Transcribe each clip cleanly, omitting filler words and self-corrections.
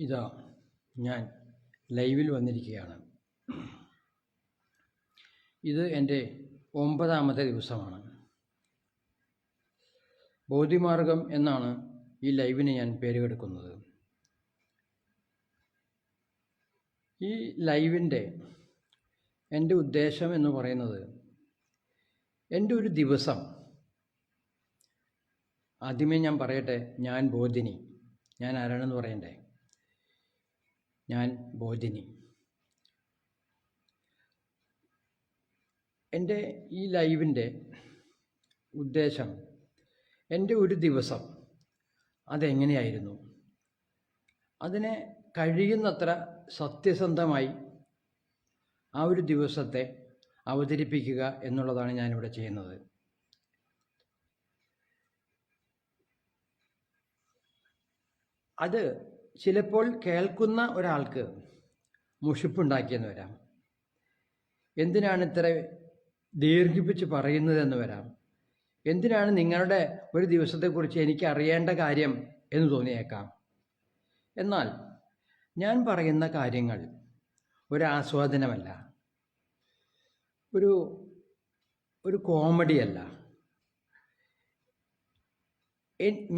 ഇതാ ഞാൻ ലൈവിൽ വന്നിരിക്കുകയാണ്. ഇത് എൻ്റെ 9ാമത്തെ ദിവസമാണ്. ബോധിമാർഗം എന്നാണ് ഈ ലൈവിന് ഞാൻ പേര് കൊടുക്കുന്നത്. ഈ ലൈവിൻ്റെ എൻ്റെ ഉദ്ദേശം എന്ന് പറയുന്നത്, എൻ്റെ ഒരു ദിവസം, ആദ്യമേ ഞാൻ പറയട്ടെ, ഞാൻ ബോധിനി. ഞാൻ ആരാണെന്ന് പറയണ്ടേ? ഞാൻ ബോധിനി. എൻ്റെ ഈ ലൈവിൻ്റെ ഉദ്ദേശം, എൻ്റെ ഒരു ദിവസം അതെങ്ങനെയായിരുന്നു, അതിനെ കഴിയുന്നത്ര സത്യസന്ധമായി ആ ഒരു ദിവസത്തെ അവതരിപ്പിക്കുക എന്നുള്ളതാണ് ഞാനിവിടെ ചെയ്യുന്നത്. അത് ചിലപ്പോൾ കേൾക്കുന്ന ഒരാൾക്ക് മുഷിപ്പുണ്ടാക്കിയെന്ന് വരാം, എന്തിനാണ് ഇത്ര ദീർഘിപ്പിച്ച് പറയുന്നതെന്ന് വരാം, എന്തിനാണ് നിങ്ങളുടെ ഒരു ദിവസത്തെക്കുറിച്ച് എനിക്ക് അറിയേണ്ട കാര്യം എന്ന് തോന്നിയേക്കാം. എന്നാൽ ഞാൻ പറയുന്ന കാര്യങ്ങൾ ഒരു ആസ്വാദനമല്ല, ഒരു കോമഡിയല്ല.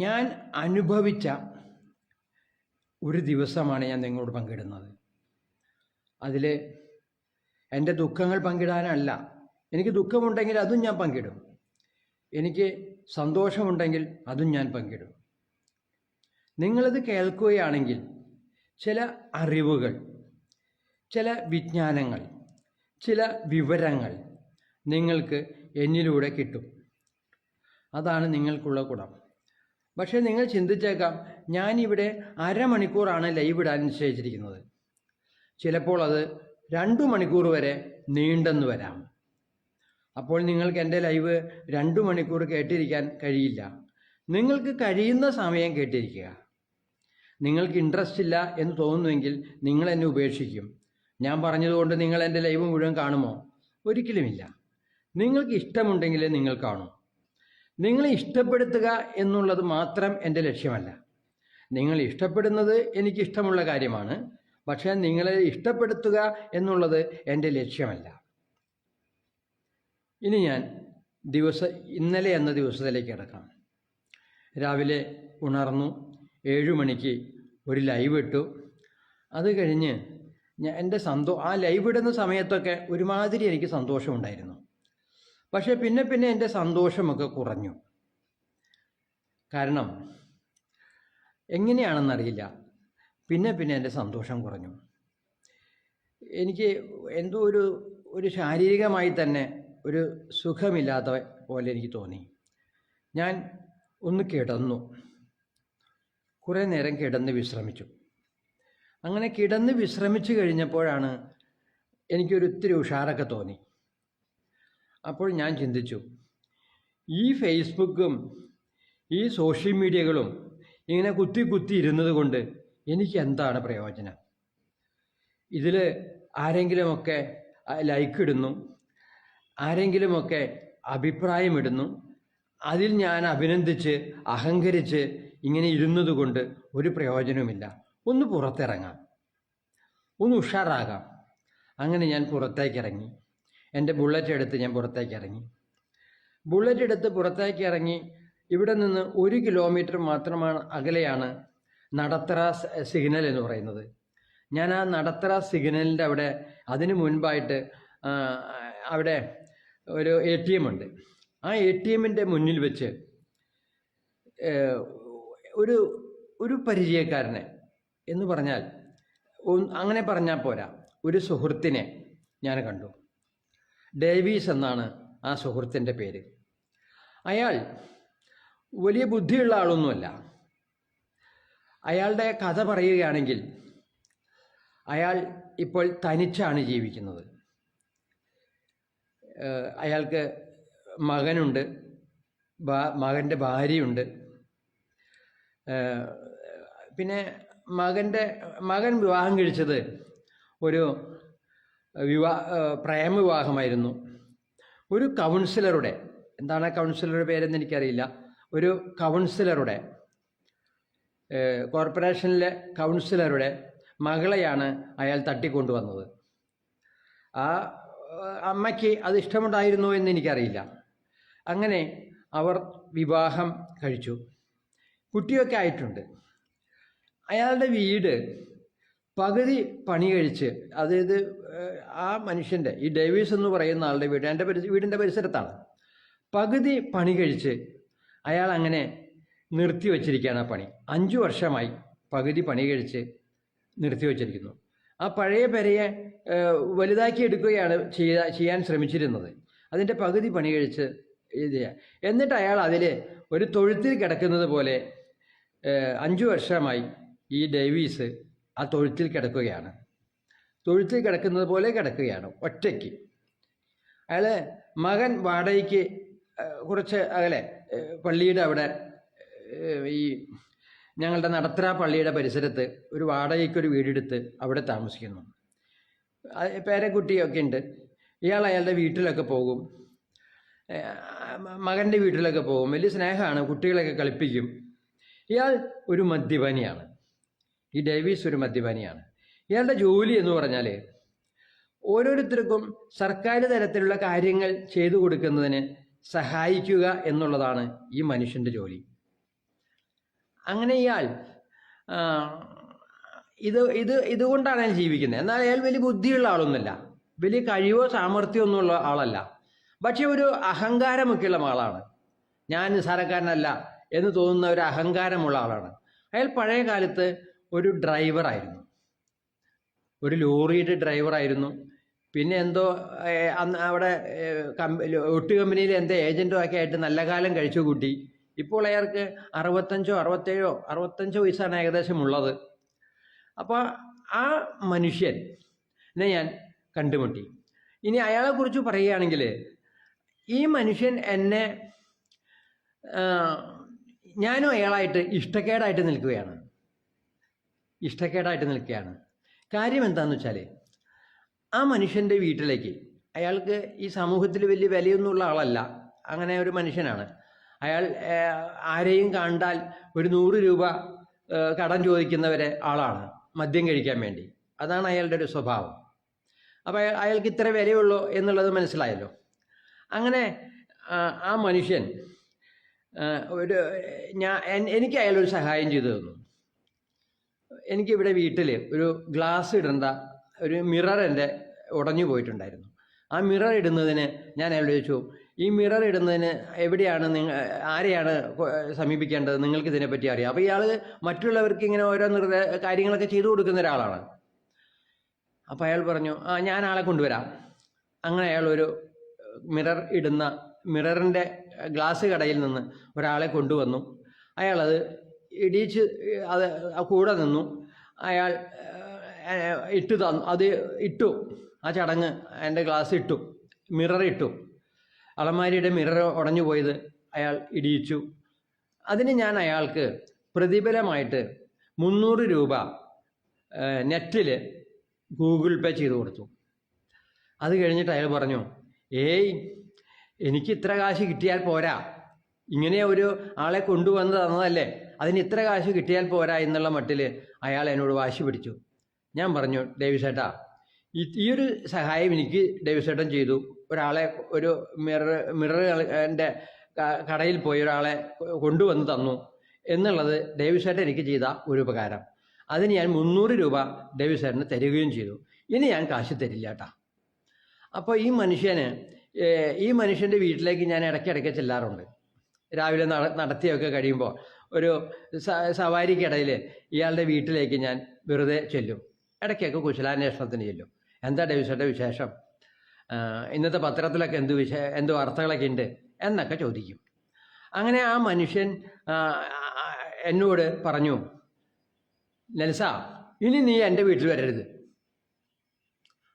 ഞാൻ അനുഭവിച്ച ഒരു ദിവസമാണ് ഞാൻ നിങ്ങളോട് പങ്കിടുന്നത്. അതിൽ എൻ്റെ ദുഃഖങ്ങൾ പങ്കിടാനല്ല. എനിക്ക് ദുഃഖമുണ്ടെങ്കിൽ അതും ഞാൻ പങ്കിടും, എനിക്ക് സന്തോഷമുണ്ടെങ്കിൽ അതും ഞാൻ പങ്കിടും. നിങ്ങളിത് കേൾക്കുകയാണെങ്കിൽ ചില അറിവുകൾ, ചില വിജ്ഞാനങ്ങൾ, ചില വിവരങ്ങൾ നിങ്ങൾക്ക് എന്നിലൂടെ കിട്ടും. അതാണ് നിങ്ങൾക്കുള്ള ഗുണം. പക്ഷേ നിങ്ങൾ ചിന്തിച്ചേക്കാം, ഞാനിവിടെ അരമണിക്കൂറാണ് ലൈവ് ഇടാൻ നിശ്ചയിച്ചിരിക്കുന്നത്, ചിലപ്പോൾ അത് 2 മണിക്കൂർ വരെ നീണ്ടെന്ന് വരാം. അപ്പോൾ നിങ്ങൾക്ക് എൻ്റെ ലൈവ് 2 മണിക്കൂർ കേട്ടിരിക്കാൻ കഴിയില്ല. നിങ്ങൾക്ക് കഴിയുന്ന സമയം കേട്ടിരിക്കുക. നിങ്ങൾക്ക് ഇൻട്രസ്റ്റ് ഇല്ല എന്ന് തോന്നുന്നുവെങ്കിൽ നിങ്ങൾ എന്നെ ഉപേക്ഷിക്കും. ഞാൻ പറഞ്ഞതുകൊണ്ട് നിങ്ങൾ എൻ്റെ ലൈവ് മുഴുവൻ കാണുമോ? ഒരിക്കലുമില്ല. നിങ്ങൾക്ക് ഇഷ്ടമുണ്ടെങ്കിൽ നിങ്ങൾ കാണും. നിങ്ങളെ ഇഷ്ടപ്പെടുത്തുക എന്നുള്ളത് മാത്രം എൻ്റെ ലക്ഷ്യമല്ല. നിങ്ങൾ ഇഷ്ടപ്പെടുന്നത് എനിക്കിഷ്ടമുള്ള കാര്യമാണ്, പക്ഷേ നിങ്ങളെ ഇഷ്ടപ്പെടുത്തുക എന്നുള്ളത് എൻ്റെ ലക്ഷ്യമല്ല. ഇനി ഞാൻ ഇന്നലെ എന്ന ദിവസത്തിലേക്ക് കിടക്കാം. രാവിലെ ഉണർന്നു, 7 മണിക്ക് ഒരു ലൈവ് ഇട്ടു. അത് കഴിഞ്ഞ് എൻ്റെ ആ ലൈവ് ഇടുന്ന സമയത്തൊക്കെ ഒരുമാതിരി എനിക്ക് സന്തോഷമുണ്ടായിരുന്നു. പക്ഷേ പിന്നെ എൻ്റെ സന്തോഷമൊക്കെ കുറഞ്ഞു. കാരണം എങ്ങനെയാണെന്നറിയില്ല, പിന്നെ എൻ്റെ സന്തോഷം കുറഞ്ഞു. എനിക്ക് എന്തോ ഒരു ശാരീരികമായി തന്നെ ഒരു സുഖമില്ലാത്ത പോലെ എനിക്ക് തോന്നി. ഞാൻ ഒന്ന് കിടന്നു, കുറേ നേരം കിടന്ന് വിശ്രമിച്ചു. അങ്ങനെ കിടന്ന് വിശ്രമിച്ചു കഴിഞ്ഞപ്പോഴാണ് എനിക്കൊരിത്തിരി ഉഷാറൊക്കെ തോന്നി. അപ്പോൾ ഞാൻ ചിന്തിച്ചു, ഈ ഫേസ്ബുക്കും ഈ സോഷ്യൽ മീഡിയകളും ഇങ്ങനെ കുത്തി ഇരുന്നത് കൊണ്ട് എനിക്ക് എന്താണ് പ്രയോജനം? ഇതിൽ ആരെങ്കിലുമൊക്കെ ലൈക്ക് ഇടുന്നു, ആരെങ്കിലുമൊക്കെ അഭിപ്രായമിടുന്നു, അതിൽ ഞാൻ അഭിനന്ദിച്ച് അഹങ്കരിച്ച് ഇങ്ങനെ ഇരുന്നത് കൊണ്ട് ഒരു പ്രയോജനവുമില്ല. ഒന്ന് പുറത്തിറങ്ങാം, ഒന്ന് ഉഷാറാകാം. അങ്ങനെ ഞാൻ പുറത്തേക്കിറങ്ങി. എൻ്റെ ബുള്ളറ്റ് എടുത്ത് ഞാൻ പുറത്തേക്കിറങ്ങി. പുറത്തേക്കിറങ്ങി ഇവിടെ നിന്ന് 1 കിലോമീറ്റർ മാത്രമാണ് അകലെയാണ് നടത്തറ സിഗ്നൽ എന്ന് പറയുന്നത്. ഞാൻ ആ നടത്തറ സിഗ്നലിൻ്റെ അവിടെ, അതിന് മുൻപായിട്ട് അവിടെ ഒരു ATM ഉണ്ട്. ആ ATMൻ്റെ മുന്നിൽ വെച്ച് ഒരു പരിചയക്കാരനെ എന്ന് പറഞ്ഞാൽ, അങ്ങനെ പറഞ്ഞാൽ പോരാ, ഒരു സുഹൃത്തിനെ ഞാൻ കണ്ടു. ഡേവീസ് എന്നാണ് ആ സുഹൃത്തിൻ്റെ പേര്. അയാൾ വലിയ ബുദ്ധിയുള്ള ആളൊന്നുമല്ല. അയാളുടെ കഥ പറയുകയാണെങ്കിൽ, അയാൾ ഇപ്പോൾ തനിച്ചാണ് ജീവിക്കുന്നത്. അയാൾക്ക് മകനുണ്ട്, മകൻ്റെ ഭാര്യയുണ്ട്. പിന്നെ മകൻ വിവാഹം കഴിച്ചത് ഒരു പ്രേമവിവാഹമായിരുന്നു. ഒരു കൗൺസിലറുടെ, എന്താണ് ആ കൗൺസിലറുടെ പേരെന്ന് എനിക്കറിയില്ല, ഒരു കൗൺസിലറുടെ കോർപ്പറേഷനിലെ കൗൺസിലറുടെ മകളെയാണ് അയാൾ തട്ടിക്കൊണ്ടുവന്നത്. ആ അമ്മയ്ക്ക് അത് ഇഷ്ടമുണ്ടായിരുന്നോ എന്ന് എനിക്കറിയില്ല. അങ്ങനെ അവർ വിവാഹം കഴിച്ചു, കുട്ടിയൊക്കെ ആയിട്ടുണ്ട്. അയാളുടെ വീട് പകുതി പണി കഴിച്ച്, അതായത് ആ മനുഷ്യൻ്റെ, ഈ ഡേവിസ് എന്ന് പറയുന്ന ആളുടെ വീട് എൻ്റെ വീടിൻ്റെ പരിസരത്താണ്. പകുതി പണി കഴിച്ച് അയാൾ അങ്ങനെ നിർത്തി വച്ചിരിക്കുകയാണ് ആ പണി. 5 വർഷമായി പകുതി പണി കഴിച്ച് നിർത്തി വച്ചിരിക്കുന്നു. ആ പഴയ പെരയെ വലുതാക്കി എടുക്കുകയാണ് ചെയ്യാൻ ശ്രമിച്ചിരുന്നത്. അതിൻ്റെ പകുതി പണി കഴിച്ച് ഇത് എന്നിട്ട് അയാൾ അതിൽ ഒരു തൊഴുത്തിൽ കിടക്കുന്നത് പോലെ 5 വർഷമായി ഈ ഡേവീസ് ആ തൊഴുത്തിൽ കിടക്കുകയാണ്. തൊഴുത്തിൽ കിടക്കുന്നത് പോലെ കിടക്കുകയാണ് ഒറ്റയ്ക്ക്. അയാൾ മകൻ വാടകയ്ക്ക് കുറച്ച് അകലെ പള്ളിയുടെ അവിടെ, ഈ ഞങ്ങളുടെ നടത്തറ പള്ളിയുടെ പരിസരത്ത് ഒരു വാടകയ്ക്കൊരു വീടെടുത്ത് അവിടെ താമസിക്കുന്നു. പേരക്കുട്ടിയൊക്കെ ഉണ്ട്. ഇയാൾ അയാളുടെ വീട്ടിലൊക്കെ പോകും, മകൻ്റെ വീട്ടിലൊക്കെ പോകും. വലിയ സ്നേഹമാണ്, കുട്ടികളൊക്കെ കളിപ്പിക്കും. ഇയാൾ ഒരു മദ്യപാനിയാണ്. ഈ ഡേവീസ് ഒരു മദ്യപാനിയാണ്. ഇയാളുടെ ജോലി എന്ന് പറഞ്ഞാൽ ഓരോരുത്തർക്കും സർക്കാർ തലത്തിലുള്ള കാര്യങ്ങൾ ചെയ്തു കൊടുക്കുന്നതിന് സഹായിക്കുക എന്നുള്ളതാണ് ഈ മനുഷ്യൻ്റെ ജോലി. അങ്ങനെ ഇയാൾ ഇതുകൊണ്ടാണ് അയാൾ ജീവിക്കുന്നത്. എന്നാൽ അയാൾ വലിയ ബുദ്ധിയുള്ള ആളൊന്നുമല്ല, വലിയ കഴിവോ സാമർഥ്യമോ ഒന്നുമുള്ള ആളല്ല. പക്ഷെ ഒരു അഹങ്കാരമൊക്കെയുള്ള ആളാണ്. ഞാൻ നിസ്സാരക്കാരനല്ല എന്ന് തോന്നുന്ന ഒരു അഹങ്കാരമുള്ള ആളാണ് അയാൾ. പഴയ കാലത്ത് ഒരു ഡ്രൈവറായിരുന്നു, ഒരു ലോറിയുടെ ഡ്രൈവറായിരുന്നു. പിന്നെ എന്തോ അവിടെ ഒട്ട് കമ്പനിയിൽ എന്തോ ഏജൻറ്റോ ഒക്കെ ആയിട്ട് നല്ല കാലം കഴിച്ചു കൂട്ടി. ഇപ്പോൾ അയാൾക്ക് 65 വയസ്സാണ് ഏകദേശം ഉള്ളത്. അപ്പോൾ ആ മനുഷ്യനെ ഞാൻ കണ്ടുമുട്ടി. ഇനി അയാളെക്കുറിച്ച് പറയുകയാണെങ്കിൽ, ഈ മനുഷ്യൻ എന്നെ, ഞാനും അയാളായിട്ട് ഇഷ്ടക്കേടായിട്ട് നിൽക്കുകയാണ്. കാര്യം എന്താണെന്ന് വെച്ചാൽ, ആ മനുഷ്യൻ്റെ വീട്ടിലേക്ക്, അയാൾക്ക് ഈ സമൂഹത്തിൽ വലിയ വിലയൊന്നുമുള്ള ആളല്ല, അങ്ങനെ ഒരു മനുഷ്യനാണ് അയാൾ. ആരെയും കണ്ടാൽ ഒരു 100 രൂപ കടം ചോദിക്കുന്നവരെ ആളാണ് മദ്യം കഴിക്കാൻ വേണ്ടി. അതാണ് അയാളുടെ ഒരു സ്വഭാവം. അപ്പോൾ അയാൾക്ക് ഇത്ര വിലയുള്ളൂ എന്നുള്ളത് മനസ്സിലായല്ലോ. അങ്ങനെ ആ മനുഷ്യൻ എനിക്ക് അയാളൊരു സഹായം ചെയ്തു തന്നു. എനിക്കിവിടെ വീട്ടിൽ ഒരു ഗ്ലാസ് ഇടേണ്ട ഒരു മിറർ എൻ്റെ ഉടഞ്ഞു പോയിട്ടുണ്ടായിരുന്നു. ആ മിറർ ഇടുന്നതിന് ഞാൻ അയാളോട് ചോദിച്ചു, ഈ മിറർ ഇടുന്നതിന് എവിടെയാണ് ആരെയാണ് സമീപിക്കേണ്ടത്, നിങ്ങൾക്ക് ഇതിനെപ്പറ്റി അറിയാം. അപ്പോൾ ഇയാൾ മറ്റുള്ളവർക്ക് ഇങ്ങനെ ഓരോ കാര്യങ്ങളൊക്കെ ചെയ്തു കൊടുക്കുന്ന ഒരാളാണ്. അപ്പോൾ അയാൾ പറഞ്ഞു, ഞാൻ ആളെ കൊണ്ടുവരാം. അങ്ങനെ അയാൾ ഒരു മിററിൻ്റെ ഗ്ലാസ് കടയിൽ നിന്ന് ഒരാളെ കൊണ്ടുവന്നു. അയാളത് ഇടിച്ച് അത് കൂടെ നിന്നു. അയാൾ ഇട്ടു. ആ ചടങ്ങ് എൻ്റെ ഗ്ലാസ് ഇട്ടു, മിറർ ഇട്ടു. അലമാരിയുടെ മിറർ ഉടഞ്ഞു പോയത് അയാൾ ഇടിയിച്ചു. അതിന് ഞാൻ അയാൾക്ക് പ്രതിഫലമായിട്ട് 300 രൂപ നെറ്റിൽ ഗൂഗിൾ പേ ചെയ്തു കൊടുത്തു. അത് കഴിഞ്ഞിട്ട് അയാൾ പറഞ്ഞു, എനിക്ക് ഇത്ര കാശ് കിട്ടിയാൽ പോരാ, ഇങ്ങനെ ഒരു ആളെ കൊണ്ടുവന്ന് തന്നതല്ലേ, അതിന് ഇത്ര കാശ് കിട്ടിയാൽ പോരാ എന്നുള്ള മട്ടിൽ അയാൾ എന്നോട് വാശി പിടിച്ചു. ഞാൻ പറഞ്ഞു, ഡേവിസേട്ടാ, ഈ ഒരു സഹായം എനിക്ക് ഡേവിസേട്ടൻ ചെയ്തു. ഒരാളെ ഒരു മിററിൻ്റെ കടയിൽ പോയി ഒരാളെ കൊണ്ടുവന്ന് തന്നു എന്നുള്ളത് ഡേവിസേട്ടൻ എനിക്ക് ചെയ്ത ഒരു ഉപകാരം. അതിന് ഞാൻ 300 രൂപ ഡേവിസേട്ടന് തരികയും ചെയ്തു. ഇനി ഞാൻ കാശ് തരില്ല കേട്ടാ. അപ്പോൾ ഈ മനുഷ്യൻ്റെ വീട്ടിലേക്ക് ഞാൻ ഇടയ്ക്കിടയ്ക്ക് ചെല്ലാറുണ്ട്. രാവിലെ നടത്തിയൊക്കെ കഴിയുമ്പോൾ ഒരു സവാരിക്കിടയിൽ ഇയാളുടെ വീട്ടിലേക്ക് ഞാൻ വെറുതെ ചെല്ലും. ഇടയ്ക്കൊക്കെ കുശലാന്വേഷണത്തിന് ചെല്ലും. എന്താ ഡേവിസേട്ടൻ്റെ വിശേഷം, ഇന്നത്തെ പത്രത്തിലൊക്കെ എന്ത് വാർത്തകളൊക്കെ ഉണ്ട് എന്നൊക്കെ ചോദിക്കും. അങ്ങനെ ആ മനുഷ്യൻ എന്നോട് പറഞ്ഞു, നെൽസ, ഇനി നീ എൻ്റെ വീട്ടിൽ വരരുത്.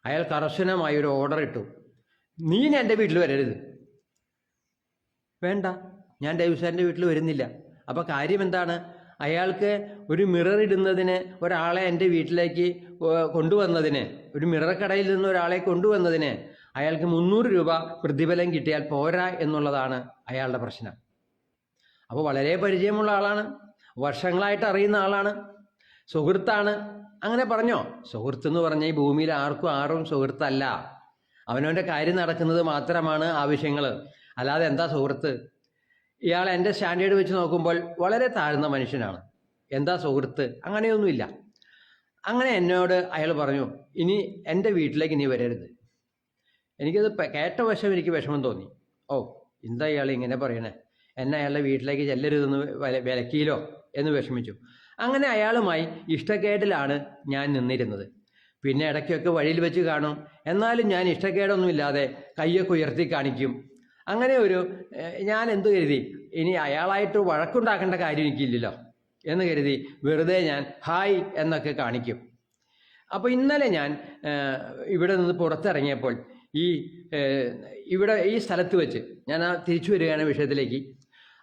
അയാൾ കർശനമായി ഒരു ഓർഡർ ഇട്ടു, നീ എൻ്റെ വീട്ടിൽ വരരുത്. വേണ്ട, ഞാൻ ഡേവിസേട്ടൻ്റെ വീട്ടിൽ വരുന്നില്ല. അപ്പോൾ കാര്യം എന്താണ്? അയാൾക്ക് ഒരു മിറർ ഇടുന്നതിന് ഒരാളെ എൻ്റെ വീട്ടിലേക്ക് കൊണ്ടുവന്നതിന്, ഒരു മിറർ കടയിൽ നിന്ന് ഒരാളെ കൊണ്ടുവന്നതിന് അയാൾക്ക് 300 രൂപ പ്രതിഫലം കിട്ടിയാൽ പോരാ എന്നുള്ളതാണ് അയാളുടെ പ്രശ്നം. അപ്പോൾ വളരെ പരിചയമുള്ള ആളാണ്, വർഷങ്ങളായിട്ട് അറിയുന്ന ആളാണ്, സുഹൃത്താണ്. അങ്ങനെ പറഞ്ഞോ? സുഹൃത്തെന്ന് പറഞ്ഞ ഈ ഭൂമിയിൽ ആരും സുഹൃത്തല്ല. അവനവൻ്റെ കാര്യം നടക്കുന്നത് മാത്രമാണ് ആവശ്യങ്ങൾ. അല്ലാതെ എന്താ സുഹൃത്ത്? ഇയാൾ എൻ്റെ സ്റ്റാൻഡേർഡ് വെച്ച് നോക്കുമ്പോൾ വളരെ താഴ്ന്ന മനുഷ്യനാണ്. എന്താ സുഹൃത്ത്? അങ്ങനെയൊന്നുമില്ല. അങ്ങനെ എന്നോട് അയാൾ പറഞ്ഞു, ഇനി എൻ്റെ വീട്ടിലേക്ക് ഇനി വരരുത്. എനിക്കത് കേട്ട വശം എനിക്ക് വിഷമം തോന്നി. ഓ, എന്താ ഇയാൾ ഇങ്ങനെ പറയണേ, എന്നെ അയാളുടെ വീട്ടിലേക്ക് ചെല്ലരുതെന്ന് വിലക്കിയില്ലോ എന്ന് വിഷമിച്ചു. അങ്ങനെ അയാളുമായി ഇഷ്ടക്കേടിലാണ് ഞാൻ നിന്നിരുന്നത്. പിന്നെ ഇടയ്ക്കൊക്കെ വഴിയിൽ വെച്ച് കാണും, എന്നാലും ഞാൻ ഇഷ്ടക്കേടൊന്നുമില്ലാതെ കയ്യൊക്കെ ഉയർത്തി കാണിക്കും. അങ്ങനെ ഞാൻ എന്ത് കരുതി, ഇനി അയാളായിട്ട് വഴക്കുണ്ടാക്കേണ്ട കാര്യം എനിക്കില്ലല്ലോ എന്ന് കരുതി വെറുതെ ഞാൻ ഹായ് എന്നൊക്കെ കാണിക്കും. അപ്പോൾ ഇന്നലെ ഞാൻ ഇവിടെ നിന്ന് പുറത്തിറങ്ങിയപ്പോൾ ഈ സ്ഥലത്ത് വെച്ച് ഞാൻ തിരിച്ചു വരികയാണ് വിഷയത്തിലേക്ക്.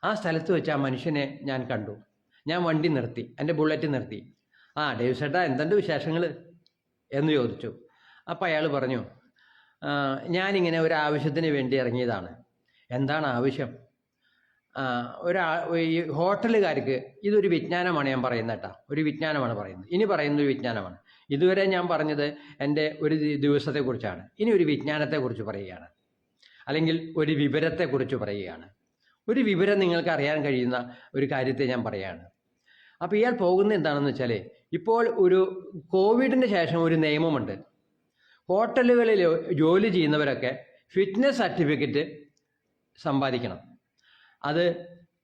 ആ സ്ഥലത്ത് വെച്ച് ആ മനുഷ്യനെ ഞാൻ കണ്ടു. ഞാൻ വണ്ടി നിർത്തി, എൻ്റെ ബുള്ളറ്റ് നിർത്തി. ഡേവ് ചേട്ടാ, എന്തുണ്ട് വിശേഷങ്ങൾ എന്ന് ചോദിച്ചു. അപ്പോൾ അയാൾ പറഞ്ഞു, ഞാനിങ്ങനെ ഒരു ആവശ്യത്തിന് വേണ്ടി ഇറങ്ങിയതാണ്. എന്താണ് ആവശ്യം? ഈ ഹോട്ടലുകാർക്ക് ഇതൊരു വിജ്ഞാനമാണ് ഞാൻ പറയുന്നത് കേട്ടോ, ഒരു വിജ്ഞാനമാണ് പറയുന്നത്. ഇനി പറയുന്നൊരു വിജ്ഞാനമാണ്. ഇതുവരെ ഞാൻ പറഞ്ഞത് എൻ്റെ ഒരു ദിവസത്തെക്കുറിച്ചാണ്. ഇനി ഒരു വിജ്ഞാനത്തെക്കുറിച്ച് പറയുകയാണ്, അല്ലെങ്കിൽ ഒരു വിവരത്തെക്കുറിച്ച് പറയുകയാണ്. ഒരു വിവരം നിങ്ങൾക്ക് അറിയാൻ കഴിയുന്ന ഒരു കാര്യത്തെ ഞാൻ പറയുകയാണ്. അപ്പോൾ ഇയാൾ പോകുന്നത് എന്താണെന്ന് വെച്ചാൽ, ഇപ്പോൾ ഒരു കോവിഡിന് ശേഷം ഒരു നിയമമുണ്ട്. ഹോട്ടലുകളിൽ ജോലി ചെയ്യുന്നവരൊക്കെ ഫിറ്റ്നസ് സർട്ടിഫിക്കറ്റ് സമ്പാദിക്കണം. അത്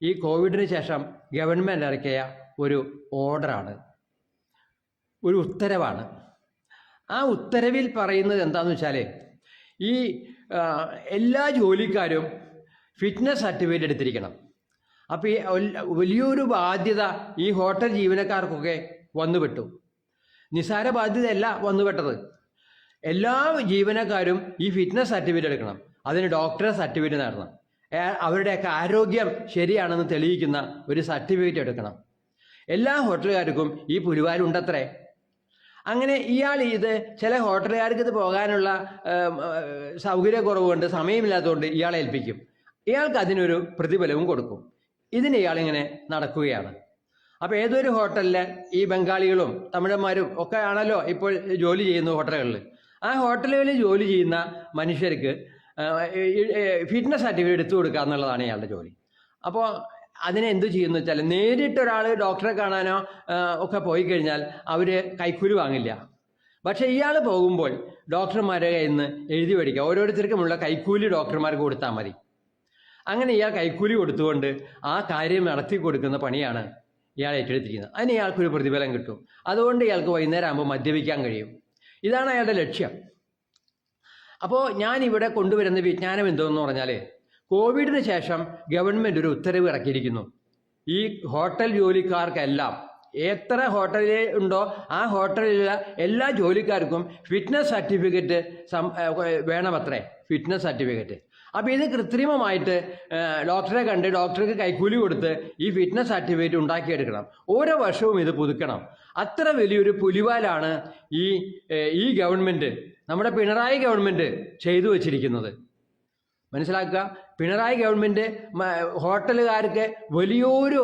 ഈ കോവിഡിന് ശേഷം ഗവൺമെൻറ് ഇറക്കിയ ഒരു ഓർഡറാണ്, ഒരു ഉത്തരവാണ്. ആ ഉത്തരവിൽ പറയുന്നത് എന്താണെന്ന് വെച്ചാൽ, ഈ എല്ലാ ജോലിക്കാരും ഫിറ്റ്നസ് സർട്ടിഫിക്കറ്റ് എടുത്തിരിക്കണം. അപ്പോൾ ഈ വലിയൊരു ബാധ്യത ഈ ഹോട്ടൽ ജീവനക്കാർക്കൊക്കെ വന്നുപെട്ടു. നിസ്സാര ബാധ്യതയല്ല വന്നുപെട്ടത്. എല്ലാ ജീവനക്കാരും ഈ ഫിറ്റ്നസ് സർട്ടിഫിക്കറ്റ് എടുക്കണം. അതിന് ഡോക്ടറെ സർട്ടിഫിക്കറ്റ് നേടണം. അവരുടെയൊക്കെ ആരോഗ്യം ശരിയാണെന്ന് തെളിയിക്കുന്ന ഒരു സർട്ടിഫിക്കറ്റ് എടുക്കണം. എല്ലാ ഹോട്ടലുകാർക്കും ഈ പുലിവാലുണ്ടത്രേ. അങ്ങനെ ഇയാൾ ചില ഹോട്ടലുകാർക്ക് ഇത് പോകാനുള്ള സൗകര്യക്കുറവ് കൊണ്ട്, സമയമില്ലാത്തതുകൊണ്ട് ഇയാളെ ഏൽപ്പിക്കും. ഇയാൾക്ക് അതിനൊരു പ്രതിഫലവും കൊടുക്കും. ഇതിന് ഇയാളിങ്ങനെ നടക്കുകയാണ്. അപ്പോൾ ഏതൊരു ഹോട്ടലിൽ ഈ ബംഗാളികളും തമിഴന്മാരും ഒക്കെ ആണല്ലോ ഇപ്പോൾ ജോലി ചെയ്യുന്ന ഹോട്ടലുകളിൽ. ആ ഹോട്ടലുകളിൽ ജോലി ചെയ്യുന്ന മനുഷ്യർക്ക് ഫിറ്റ്നസ് സർട്ടിഫിക്കറ്റ് എടുത്തു കൊടുക്കുക എന്നുള്ളതാണ് ഇയാളുടെ ജോലി. അപ്പോൾ അതിനെ എന്തു ചെയ്യുന്നു വെച്ചാൽ, നേരിട്ടൊരാൾ ഡോക്ടറെ കാണാനോ ഒക്കെ പോയി കഴിഞ്ഞാൽ അവർ കൈക്കൂലി വാങ്ങില്ല. പക്ഷേ ഇയാൾ പോകുമ്പോൾ ഡോക്ടർമാരുടെ കയ്യിൽ നിന്ന് എഴുതി മേടിക്കുക. ഓരോരുത്തർക്കുമുള്ള കൈക്കൂലി ഡോക്ടർമാർക്ക് കൊടുത്താൽ മതി. അങ്ങനെ ഇയാൾ കൈക്കൂലി കൊടുത്തുകൊണ്ട് ആ കാര്യം നടത്തി കൊടുക്കുന്ന പണിയാണ് ഇയാൾ ഏറ്റെടുത്തിരിക്കുന്നത്. അതിന് ഇയാൾക്കൊരു പ്രതിഫലം കിട്ടും. അതുകൊണ്ട് ഇയാൾക്ക് വൈകുന്നേരം ആകുമ്പോൾ മദ്യപിക്കാൻ കഴിയും. ഇതാണ് അയാളുടെ ലക്ഷ്യം. അപ്പോൾ ഞാനിവിടെ കൊണ്ടുവരുന്ന വിജ്ഞാനം എന്തോന്ന് പറഞ്ഞാൽ, കോവിഡിന് ശേഷം ഗവൺമെൻറ് ഒരു ഉത്തരവ് ഇറക്കിയിരിക്കുന്നു. ഈ ഹോട്ടൽ ജോലിക്കാർക്കെല്ലാം, എത്ര ഹോട്ടലിൽ ഉണ്ടോ ആ ഹോട്ടലിലുള്ള എല്ലാ ജോലിക്കാർക്കും ഫിറ്റ്നസ് സർട്ടിഫിക്കറ്റ് വേണമത്രേ, ഫിറ്റ്നസ് സർട്ടിഫിക്കറ്റ്. അപ്പോൾ ഇത് കൃത്രിമമായിട്ട് ഡോക്ടറെ കണ്ട് ഡോക്ടർക്ക് കൈക്കൂലി കൊടുത്ത് ഈ ഫിറ്റ്നസ് സർട്ടിഫിക്കറ്റ് ഉണ്ടാക്കിയെടുക്കണം. ഓരോ വർഷവും ഇത് പുതുക്കണം. അത്ര വലിയൊരു പുലിവാലാണ് ഈ ഗവൺമെൻറ്, നമ്മുടെ പിണറായി ഗവൺമെൻറ് ചെയ്തു വച്ചിരിക്കുന്നത്. മനസ്സിലാക്കുക, പിണറായി ഗവൺമെൻറ് ഹോട്ടലുകാർക്ക് വലിയൊരു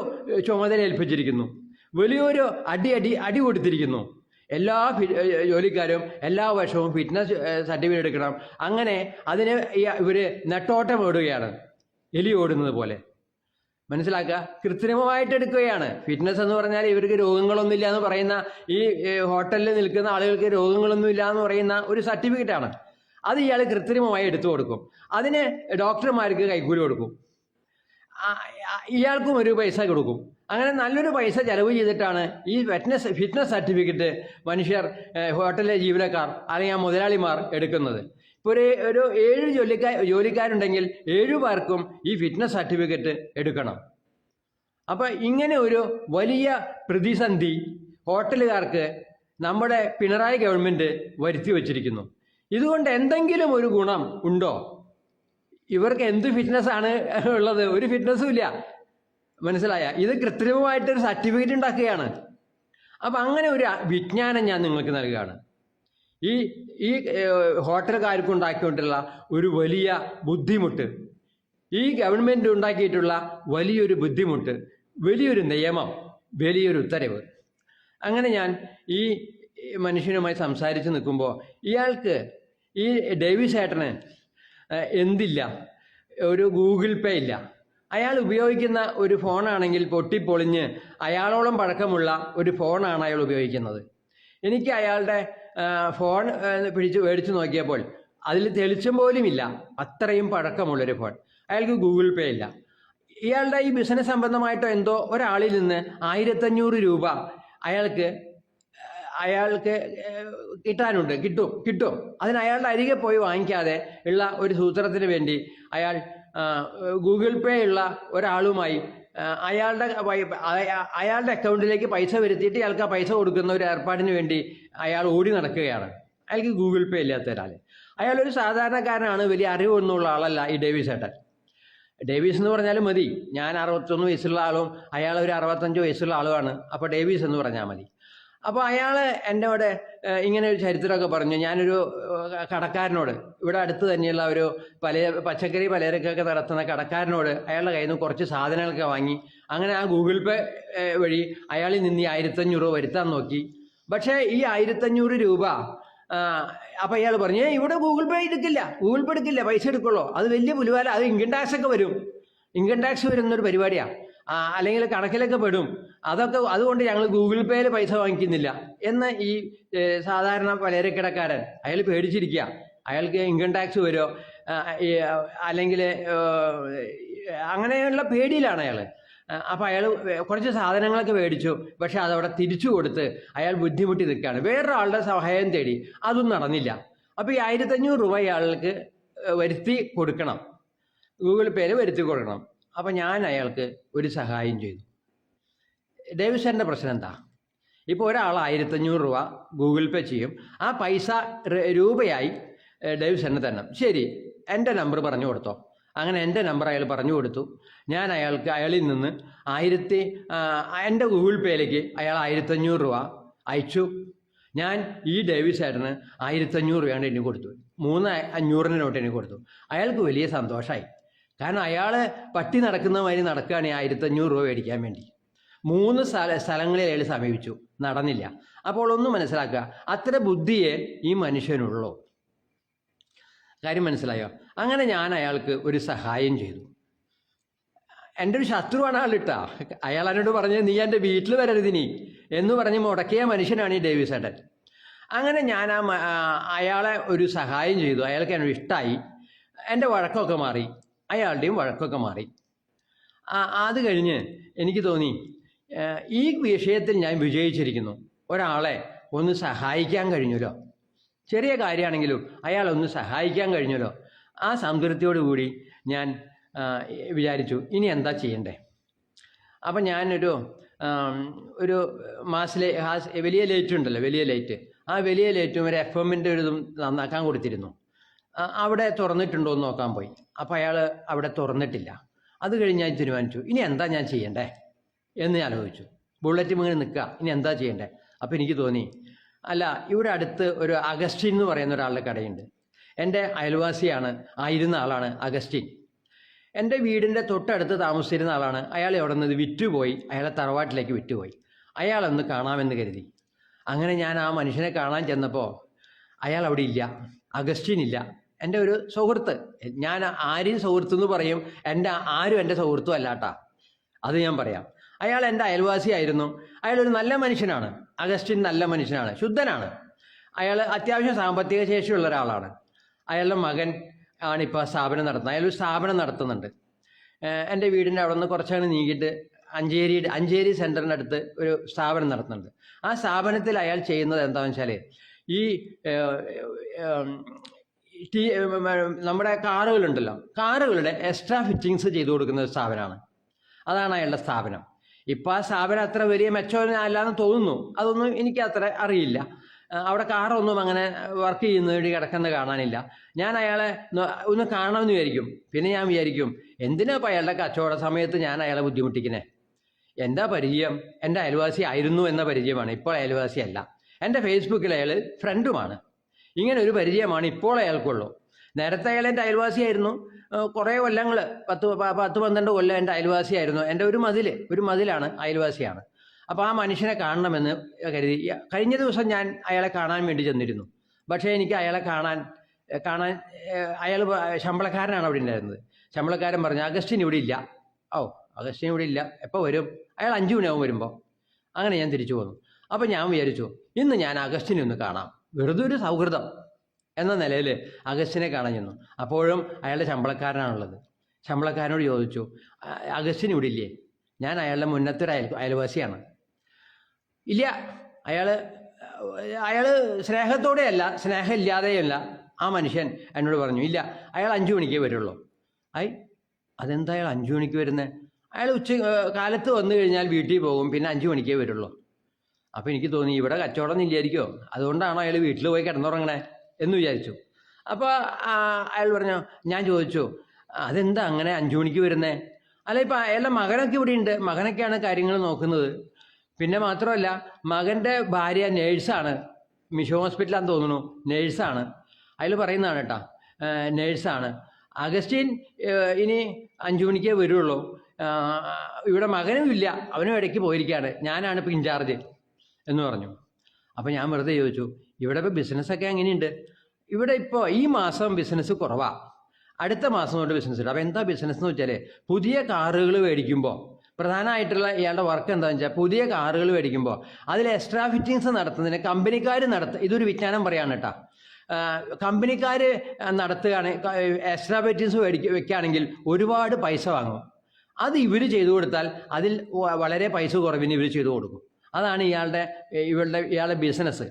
ചുമതല ഏൽപ്പിച്ചിരിക്കുന്നു, വലിയൊരു അടി കൊടുത്തിരിക്കുന്നു. എല്ലാ ജോലിക്കാരും എല്ലാ വർഷവും ഫിറ്റ്നസ് സർട്ടിഫിക്കറ്റ് എടുക്കണം. അങ്ങനെ അതിന് ഇവർ നെട്ടോട്ടം ഓടുകയാണ്, എലി ഓടുന്നത് പോലെ. മനസ്സിലാക്കുക, കൃത്രിമമായിട്ട് എടുക്കുകയാണ്. ഫിറ്റ്നസ് എന്ന് പറഞ്ഞാൽ ഇവർക്ക് രോഗങ്ങളൊന്നുമില്ല എന്ന് പറയുന്ന, ഈ ഹോട്ടലിൽ നിൽക്കുന്ന ആളുകൾക്ക് രോഗങ്ങളൊന്നുമില്ല എന്ന് പറയുന്ന ഒരു സർട്ടിഫിക്കറ്റാണ്. അത് ഇയാൾ കൃത്രിമമായി എടുത്തു കൊടുക്കും. അതിന് ഡോക്ടർമാർക്ക് കൈക്കൂലി കൊടുക്കും, ഇയാൾക്കും ഒരു പൈസ കൊടുക്കും. അങ്ങനെ നല്ലൊരു പൈസ ചെലവ് ചെയ്തിട്ടാണ് ഈ ഫിറ്റ്നസ് സർട്ടിഫിക്കറ്റ് മനുഷ്യർ, ഹോട്ടലിലെ ജീവനക്കാർ അല്ലെങ്കിൽ മുതലാളിമാർ എടുക്കുന്നത്. ഇപ്പോൾ ഒരു 7 ജോലിക്കാരുണ്ടെങ്കിൽ 7 പേർക്കും ഈ ഫിറ്റ്നസ് സർട്ടിഫിക്കറ്റ് എടുക്കണം. അപ്പോൾ ഇങ്ങനെ ഒരു വലിയ പ്രതിസന്ധി ഹോട്ടലുകാർക്ക് നമ്മുടെ പിണറായി ഗവൺമെൻറ് വരുത്തി വച്ചിരിക്കുന്നു. ഇതുകൊണ്ട് എന്തെങ്കിലും ഒരു ഗുണം ഉണ്ടോ? ഇവർക്ക് എന്ത് ഫിറ്റ്നസ്സാണ് ഉള്ളത്? ഒരു ഫിറ്റ്നസ്സും ഇല്ല. മനസ്സിലായ? ഇത് കൃത്രിമമായിട്ടൊരു സർട്ടിഫിക്കറ്റ് ഉണ്ടാക്കുകയാണ്. അപ്പം അങ്ങനെ ഒരു വിജ്ഞാനം ഞാൻ നിങ്ങൾക്ക് നൽകുകയാണ്. ഈ ഹോട്ടലുകാർക്ക് ഉണ്ടാക്കിക്കൊണ്ടുള്ള ഒരു വലിയ ബുദ്ധിമുട്ട്, ഈ ഗവൺമെൻറ് ഉണ്ടാക്കിയിട്ടുള്ള വലിയൊരു ബുദ്ധിമുട്ട്, വലിയൊരു നിയമം, വലിയൊരു ഉത്തരവ്. അങ്ങനെ ഞാൻ ഈ മനുഷ്യനുമായി സംസാരിച്ച് നിൽക്കുമ്പോൾ ഇയാൾക്ക്, ഈ ഡേവിസ് ഏട്ടന് എന്തില്ല, ഒരു ഗൂഗിൾ പേ ഇല്ല. അയാൾ ഉപയോഗിക്കുന്ന ഒരു ഫോണാണെങ്കിൽ പൊട്ടിപ്പൊളിഞ്ഞ് അയാളോളം പഴക്കമുള്ള ഒരു ഫോണാണ് അയാൾ ഉപയോഗിക്കുന്നത്. എനിക്ക് അയാളുടെ ഫോൺ മേടിച്ച് നോക്കിയപ്പോൾ അതിൽ തെളിച്ചം പോലും ഇല്ല, അത്രയും പഴക്കമുള്ളൊരു ഫോൺ. അയാൾക്ക് ഗൂഗിൾ പേ ഇല്ല. ഇയാളുടെ ഈ ബിസിനസ് സംബന്ധമായിട്ടോ എന്തോ ഒരാളിൽ നിന്ന് 1500 രൂപ അയാൾക്ക് കിട്ടാനുണ്ട്, കിട്ടും. അതിന് അയാളുടെ അരികെ പോയി വാങ്ങിക്കാതെ ഉള്ള ഒരു സൂത്രത്തിന് വേണ്ടി അയാൾ ഗൂഗിൾ പേ ഉള്ള ഒരാളുമായി അയാളുടെ അക്കൗണ്ടിലേക്ക് പൈസ വരുത്തിയിട്ട് ഇയാൾക്ക് ആ പൈസ കൊടുക്കുന്ന ഒരു ഏർപ്പാടിന് വേണ്ടി അയാൾ ഓടി നടക്കുകയാണ്. അയാൾക്ക് ഗൂഗിൾ പേ ഇല്ലാത്ത ഒരാൾ. അയാളൊരു സാധാരണക്കാരനാണ്, വലിയ അറിവൊന്നുമുള്ള ആളല്ല ഈ ഡേവിസ് ഏട്ടൻ. ഡേവിസ് എന്ന് പറഞ്ഞാൽ മതി. ഞാൻ 61 വയസ്സുള്ള ആളും അയാൾ ഒരു 65 വയസ്സുള്ള ആളുമാണ്. അപ്പോൾ ഡേവിസ് എന്ന് പറഞ്ഞാൽ മതി. അപ്പോൾ അയാൾ എന്നോട് ഇങ്ങനെ ഒരു ചരിത്രമൊക്കെ പറഞ്ഞു. ഞാനൊരു കടക്കാരനോട്, ഇവിടെ അടുത്ത് തന്നെയുള്ള ഒരു പച്ചക്കറി പലചരക്കൊക്കെ നടത്തുന്ന കടക്കാരനോട് അയാളുടെ കയ്യിൽ നിന്ന് കുറച്ച് സാധനങ്ങളൊക്കെ വാങ്ങി. അങ്ങനെ ആ ഗൂഗിൾ പേ വഴി അയാളിൽ നിന്ന് ഈ 1500 രൂപ വരുത്താൻ നോക്കി. പക്ഷേ ഈ 1500 രൂപ അപ്പം അയാൾ പറഞ്ഞു, ഇവിടെ ഗൂഗിൾ പേ എടുക്കില്ല, പൈസ എടുക്കുള്ളൂ, അത് വലിയ പുലുവാല, അത് ഇൻകം ടാക്സ് ഒക്കെ വരും, ഇൻകം ടാക്സ് വരുന്നൊരു പരിപാടിയാണ്, അല്ലെങ്കിൽ കണക്കിലൊക്കെ പെടും, അതുകൊണ്ട് ഞങ്ങൾ ഗൂഗിൾ പേയിൽ പൈസ വാങ്ങിക്കുന്നില്ല എന്ന് ഈ സാധാരണ പലചരക്കിടക്കാരൻ അയാൾ പേടിച്ചിരിക്കുക. അയാൾക്ക് ഇൻകം ടാക്സ് വരുമോ അല്ലെങ്കിൽ അങ്ങനെയുള്ള പേടിയിലാണ് അയാൾ. അപ്പോൾ അയാൾ കുറച്ച് സാധനങ്ങളൊക്കെ മേടിച്ചു. പക്ഷെ അതവിടെ തിരിച്ചു കൊടുത്ത് അയാൾ ബുദ്ധിമുട്ടി നിൽക്കുകയാണ്. വേറൊരാളുടെ സഹായം തേടി, അതും നടന്നില്ല. അപ്പോൾ ഈ 1500 രൂപ അയാൾക്ക് വരുത്തി കൊടുക്കണം, ഗൂഗിൾ പേയിൽ വരുത്തി കൊടുക്കണം. അപ്പം ഞാൻ അയാൾക്ക് ഒരു സഹായം ചെയ്തു. ഡേവിസൻ്റെ പ്രശ്നം എന്താ? ഇപ്പോൾ ഒരാൾ 1500 രൂപ ഗൂഗിൾ പേ ചെയ്യും, ആ പൈസ രൂപയായി ഡേവിസന് തരണം. ശരി, എൻ്റെ നമ്പർ പറഞ്ഞു കൊടുത്തോ. അങ്ങനെ എൻ്റെ നമ്പർ അയാൾ പറഞ്ഞു കൊടുത്തു. ഞാൻ അയാളിൽ നിന്ന് എൻ്റെ ഗൂഗിൾ പേയിലേക്ക് അയാൾ 1500 രൂപ അയച്ചു. ഞാൻ ഈ ഡേവിസ് ഏട്ടന് 1500 രൂപയാണ് എനിക്ക് കൊടുത്തു. 3 നോട്ട് എനിക്ക് കൊടുത്തു. അയാൾക്ക് വലിയ സന്തോഷമായി. കാരണം അയാൾ പട്ടി നടക്കുന്ന മാതിരി നടക്കുകയാണ് 1500 രൂപ മേടിക്കാൻ വേണ്ടി. 3 സ്ഥലങ്ങളിൽ അയാൾ സമീപിച്ചു, നടന്നില്ല. അപ്പോൾ ഒന്ന് മനസ്സിലാക്കുക, അത്ര ബുദ്ധിയെ ഈ മനുഷ്യനുള്ളൂ. കാര്യം മനസ്സിലായോ? അങ്ങനെ ഞാൻ അയാൾക്ക് ഒരു സഹായം ചെയ്തു. എൻ്റെ ഒരു ശത്രുവാണ് ആളിട്ടാ. അയാൾ എന്നോട് പറഞ്ഞത്, നീ എൻ്റെ വീട്ടിൽ വരരുതിനി എന്ന് പറഞ്ഞ് മുടക്കിയ മനുഷ്യനാണ് ഈ ഡേവിസ് ഏട്ടൻ. അങ്ങനെ ഞാൻ അയാളെ ഒരു സഹായം ചെയ്തു. അയാൾക്ക് എന്നോട് ഇഷ്ടമായി. എൻ്റെ വഴക്കമൊക്കെ മാറി, അയാളുടെയും വഴക്കമൊക്കെ മാറി. അത് കഴിഞ്ഞ് എനിക്ക് തോന്നി, ഈ വിഷയത്തിൽ ഞാൻ വിജയിച്ചിരിക്കുന്നു. ഒരാളെ ഒന്ന് സഹായിക്കാൻ കഴിഞ്ഞല്ലോ, ചെറിയ കാര്യമാണെങ്കിലും അയാളൊന്ന് സഹായിക്കാൻ കഴിഞ്ഞല്ലോ. ആ സംതൃപ്തിയോടുകൂടി ഞാൻ വിചാരിച്ചു, ഇനി എന്താ ചെയ്യണ്ടേ. അപ്പം ഞാനൊരു വലിയ ലൈറ്റ് ഉണ്ടല്ലോ, വലിയ ലൈറ്റ്, ആ വലിയ ലൈറ്റും ഒരു FM-ൻ്റെ ഒരു ഇതും നന്നാക്കാൻ കൊടുത്തിരുന്നു. അവിടെ തുറന്നിട്ടുണ്ടോ എന്ന് നോക്കാൻ പോയി. അപ്പോൾ അയാൾ അവിടെ തുറന്നിട്ടില്ല. അത് കഴിഞ്ഞ് ഞാൻ തീരുമാനിച്ചു, ഇനി എന്താ ഞാൻ ചെയ്യണ്ടേ എന്ന് ഞാൻ ആലോചിച്ചു. ബുള്ളറ്റ് ഇങ്ങനെ നിൽക്കുക, ഇനി എന്താ ചെയ്യണ്ടേ. അപ്പോൾ എനിക്ക് തോന്നി, അല്ല, ഇവിടെ അടുത്ത് ഒരു അഗസ്റ്റിൻ എന്ന് പറയുന്ന ഒരാളുടെ കടയുണ്ട്. എൻ്റെ അയൽവാസിയാണ്, ആയിരുന്ന ആളാണ് അഗസ്റ്റിൻ. എൻ്റെ വീടിൻ്റെ തൊട്ടടുത്ത് താമസിച്ചിരുന്ന ആളാണ്. അയാൾ അവിടെ നിന്ന് വിറ്റുപോയി, അയാളെ തറവാട്ടിലേക്ക് വിറ്റുപോയി. അയാളൊന്ന് കാണാമെന്ന് കരുതി. അങ്ങനെ ഞാൻ ആ മനുഷ്യനെ കാണാൻ ചെന്നപ്പോൾ അയാൾ അവിടെ ഇല്ല, അഗസ്റ്റിൻ ഇല്ല. എൻ്റെ ഒരു സുഹൃത്ത്, ഞാൻ ആരും സുഹൃത്തെന്ന് പറയും, ആരും എൻ്റെ സുഹൃത്തും അല്ലാട്ടാ, അത് ഞാൻ പറയാം. അയാൾ എൻ്റെ അയൽവാസിയായിരുന്നു. അയാളൊരു നല്ല മനുഷ്യനാണ്. അഗസ്റ്റിൻ നല്ല മനുഷ്യനാണ്, ശുദ്ധനാണ്. അയാൾ അത്യാവശ്യം സാമ്പത്തിക ശേഷിയുള്ള ഒരാളാണ്. അയാളുടെ മകൻ ആണിപ്പോൾ സ്ഥാപനം നടത്തുന്നത്. അയാളൊരു സ്ഥാപനം നടത്തുന്നുണ്ട്. എൻ്റെ വീടിൻ്റെ അവിടെ നിന്ന് കുറച്ചങ്ങനെ നീങ്ങിയിട്ട് അഞ്ചേരി സെൻറ്ററിൻ്റെ അടുത്ത് ഒരു സ്ഥാപനം നടത്തുന്നുണ്ട്. ആ സ്ഥാപനത്തിൽ അയാൾ ചെയ്യുന്നത് എന്താണെന്ന് വെച്ചാൽ, ഈ നമ്മുടെ കാറുകളുണ്ടല്ലോ, കാറുകളുടെ എക്സ്ട്രാ ഫിറ്റിങ്സ് ചെയ്തു കൊടുക്കുന്ന ഒരു സ്ഥാപനമാണ്. അതാണ് അയാളുടെ സ്ഥാപനം. ഇപ്പം ആ സ്ഥാപനം അത്ര വലിയ മെച്ചം അല്ലാന്ന് തോന്നുന്നു. അതൊന്നും എനിക്ക് അത്ര അറിയില്ല. അവിടെ കാറൊന്നും അങ്ങനെ വർക്ക് ചെയ്യുന്ന വേണ്ടി കിടക്കുന്നത് കാണാനില്ല. ഞാൻ അയാളെ ഒന്ന് കാണണമെന്ന് വിചാരിക്കും. പിന്നെ ഞാൻ വിചാരിക്കും, എന്തിനാ ഇപ്പം അയാളുടെ കച്ചവട സമയത്ത് ഞാൻ അയാളെ ബുദ്ധിമുട്ടിക്കണേ. എന്താ പരിചയം? എൻ്റെ അയൽവാസി ആയിരുന്നു എന്ന പരിചയമാണ്, ഇപ്പോൾ അയൽവാസിയല്ല. എൻ്റെ ഫേസ്ബുക്കിൽ അയാൾ ഫ്രണ്ടുമാണ്. ഇങ്ങനെ ഒരു പരിചയമാണ് ഇപ്പോൾ അയാൾക്കുള്ളൂ. നേരത്തെ അയാൾ എൻ്റെ അയൽവാസിയായിരുന്നു. കുറേ കൊല്ലങ്ങൾ, 10-12 കൊല്ലം എൻ്റെ അയൽവാസിയായിരുന്നു. എൻ്റെ ഒരു മതിലാണ്, അയൽവാസിയാണ്. അപ്പോൾ ആ മനുഷ്യനെ കാണണമെന്ന് കരുതി കഴിഞ്ഞ ദിവസം ഞാൻ അയാളെ കാണാൻ വേണ്ടി ചെന്നിരുന്നു. പക്ഷേ എനിക്ക് അയാളെ കാണാൻ അയാൾ ശമ്പളക്കാരനാണ് അവിടെ ഉണ്ടായിരുന്നത്. ശമ്പളക്കാരൻ പറഞ്ഞു അഗസ്റ്റിൻ ഇവിടെ ഇല്ല. അഗസ്റ്റിൻ ഇവിടെ ഇല്ല, എപ്പോൾ വരും? അയാൾ 5 മണിയാവും വരുമ്പോൾ. അങ്ങനെ ഞാൻ തിരിച്ചു പോന്നു. അപ്പോൾ ഞാൻ വിചാരിച്ചു ഇന്ന് ഞാൻ അഗസ്റ്റിനെ ഒന്ന് കാണാം, വെറുതെ ഒരു സൗഹൃദം എന്ന നിലയിൽ അഗസ്റ്റിനെ കാണാൻ ചെന്നു. അപ്പോഴും അയാളുടെ ശമ്പളക്കാരനാണുള്ളത്. ശമ്പളക്കാരനോട് ചോദിച്ചു അഗസ്റ്റിൻ ഇവിടെ ഇല്ലേ? ഞാൻ അയാളുടെ മുന്നത്തെ ഒരു അയൽവാസിയാണ്. ഇല്ല, അയാൾ സ്നേഹത്തോടെയല്ല, സ്നേഹമില്ലാതെയല്ല. ആ മനുഷ്യൻ എന്നോട് പറഞ്ഞു ഇല്ല, അയാൾ 5 മണിക്കേ വരുള്ളൂ. അതെന്താ അയാൾ 5 മണിക്ക് വരുന്നത്? അയാൾ കാലത്ത് വന്നു കഴിഞ്ഞാൽ വീട്ടിൽ പോകും, പിന്നെ 5 മണിക്കേ വരുള്ളൂ. അപ്പോൾ എനിക്ക് തോന്നി ഇവിടെ കച്ചവടം ഇല്ലായിരിക്കുമോ, അതുകൊണ്ടാണോ അയാൾ വീട്ടിൽ പോയി കിടന്നുറങ്ങണേ എന്ന് വിചാരിച്ചു. അപ്പോൾ അയാൾ പറഞ്ഞു, ഞാൻ ചോദിച്ചു അതെന്താ അങ്ങനെ 5 മണിക്ക് വരുന്നേ? അല്ല, ഇപ്പം അയാളുടെ മകനൊക്കെ ഇവിടെ ഉണ്ട്, മകനൊക്കെയാണ് കാര്യങ്ങൾ നോക്കുന്നത്. പിന്നെ മാത്രമല്ല മകൻ്റെ ഭാര്യ നേഴ്സാണ്, മിഷൻ ഹോസ്പിറ്റലാന്ന് തോന്നുന്നു, നേഴ്സാണ്. അയാൾ പറയുന്നതാണ് കേട്ടോ, നേഴ്സാണ്. അഗസ്റ്റിൻ ഇനി 5 മണിക്കേ വരുള്ളൂ. ഇവിടെ മകനും ഇല്ല, അവനും ഇടയ്ക്ക് പോയിരിക്കുകയാണ്, ഞാനാണ് ഇപ്പോൾ ഇൻചാർജ് എന്ന് പറഞ്ഞു. അപ്പോൾ ഞാൻ വെറുതെ ചോദിച്ചു ഇവിടെ ഇപ്പോൾ ബിസിനസ്സൊക്കെ എങ്ങനെയുണ്ട്? ഇവിടെ ഇപ്പോൾ ഈ മാസം ബിസിനസ് കുറവാണ്, അടുത്ത മാസം തൊട്ട് ബിസിനസ് ഉണ്ട്. അപ്പോൾ എന്താ ബിസിനസ് എന്ന് വെച്ചാൽ പുതിയ കാറുകൾ മേടിക്കുമ്പോൾ പ്രധാനമായിട്ടുള്ള ഇയാളുടെ വർക്ക് എന്താണെന്ന് വെച്ചാൽ പുതിയ കാറുകൾ മേടിക്കുമ്പോൾ അതിൽ എക്സ്ട്രാ ഫിറ്റിങ്സ് നടത്തുന്നതിന് കമ്പനിക്കാർ ഇതൊരു വിജ്ഞാനം പറയാണ് കേട്ടോ. കമ്പനിക്കാർ നടത്തുകയാണ്, എക്സ്ട്രാ ഫിറ്റിങ്സ് വെക്കുകയാണെങ്കിൽ ഒരുപാട് പൈസ വാങ്ങും. അത് ഇവർ ചെയ്തു കൊടുത്താൽ അതിൽ വളരെ പൈസ കുറവിന് ഇവർ ചെയ്തു കൊടുക്കും. അതാണ് ഇയാളുടെ ബിസിനസ്.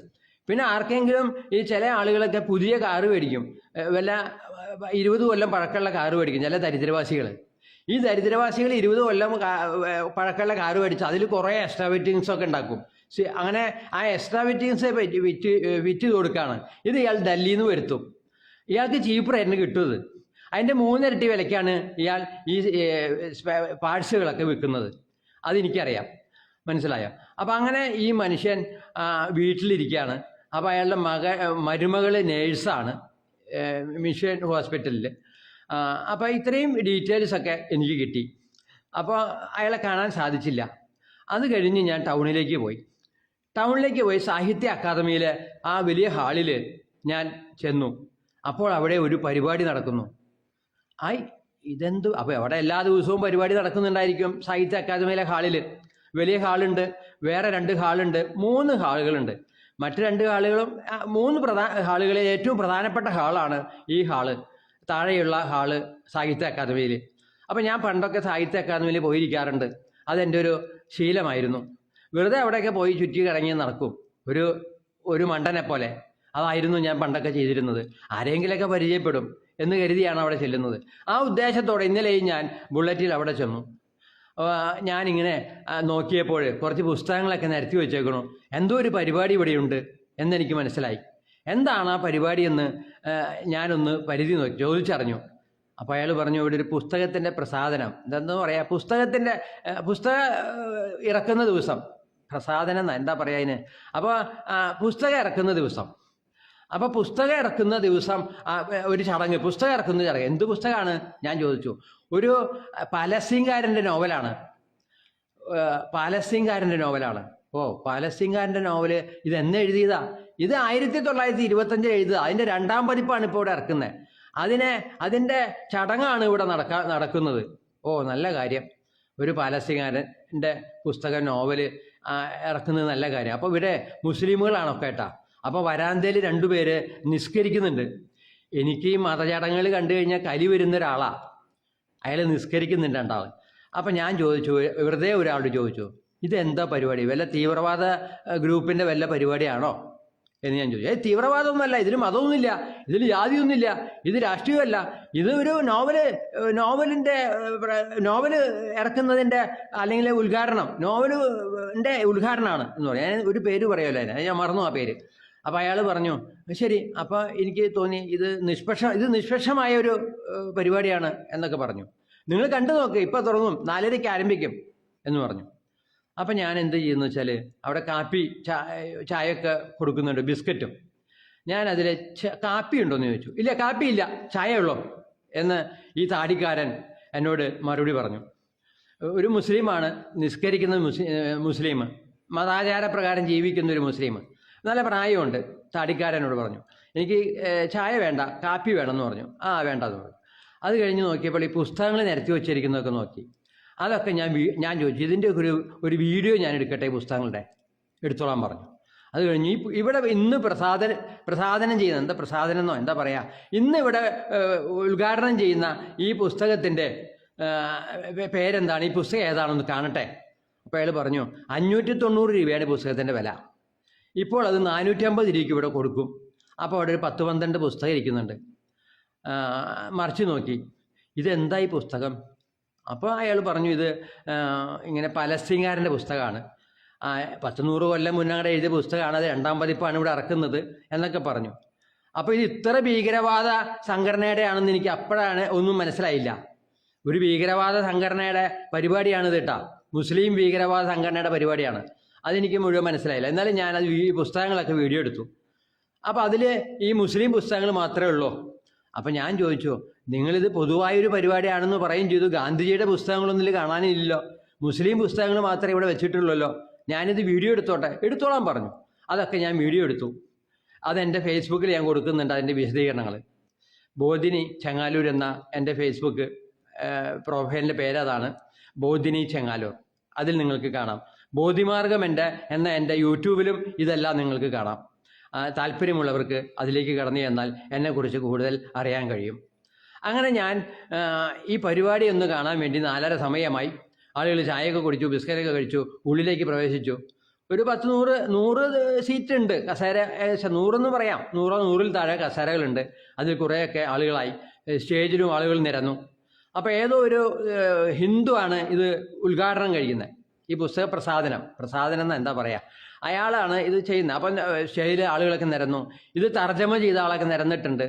പിന്നെ ആർക്കെങ്കിലും ഈ ചില ആളുകളൊക്കെ പുതിയ കാറ് മേടിക്കും, വല്ല 20 കൊല്ലം പഴക്കമുള്ള കാറ് മേടിക്കും ചില ദരിദ്രവാസികൾ. ഈ ദരിദ്രവാസികൾ 20 കൊല്ലം പഴക്കമുള്ള കാറ് മേടിച്ച് അതിൽ കുറേ എക്സ്ട്രാ ഫിറ്റിങ്സ് ഒക്കെ ഉണ്ടാക്കും. അങ്ങനെ ആ എക്സ്ട്രാ ഫിറ്റിങ്സ് വിറ്റ് കൊടുക്കുകയാണ്. ഇത് ഇയാൾ ഡൽഹിയിൽ നിന്ന് വരുത്തും. ഇയാൾക്ക് ചീപ്പ് റേറ്റിന് കിട്ടുന്നത്. അതിൻ്റെ 3 ഇരട്ടി വിലയ്ക്കാണ് ഇയാൾ ഈ പാർട്സുകളൊക്കെ വിൽക്കുന്നത്. അതെനിക്കറിയാം, മനസ്സിലായോ? അപ്പം അങ്ങനെ ഈ മനുഷ്യൻ വീട്ടിലിരിക്കുകയാണ്. അപ്പോൾ അയാളുടെ മരുമകൾ നേഴ്സാണ് മിഷൻ ഹോസ്പിറ്റലിൽ. അപ്പോൾ ഇത്രയും ഡീറ്റെയിൽസൊക്കെ എനിക്ക് കിട്ടി. അപ്പോൾ അയാളെ കാണാൻ സാധിച്ചില്ല. അത് കഴിഞ്ഞ് ഞാൻ ടൗണിലേക്ക് പോയി സാഹിത്യ അക്കാദമിയിലെ ആ വലിയ ഹാളിൽ ഞാൻ ചെന്നു. അപ്പോൾ അവിടെ ഒരു പരിപാടി നടക്കുന്നു. ഇതെന്തു? അപ്പോൾ അവിടെ എല്ലാ ദിവസവും പരിപാടി നടക്കുന്നുണ്ടായിരിക്കും. സാഹിത്യ അക്കാദമിയിലെ ഹാളിൽ വലിയ ഹാളുണ്ട്, വേറെ 2 ഹാളുണ്ട്, 3 ഹാളുകളുണ്ട്. മറ്റ് 2 ഹാളുകളും 3 ഹാളുകളിൽ ഏറ്റവും പ്രധാനപ്പെട്ട ഹാളാണ് ഈ ഹാള്, താഴെയുള്ള ഹാള് സാഹിത്യ അക്കാദമിയിൽ. അപ്പം ഞാൻ പണ്ടൊക്കെ സാഹിത്യ അക്കാദമിയിൽ പോയിരിക്കാറുണ്ട്. അതെൻ്റെ ഒരു ശീലമായിരുന്നു. വെറുതെ അവിടെയൊക്കെ പോയി ചുറ്റി കറങ്ങി നടക്കും, ഒരു മണ്ടനെ പോലെ. അതായിരുന്നു ഞാൻ പണ്ടൊക്കെ ചെയ്തിരുന്നത്. ആരെങ്കിലൊക്കെ പരിചയപ്പെടും എന്ന് കരുതിയാണ് അവിടെ ചെല്ലുന്നത്. ആ ഉദ്ദേശത്തോടെ ഇന്നലെയും ഞാൻ ബുള്ളറ്റിൽ അവിടെ ചെന്നു. ഞാനിങ്ങനെ നോക്കിയപ്പോൾ കുറച്ച് പുസ്തകങ്ങളൊക്കെ നിരത്തി വെച്ചേക്കണു. എന്തോ ഒരു പരിപാടി ഇവിടെയുണ്ട് എന്നെനിക്ക് മനസ്സിലായി. എന്താണ് ആ പരിപാടി എന്ന് ഞാനൊന്ന് ചോദിച്ചറിഞ്ഞു. അപ്പോൾ അയാൾ പറഞ്ഞു ഇവിടെ ഒരു പുസ്തകത്തിൻ്റെ പ്രസാധനം, എന്താണെന്ന് പറയാം, പുസ്തകം ഇറക്കുന്ന ദിവസം, പ്രസാധനം എന്താ പറയുക അതിന്. അപ്പോൾ പുസ്തകം ഇറക്കുന്ന ദിവസം, അപ്പോൾ പുസ്തകം ഇറക്കുന്ന ദിവസം ഒരു ചടങ്ങ്, പുസ്തകം ഇറക്കുന്ന ചടങ്ങ്. എന്ത് പുസ്തകമാണ് ഞാൻ ചോദിച്ചു. ഒരു പാലസ്തീൻകാരൻ്റെ നോവലാണ്. പാലസ്തീൻകാരൻ്റെ നോവല്. ഇത് എന്ന് എഴുതിയതാ? ഇത് 1925 എഴുതുക. അതിൻ്റെ 2ാം പതിപ്പാണ് ഇപ്പോൾ ഇവിടെ ഇറക്കുന്നത്. അതിൻ്റെ ചടങ്ങാണ് ഇവിടെ നടക്കുന്നത്. നല്ല കാര്യം. ഒരു പാലസ്തീൻകാരൻ്റെ നോവല് ഇറക്കുന്നത് നല്ല കാര്യം. അപ്പോൾ ഇവിടെ മുസ്ലിമുകളാണൊക്കെ കേട്ടാ. അപ്പോൾ വരാന്തയിൽ 2 പേര് നിസ്കരിക്കുന്നുണ്ട്. എനിക്ക് ഈ മതചടങ്ങുകൾ കണ്ടു കഴിഞ്ഞാൽ കലി വരുന്ന ഒരാളാണ്. അയാൾ നിസ്കരിക്കുന്നുണ്ട് 2 ആൾ. അപ്പം ഞാൻ ചോദിച്ചു, വെറുതെ ഒരാളോട് ചോദിച്ചു, ഇതെന്താ പരിപാടി? വല്ല തീവ്രവാദ ഗ്രൂപ്പിൻ്റെ വല്ല പരിപാടിയാണോ എന്ന് ഞാൻ ചോദിച്ചു. തീവ്രവാദമൊന്നുമല്ല, ഇതിൽ മതമൊന്നുമില്ല, ഇതിൽ ജാതിയൊന്നുമില്ല, ഇത് രാഷ്ട്രീയമല്ല, ഇത് ഒരു നോവല് ഇറക്കുന്നതിൻ്റെ അല്ലെങ്കിൽ നോവലിൻ്റെ ഉദ്ഘാടനമാണ് എന്ന് പറയാം. ഞാൻ ഒരു പേര് പറയുമല്ലോ അതിന്, ഞാൻ മറന്നു ആ പേര്. അപ്പോൾ അയാൾ പറഞ്ഞു ശരി. അപ്പോൾ എനിക്ക് തോന്നി ഇത് നിഷ്പക്ഷമായ ഒരു പരിപാടിയാണ് എന്നൊക്കെ പറഞ്ഞു. നിങ്ങൾ കണ്ടു നോക്ക്, ഇപ്പോൾ തുടങ്ങും, 4:30 ആരംഭിക്കും എന്ന് പറഞ്ഞു. അപ്പം ഞാൻ എന്ത് ചെയ്യുന്നു വെച്ചാൽ അവിടെ കാപ്പി ചായയൊക്കെ കൊടുക്കുന്നുണ്ട്, ബിസ്ക്കറ്റും. ഞാൻ അതിൽ കാപ്പി ഉണ്ടോയെന്ന് ചോദിച്ചു. ഇല്ല, കാപ്പിയില്ല, ചായ ഉള്ളോ എന്ന് ഈ താടിക്കാരൻ എന്നോട് മറുപടി പറഞ്ഞു. ഒരു മുസ്ലിമാണ്, നിസ്കരിക്കുന്ന മുസ്ലിം. മതാചാരപ്രകാരം ജീവിക്കുന്ന ഒരു മുസ്ലിം, നല്ല പ്രായമുണ്ട്. താടിക്കാരനോട് പറഞ്ഞു, എനിക്ക് ചായ വേണ്ട, കാപ്പി വേണമെന്ന് പറഞ്ഞു. ആ വേണ്ടെന്ന് പറഞ്ഞു. അത് കഴിഞ്ഞ് നോക്കിയപ്പോൾ ഈ പുസ്തകങ്ങൾ നിരത്തി വെച്ചിരിക്കുന്നതൊക്കെ നോക്കി. അതൊക്കെ ഞാൻ ചോദിച്ചു, ഇതിൻ്റെ ഒരു വീഡിയോ ഞാൻ എടുക്കട്ടെ, പുസ്തകങ്ങളുടെ എടുത്തോളാൻ പറഞ്ഞു. അത് കഴിഞ്ഞ് ഇവിടെ ഇന്ന് പ്രസാദനം ചെയ്യുന്ന, എന്താ പ്രസാദനം എന്നോ എന്താ പറയുക, ഇന്ന് ഇവിടെ ഉദ്ഘാടനം ചെയ്യുന്ന ഈ പുസ്തകത്തിൻ്റെ പേരെന്താണ്, ഈ പുസ്തകം ഏതാണെന്ന് കാണട്ടെ. അപ്പോൾ അയാൾ പറഞ്ഞു 590 രൂപയാണ് പുസ്തകത്തിൻ്റെ വില. ഇപ്പോൾ അത് 450 രൂപയ്ക്ക് ഇവിടെ കൊടുക്കും. അപ്പോൾ അവിടെ ഒരു 10-12 പുസ്തകം ഇരിക്കുന്നുണ്ട്. മറിച്ച് നോക്കി, ഇതെന്താ ഈ പുസ്തകം? അപ്പോൾ അയാൾ പറഞ്ഞു, ഇത് ഇങ്ങനെ പലസ്തീൻകാരൻ്റെ പുസ്തകമാണ്, 100 കൊല്ലം മുന്നേ എഴുതിയ പുസ്തകമാണ്, അത് 2ാം പതിപ്പാണ് ഇവിടെ ഇറക്കുന്നത് എന്നൊക്കെ പറഞ്ഞു. അപ്പോൾ ഇത് ഇത്ര ഭീകരവാദ സംഘടനയുടെ ആണെന്ന് എനിക്ക് അപ്പോഴാണ് ഒന്നും മനസ്സിലായില്ല. ഒരു ഭീകരവാദ സംഘടനയുടെ പരിപാടിയാണിത് കേട്ടോ, മുസ്ലിം ഭീകരവാദ സംഘടനയുടെ പരിപാടിയാണ്. അതെനിക്ക് മുഴുവൻ മനസ്സിലായില്ല. എന്നാലും ഞാനത് ഈ പുസ്തകങ്ങളൊക്കെ വീഡിയോ എടുത്തു. അപ്പോൾ അതിൽ ഈ മുസ്ലിം പുസ്തകങ്ങൾ മാത്രമേ ഉള്ളൂ. അപ്പം ഞാൻ ചോദിച്ചു, നിങ്ങളിത് പൊതുവായൊരു പരിപാടിയാണെന്ന് പറയും ചെയ്തു, ഗാന്ധിജിയുടെ പുസ്തകങ്ങളൊന്നും ഇതിൽ കാണാനില്ലല്ലോ, മുസ്ലിം പുസ്തകങ്ങൾ മാത്രമേ ഇവിടെ വെച്ചിട്ടുള്ളല്ലോ, ഞാനിത് വീഡിയോ എടുത്തോളാൻ പറഞ്ഞു. അതൊക്കെ ഞാൻ വീഡിയോ എടുത്തു. അതെൻ്റെ ഫേസ്ബുക്കിൽ ഞാൻ കൊടുക്കുന്നുണ്ട്, അതിൻ്റെ വിശദീകരണങ്ങൾ. ബോധിനി ചെങ്ങാലൂർ എന്ന എൻ്റെ ഫേസ്ബുക്ക് പ്രൊഫൈലിൻ്റെ പേരതാണ്, ബോധിനി ചെങ്ങാലൂർ. അതിൽ നിങ്ങൾക്ക് കാണാം. ബോധിമാർഗം എന്ന എൻ്റെ യൂട്യൂബിലും ഇതെല്ലാം നിങ്ങൾക്ക് കാണാം. താല്പര്യമുള്ളവർക്ക് അതിലേക്ക് കടന്നു ചെന്നാൽ എന്നെക്കുറിച്ച് കൂടുതൽ അറിയാൻ കഴിയും. അങ്ങനെ ഞാൻ ഈ പരിപാടി ഒന്ന് കാണാൻ വേണ്ടി 4:30 സമയമായി. ആളുകൾ ചായയൊക്കെ കുടിച്ചു, ബിസ്ക്കറ്റൊക്കെ കഴിച്ചു, ഉള്ളിലേക്ക് പ്രവേശിച്ചു. ഒരു 100 സീറ്റ് ഉണ്ട്, കസേര ഏകദേശം 100 പറയാം, 100-100-ൽ താഴെ കസേരകളുണ്ട്. അതിൽ കുറേയൊക്കെ ആളുകളായി, സ്റ്റേജിലും ആളുകൾ നിരന്നു. അപ്പോൾ ഏതോ ഒരു ഹിന്ദു ആണ് ഇത് ഉദ്ഘാടനം കഴിക്കുന്നത്, ഈ പുസ്തക പ്രസാദനം എന്ന് എന്താ പറയുക, അയാളാണ് ഇത് ചെയ്യുന്നത്. അപ്പം സ്റ്റേജിലെ ആളുകളൊക്കെ നിരന്നു, ഇത് തർജ്ജമ ചെയ്ത ആളൊക്കെ നിരന്നിട്ടുണ്ട്.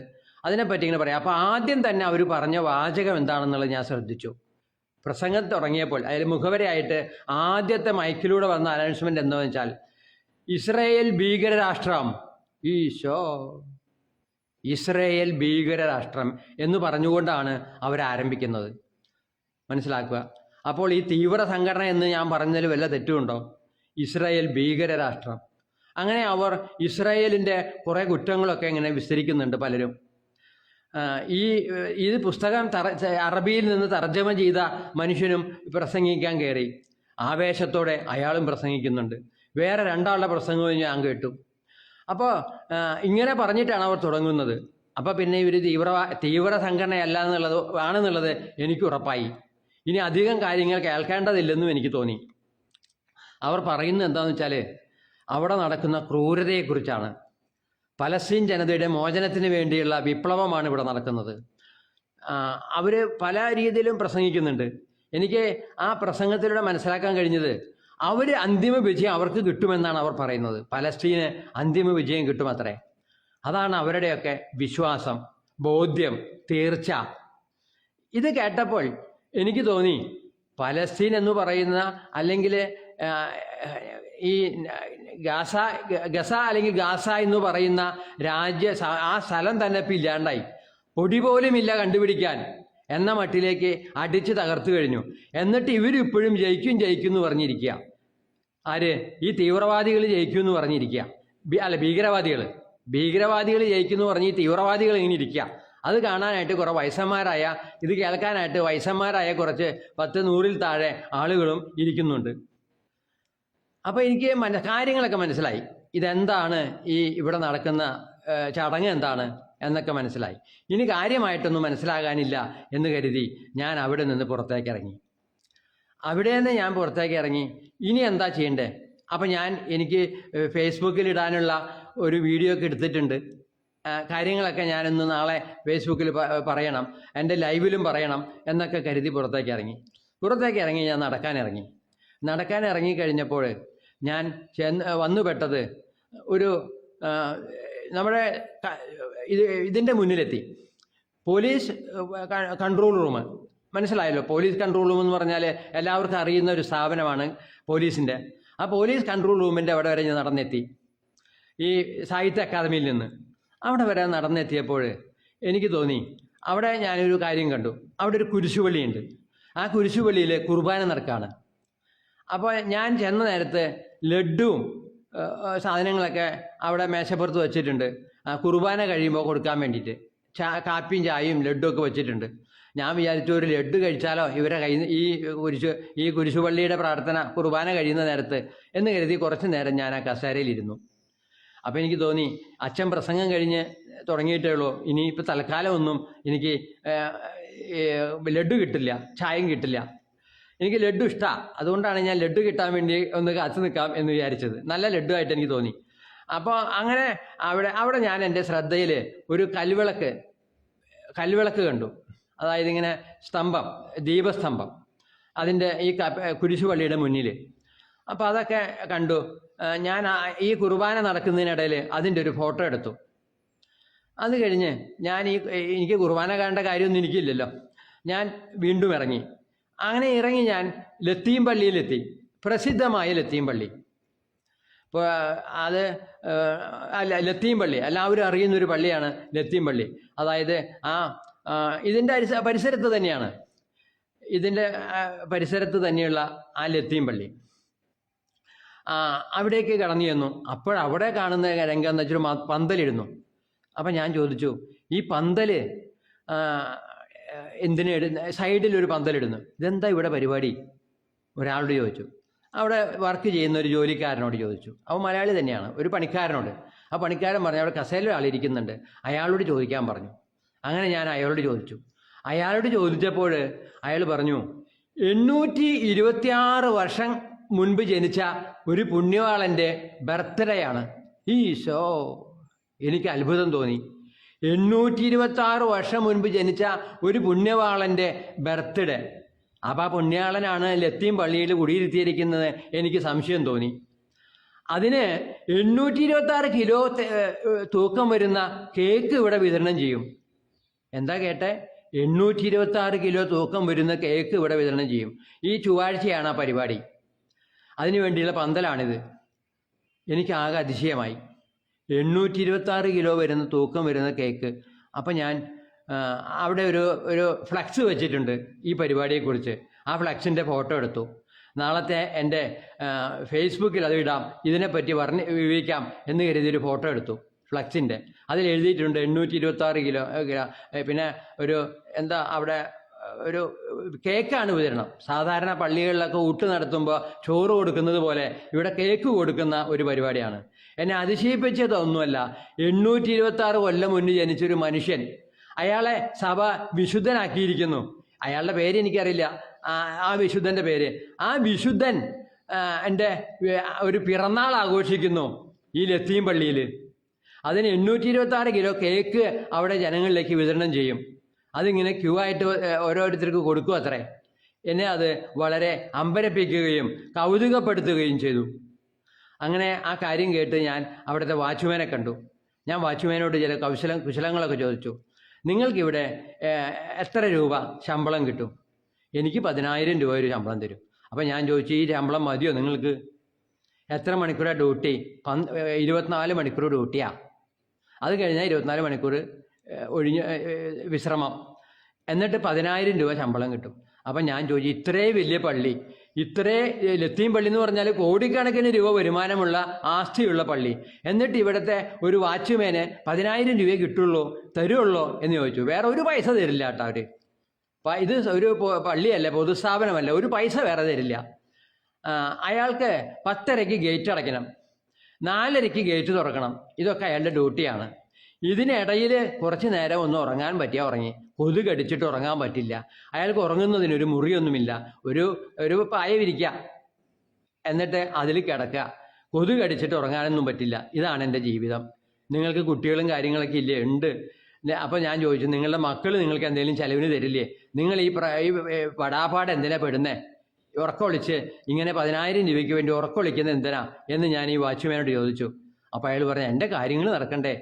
അതിനെപ്പറ്റി ഇങ്ങനെ പറയാം. അപ്പോൾ ആദ്യം തന്നെ അവർ പറഞ്ഞ വാചകം എന്താണെന്നുള്ളത് ഞാൻ ശ്രദ്ധിച്ചു. പ്രസംഗം തുടങ്ങിയപ്പോൾ അതിൽ മുഖവരയായിട്ട് ആദ്യത്തെ മൈക്കിലൂടെ വന്ന അനൗൺസ്മെൻ്റ് എന്താണെന്ന് വെച്ചാൽ, ഇസ്രയേൽ ഭീകരരാഷ്ട്രം, ഇസ്രയേൽ ഭീകരരാഷ്ട്രം എന്ന് പറഞ്ഞുകൊണ്ടാണ് അവരാരംഭിക്കുന്നത്. മനസ്സിലാക്കുക. അപ്പോൾ ഈ തീവ്ര സംഘടന എന്ന് ഞാൻ പറഞ്ഞതിൽ വല്ല തെറ്റുമുണ്ടോ? ഇസ്രയേൽ ഭീകരരാഷ്ട്രം. അങ്ങനെ അവർ ഇസ്രയേലിൻ്റെ കുറേ കുറ്റങ്ങളൊക്കെ ഇങ്ങനെ വിസ്തരിക്കുന്നുണ്ട് പലരും. ഈ പുസ്തകം അറബിയിൽ നിന്ന് തർജ്ജമ ചെയ്ത മനുഷ്യനും പ്രസംഗിക്കാൻ കയറി. ആവേശത്തോടെ അയാളും പ്രസംഗിക്കുന്നുണ്ട്. വേറെ 2 ആളുടെ പ്രസംഗവും ഞാൻ കേട്ടു. അപ്പോൾ ഇങ്ങനെ പറഞ്ഞിട്ടാണ് അവർ തുടങ്ങുന്നത്. അപ്പോൾ പിന്നെ ഇവർ തീവ്ര സംഘടനയല്ല ആണെന്നുള്ളത് എനിക്ക് ഉറപ്പായി. ഇനി അധികം കാര്യങ്ങൾ കേൾക്കേണ്ടതില്ലെന്നും എനിക്ക് തോന്നി. അവർ പറയുന്നത് എന്താണെന്ന് വെച്ചാൽ, അവിടെ നടക്കുന്ന ക്രൂരതയെക്കുറിച്ചാണ്. പലസ്തീൻ ജനതയുടെ മോചനത്തിന് വേണ്ടിയുള്ള വിപ്ലവമാണ് ഇവിടെ നടക്കുന്നത്. അവർ പല രീതിയിലും പ്രസംഗിക്കുന്നുണ്ട്. എനിക്ക് ആ പ്രസംഗത്തിലൂടെ മനസ്സിലാക്കാൻ കഴിഞ്ഞത്, അവർ അന്തിമ വിജയം അവർക്ക് കിട്ടുമെന്നാണ് അവർ പറയുന്നത്. പലസ്തീന് അന്തിമ വിജയം കിട്ടുമത്രേ. അതാണ് അവരുടെയൊക്കെ വിശ്വാസം, ബോധ്യം, തീർച്ച. ഇത് കേട്ടപ്പോൾ എനിക്ക് തോന്നി, പലസ്തീൻ എന്ന് പറയുന്ന, അല്ലെങ്കിൽ ഈ ഗസ അല്ലെങ്കിൽ ഗാസ എന്ന് പറയുന്ന ആ സ്ഥലം തന്നെ ഇപ്പം ഇല്ലാണ്ടായി, പൊടി പോലും ഇല്ല കണ്ടുപിടിക്കാൻ എന്ന മട്ടിലേക്ക് അടിച്ച് തകർത്തു കഴിഞ്ഞു. എന്നിട്ട് ഇവരിപ്പോഴും ജയിക്കും എന്ന് പറഞ്ഞിരിക്കുക. ആര്? ഈ തീവ്രവാദികൾ ജയിക്കും എന്ന് പറഞ്ഞിരിക്കുക. ഭീകരവാദികൾ ജയിക്കും എന്ന് പറഞ്ഞ് ഈ തീവ്രവാദികൾ ഇങ്ങനെ ഇരിക്കുക. അത് കാണാനായിട്ട് കുറേ വയസ്സന്മാരായ, ഇത് കേൾക്കാനായിട്ട് വയസ്സന്മാരായ കുറച്ച് 10-100-ൽ താഴെ ആളുകളും ഇരിക്കുന്നുണ്ട്. അപ്പോൾ എനിക്ക് കാര്യങ്ങളൊക്കെ മനസ്സിലായി. ഇതെന്താണ് ഇവിടെ നടക്കുന്ന ചടങ്ങ് എന്താണ് എന്നൊക്കെ മനസ്സിലായി. ഇനി കാര്യമായിട്ടൊന്നും മനസ്സിലാകാനില്ല എന്ന് കരുതി ഞാൻ അവിടെ നിന്ന് പുറത്തേക്ക് ഇറങ്ങി. ഇനി എന്താ ചെയ്യണ്ടേ? അപ്പം എനിക്ക് ഫേസ്ബുക്കിൽ ഇടാനുള്ള ഒരു വീഡിയോ ഒക്കെ എടുത്തിട്ടുണ്ട്. കാര്യങ്ങളൊക്കെ ഞാനിന്ന് നാളെ ഫേസ്ബുക്കിൽ പറയണം, എൻ്റെ ലൈവിലും പറയണം എന്നൊക്കെ കരുതി പുറത്തേക്ക് ഇറങ്ങി. ഞാൻ നടക്കാൻ ഇറങ്ങിക്കഴിഞ്ഞപ്പോൾ ഞാൻ വന്നുപെട്ടത് ഒരു നമ്മുടെ ഇതിൻ്റെ മുന്നിലെത്തി. പോലീസ് കൺട്രോൾ റൂം, മനസ്സിലായല്ലോ. പോലീസ് കൺട്രോൾ റൂം എന്ന് പറഞ്ഞാൽ എല്ലാവർക്കും അറിയുന്ന ഒരു സ്ഥാപനമാണ് പോലീസിൻ്റെ. ആ പോലീസ് കൺട്രോൾ റൂമിൻ്റെ അവിടെ വരെ ഞാൻ നടന്നെത്തി. ഈ സാഹിത്യ അക്കാദമിയിൽ നിന്ന് അവിടെ വരെ നടന്നെത്തിയപ്പോൾ എനിക്ക് തോന്നി, അവിടെ ഞാനൊരു കാര്യം കണ്ടു. അവിടെ ഒരു കുരിശുപള്ളിയുണ്ട്. ആ കുരിശുപള്ളിയിൽ കുർബാന നടക്കുകയാണ്. അപ്പോൾ ഞാൻ ചെന്ന നേരത്ത് ലഡ്ഡുവും സാധനങ്ങളൊക്കെ അവിടെ മേശപ്പുറത്ത് വെച്ചിട്ടുണ്ട്. കുർബാന കഴിയുമ്പോൾ കൊടുക്കാൻ വേണ്ടിയിട്ട് കാപ്പിയും ചായയും ലഡ്ഡുമൊക്കെ വെച്ചിട്ടുണ്ട്. ഞാൻ വിചാരിച്ചു ഒരു ലഡ്ഡു കഴിച്ചാലോ ഇവരെ കയ്യിൽ ഈ കുരിശുപള്ളിയുടെ പ്രാർത്ഥന കുർബാന കഴിയുന്ന നേരത്ത് എന്ന് കരുതി കുറച്ച് നേരം ഞാൻ ആ കസേരയിലിരുന്നു. അപ്പോൾ എനിക്ക് തോന്നി അച്ഛൻ പ്രസംഗം കഴിഞ്ഞ് തുടങ്ങിയിട്ടേ ഉള്ളൂ, ഇനിയിപ്പോൾ തൽക്കാലം ഒന്നും എനിക്ക് ലഡ്ഡു കിട്ടില്ല, ചായയും കിട്ടില്ല. എനിക്ക് ലഡ്ഡു ഇഷ്ടമാണ്, അതുകൊണ്ടാണ് ഞാൻ ലഡ്ഡു കിട്ടാൻ വേണ്ടി ഒന്ന് കാത്തു നിൽക്കാം എന്ന് വിചാരിച്ചത്. നല്ല ലഡ്ഡു ആയിട്ട് എനിക്ക് തോന്നി. അപ്പോൾ അങ്ങനെ അവിടെ ഞാൻ എൻ്റെ ശ്രദ്ധയിൽ ഒരു കൽവിളക്ക് കണ്ടു. അതായത് ഇങ്ങനെ സ്തംഭം, ദീപസ്തംഭം, അതിൻ്റെ ഈ കുരിശുപള്ളിയുടെ മുന്നിൽ. അപ്പോൾ അതൊക്കെ കണ്ടു. ഞാൻ ഈ കുർബാന നടക്കുന്നതിനിടയിൽ അതിൻ്റെ ഒരു ഫോട്ടോ എടുത്തു. അത് കഴിഞ്ഞ് എനിക്ക് കുർബാന കാണേണ്ട കാര്യമൊന്നും എനിക്കില്ലല്ലോ, ഞാൻ വീണ്ടും ഇറങ്ങി. അങ്ങനെ ഇറങ്ങി ഞാൻ ലത്തീം പള്ളിയിലെത്തി, പ്രസിദ്ധമായ ലത്തീം പള്ളി. ഇപ്പോൾ അത് ലത്തീം പള്ളി എല്ലാവരും അറിയുന്നൊരു പള്ളിയാണ് ലത്തീം പള്ളി. അതായത് ഇതിൻ്റെ പരിസരത്ത് തന്നെയാണ്, ഇതിൻ്റെ പരിസരത്ത് തന്നെയുള്ള ആ ലത്തീം പള്ളി. അവിടേക്ക് കടന്നു ചെന്നു. അപ്പോഴവിടെ കാണുന്ന രംഗം എന്ന് വെച്ചാൽ പന്തലിടുന്നു. അപ്പം ഞാൻ ചോദിച്ചു, ഈ പന്തൽ എന്തിനു സൈഡിലൊരു പന്തലിടുന്നു, ഇതെന്താ ഇവിടെ പരിപാടി? ഒരാളോട് ചോദിച്ചു. അവിടെ വർക്ക് ചെയ്യുന്ന ഒരു ജോലിക്കാരനോട് ചോദിച്ചു. അവൻ മലയാളി തന്നെയാണ്, ഒരു പണിക്കാരനോട്. ആ പണിക്കാരൻ പറഞ്ഞു അവിടെ കസേരയിൽ ആളിരിക്കുന്നുണ്ട്, അയാളോട് ചോദിക്കാൻ പറഞ്ഞു. അങ്ങനെ ഞാൻ അയാളോട് ചോദിച്ചു. അയാളോട് ചോദിച്ചപ്പോൾ അയാൾ പറഞ്ഞു 826 വർഷം മുൻപ് ജനിച്ച ഒരു പുണ്യവാളൻ്റെ ബർത്ത്ഡേ ആണ്. ഈശോ, എനിക്ക് അത്ഭുതം തോന്നി. 826 വർഷം മുൻപ് ജനിച്ച ഒരു പുണ്യവാളൻ്റെ ബർത്ത്ഡേ. അപ്പം ആ പുണ്യാളനാണ് ലത്തീം പള്ളിയിൽ കുടിയിരുത്തിയിരിക്കുന്നത്. എനിക്ക് സംശയം തോന്നി. അതിന് 826 കിലോ തൂക്കം വരുന്ന കേക്ക് ഇവിടെ വിതരണം ചെയ്യും. എന്താ കേട്ടെ? 826 കിലോ തൂക്കം വരുന്ന കേക്ക് ഇവിടെ വിതരണം ചെയ്യും. ഈ ചൊവ്വാഴ്ചയാണ് ആ പരിപാടി. അതിനു വേണ്ടിയുള്ള പന്തലാണിത്. എനിക്കാകെ അതിശയമായി. 826 കിലോ വരുന്ന തൂക്കം വരുന്ന കേക്ക്. അപ്പം ഞാൻ അവിടെ ഒരു ഫ്ലക്സ് വെച്ചിട്ടുണ്ട് ഈ പരിപാടിയെക്കുറിച്ച്. ആ ഫ്ലക്സിൻ്റെ ഫോട്ടോ എടുത്തു. നാളത്തെ എൻ്റെ ഫേസ്ബുക്കിൽ അത് ഇടാം, ഇതിനെപ്പറ്റി വിവരിക്കാം എന്ന് കരുതിയൊരു ഫോട്ടോ എടുത്തു ഫ്ലക്സിൻ്റെ. അതിൽ എഴുതിയിട്ടുണ്ട് 826 കിലോ. പിന്നെ അവിടെ ഒരു കേക്കാണ് വിതരണം. സാധാരണ പള്ളികളിലൊക്കെ ഊട്ട് നടത്തുമ്പോൾ ചോറ് കൊടുക്കുന്നത് പോലെ ഇവിടെ കേക്ക് കൊടുക്കുന്ന ഒരു പരിപാടിയാണ്. എന്നെ അതിശയിപ്പിച്ചതൊന്നുമല്ല, 826 കൊല്ലം മുന്നേ ജനിച്ചൊരു മനുഷ്യൻ, അയാളെ സഭ വിശുദ്ധനാക്കിയിരിക്കുന്നു. അയാളുടെ പേര് എനിക്കറിയില്ല, ആ വിശുദ്ധൻ്റെ പേര്. ആ വിശുദ്ധൻ എൻ്റെ ഒരു പിറന്നാൾ ആഘോഷിക്കുന്നു ഈ ലത്തീം പള്ളിയിൽ. അതിന് 826 കിലോ കേക്ക് അവിടെ ജനങ്ങളിലേക്ക് വിതരണം ചെയ്യും. അതിങ്ങനെ ക്യൂ ആയിട്ട് ഓരോരുത്തർക്ക് കൊടുക്കും അത്രേ. എന്നെ അത് വളരെ അമ്പരപ്പിക്കുകയും കൗതുകപ്പെടുത്തുകയും ചെയ്തു. അങ്ങനെ ആ കാര്യം കേട്ട് ഞാൻ അവിടുത്തെ വാച്ച്മാനെ കണ്ടു. ഞാൻ വാച്ച്മാനോട് ചില കുശലങ്ങളൊക്കെ ചോദിച്ചു. നിങ്ങൾക്കിവിടെ എത്ര രൂപ ശമ്പളം കിട്ടും? എനിക്ക് 10,000 രൂപ ഒരു ശമ്പളം തരും. അപ്പം ഞാൻ ചോദിച്ചു, ഈ ശമ്പളം മതിയോ നിങ്ങൾക്ക്? എത്ര മണിക്കൂറാണ് ഡ്യൂട്ടി? 24 മണിക്കൂർ ഡ്യൂട്ടിയാണ്. അത് കഴിഞ്ഞാൽ 24 മണിക്കൂർ വിശ്രമം. എന്നിട്ട് 10,000 രൂപ ശമ്പളം കിട്ടും. അപ്പം ഞാൻ ചോദിച്ചു, ഇത്രയും വലിയ പള്ളി, ലത്തീം പള്ളി എന്ന് പറഞ്ഞാൽ കോടിക്കണക്കിന് രൂപ വരുമാനമുള്ള ആസ്തിയുള്ള പള്ളി, എന്നിട്ട് ഇവിടുത്തെ ഒരു വാച്ച്മാന് 10,000 രൂപയെ കിട്ടുള്ളൂ, തരുള്ളൂ എന്ന് ചോദിച്ചു. വേറെ ഒരു പൈസ തരില്ല കേട്ടോ അവർ. ഇത് ഒരു പള്ളിയല്ല, പൊതുസ്ഥാപനമല്ല, ഒരു പൈസ വേറെ തരില്ല. അയാൾക്ക് 10:30 ഗേറ്റ് അടയ്ക്കണം, 4:30 ഗേറ്റ് തുറക്കണം. ഇതൊക്കെ അയാളുടെ ഡ്യൂട്ടിയാണ്. ഇതിനിടയിൽ കുറച്ച് നേരം ഒന്ന് ഉറങ്ങാൻ പറ്റിയാൽ ഉറങ്ങി. കൊതുക് കടിച്ചിട്ട് ഉറങ്ങാൻ പറ്റില്ല. അയാൾക്ക് ഉറങ്ങുന്നതിനൊരു മുറിയൊന്നുമില്ല. ഒരു പായ വിരിക്കുക, എന്നിട്ട് അതിൽ കിടക്കുക. കൊതുക് കടിച്ചിട്ട് ഉറങ്ങാനൊന്നും പറ്റില്ല. ഇതാണ് എൻ്റെ ജീവിതം. നിങ്ങൾക്ക് കുട്ടികളും കാര്യങ്ങളൊക്കെ ഇല്ലേ? ഉണ്ട്. അപ്പോൾ ഞാൻ ചോദിച്ചു, നിങ്ങളുടെ മക്കൾ നിങ്ങൾക്ക് എന്തെങ്കിലും ചിലവിന് തരില്ലേ? നിങ്ങൾ ഈ പടാപാട് എന്തിനാ പെടുന്നേ? ഉറക്കൊളിച്ച് ഇങ്ങനെ 10,000 രൂപയ്ക്ക് വേണ്ടി ഉറക്കൊളിക്കുന്നത് എന്തിനാ എന്ന് ഞാൻ ഈ വാച്ച്മാനോട് ചോദിച്ചു. അപ്പോൾ അയാൾ പറഞ്ഞു, എൻ്റെ കാര്യങ്ങൾ നടക്കണ്ടേ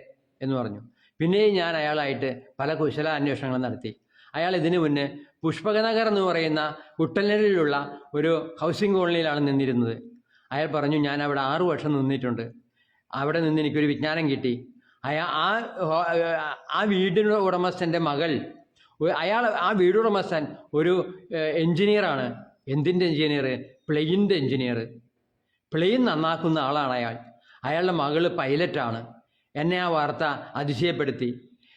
എന്ന് പറഞ്ഞു. പിന്നെയും ഞാൻ അയാളായിട്ട് പല കുശല അന്വേഷണങ്ങളും നടത്തി. അയാൾ ഇതിനു മുന്നേ പുഷ്പകനഗർ എന്ന് പറയുന്ന കുട്ടനാടിലുള്ള ഒരു ഹൗസിംഗ് കോളനിയിലാണ് നിന്നിരുന്നത്. അയാൾ പറഞ്ഞു, ഞാൻ അവിടെ 6 വർഷം നിന്നിട്ടുണ്ട്. അവിടെ നിന്ന് എനിക്കൊരു വിജ്ഞാനം കിട്ടി. ആ വീടിൻ്റെ ഉടമസ്ഥൻ്റെ മകൾ, ആ വീടുടമസ്ഥൻ ഒരു എൻജിനീയറാണ്. എന്തിൻ്റെ എൻജിനീയർ? പ്ലെയിൻ്റെ എൻജിനീയർ. പ്ലെയിൻ നന്നാക്കുന്ന ആളാണ് അയാൾ. അയാളുടെ മകള് പൈലറ്റാണ്. എന്നെ ആ വാർത്ത അതിശയപ്പെടുത്തി.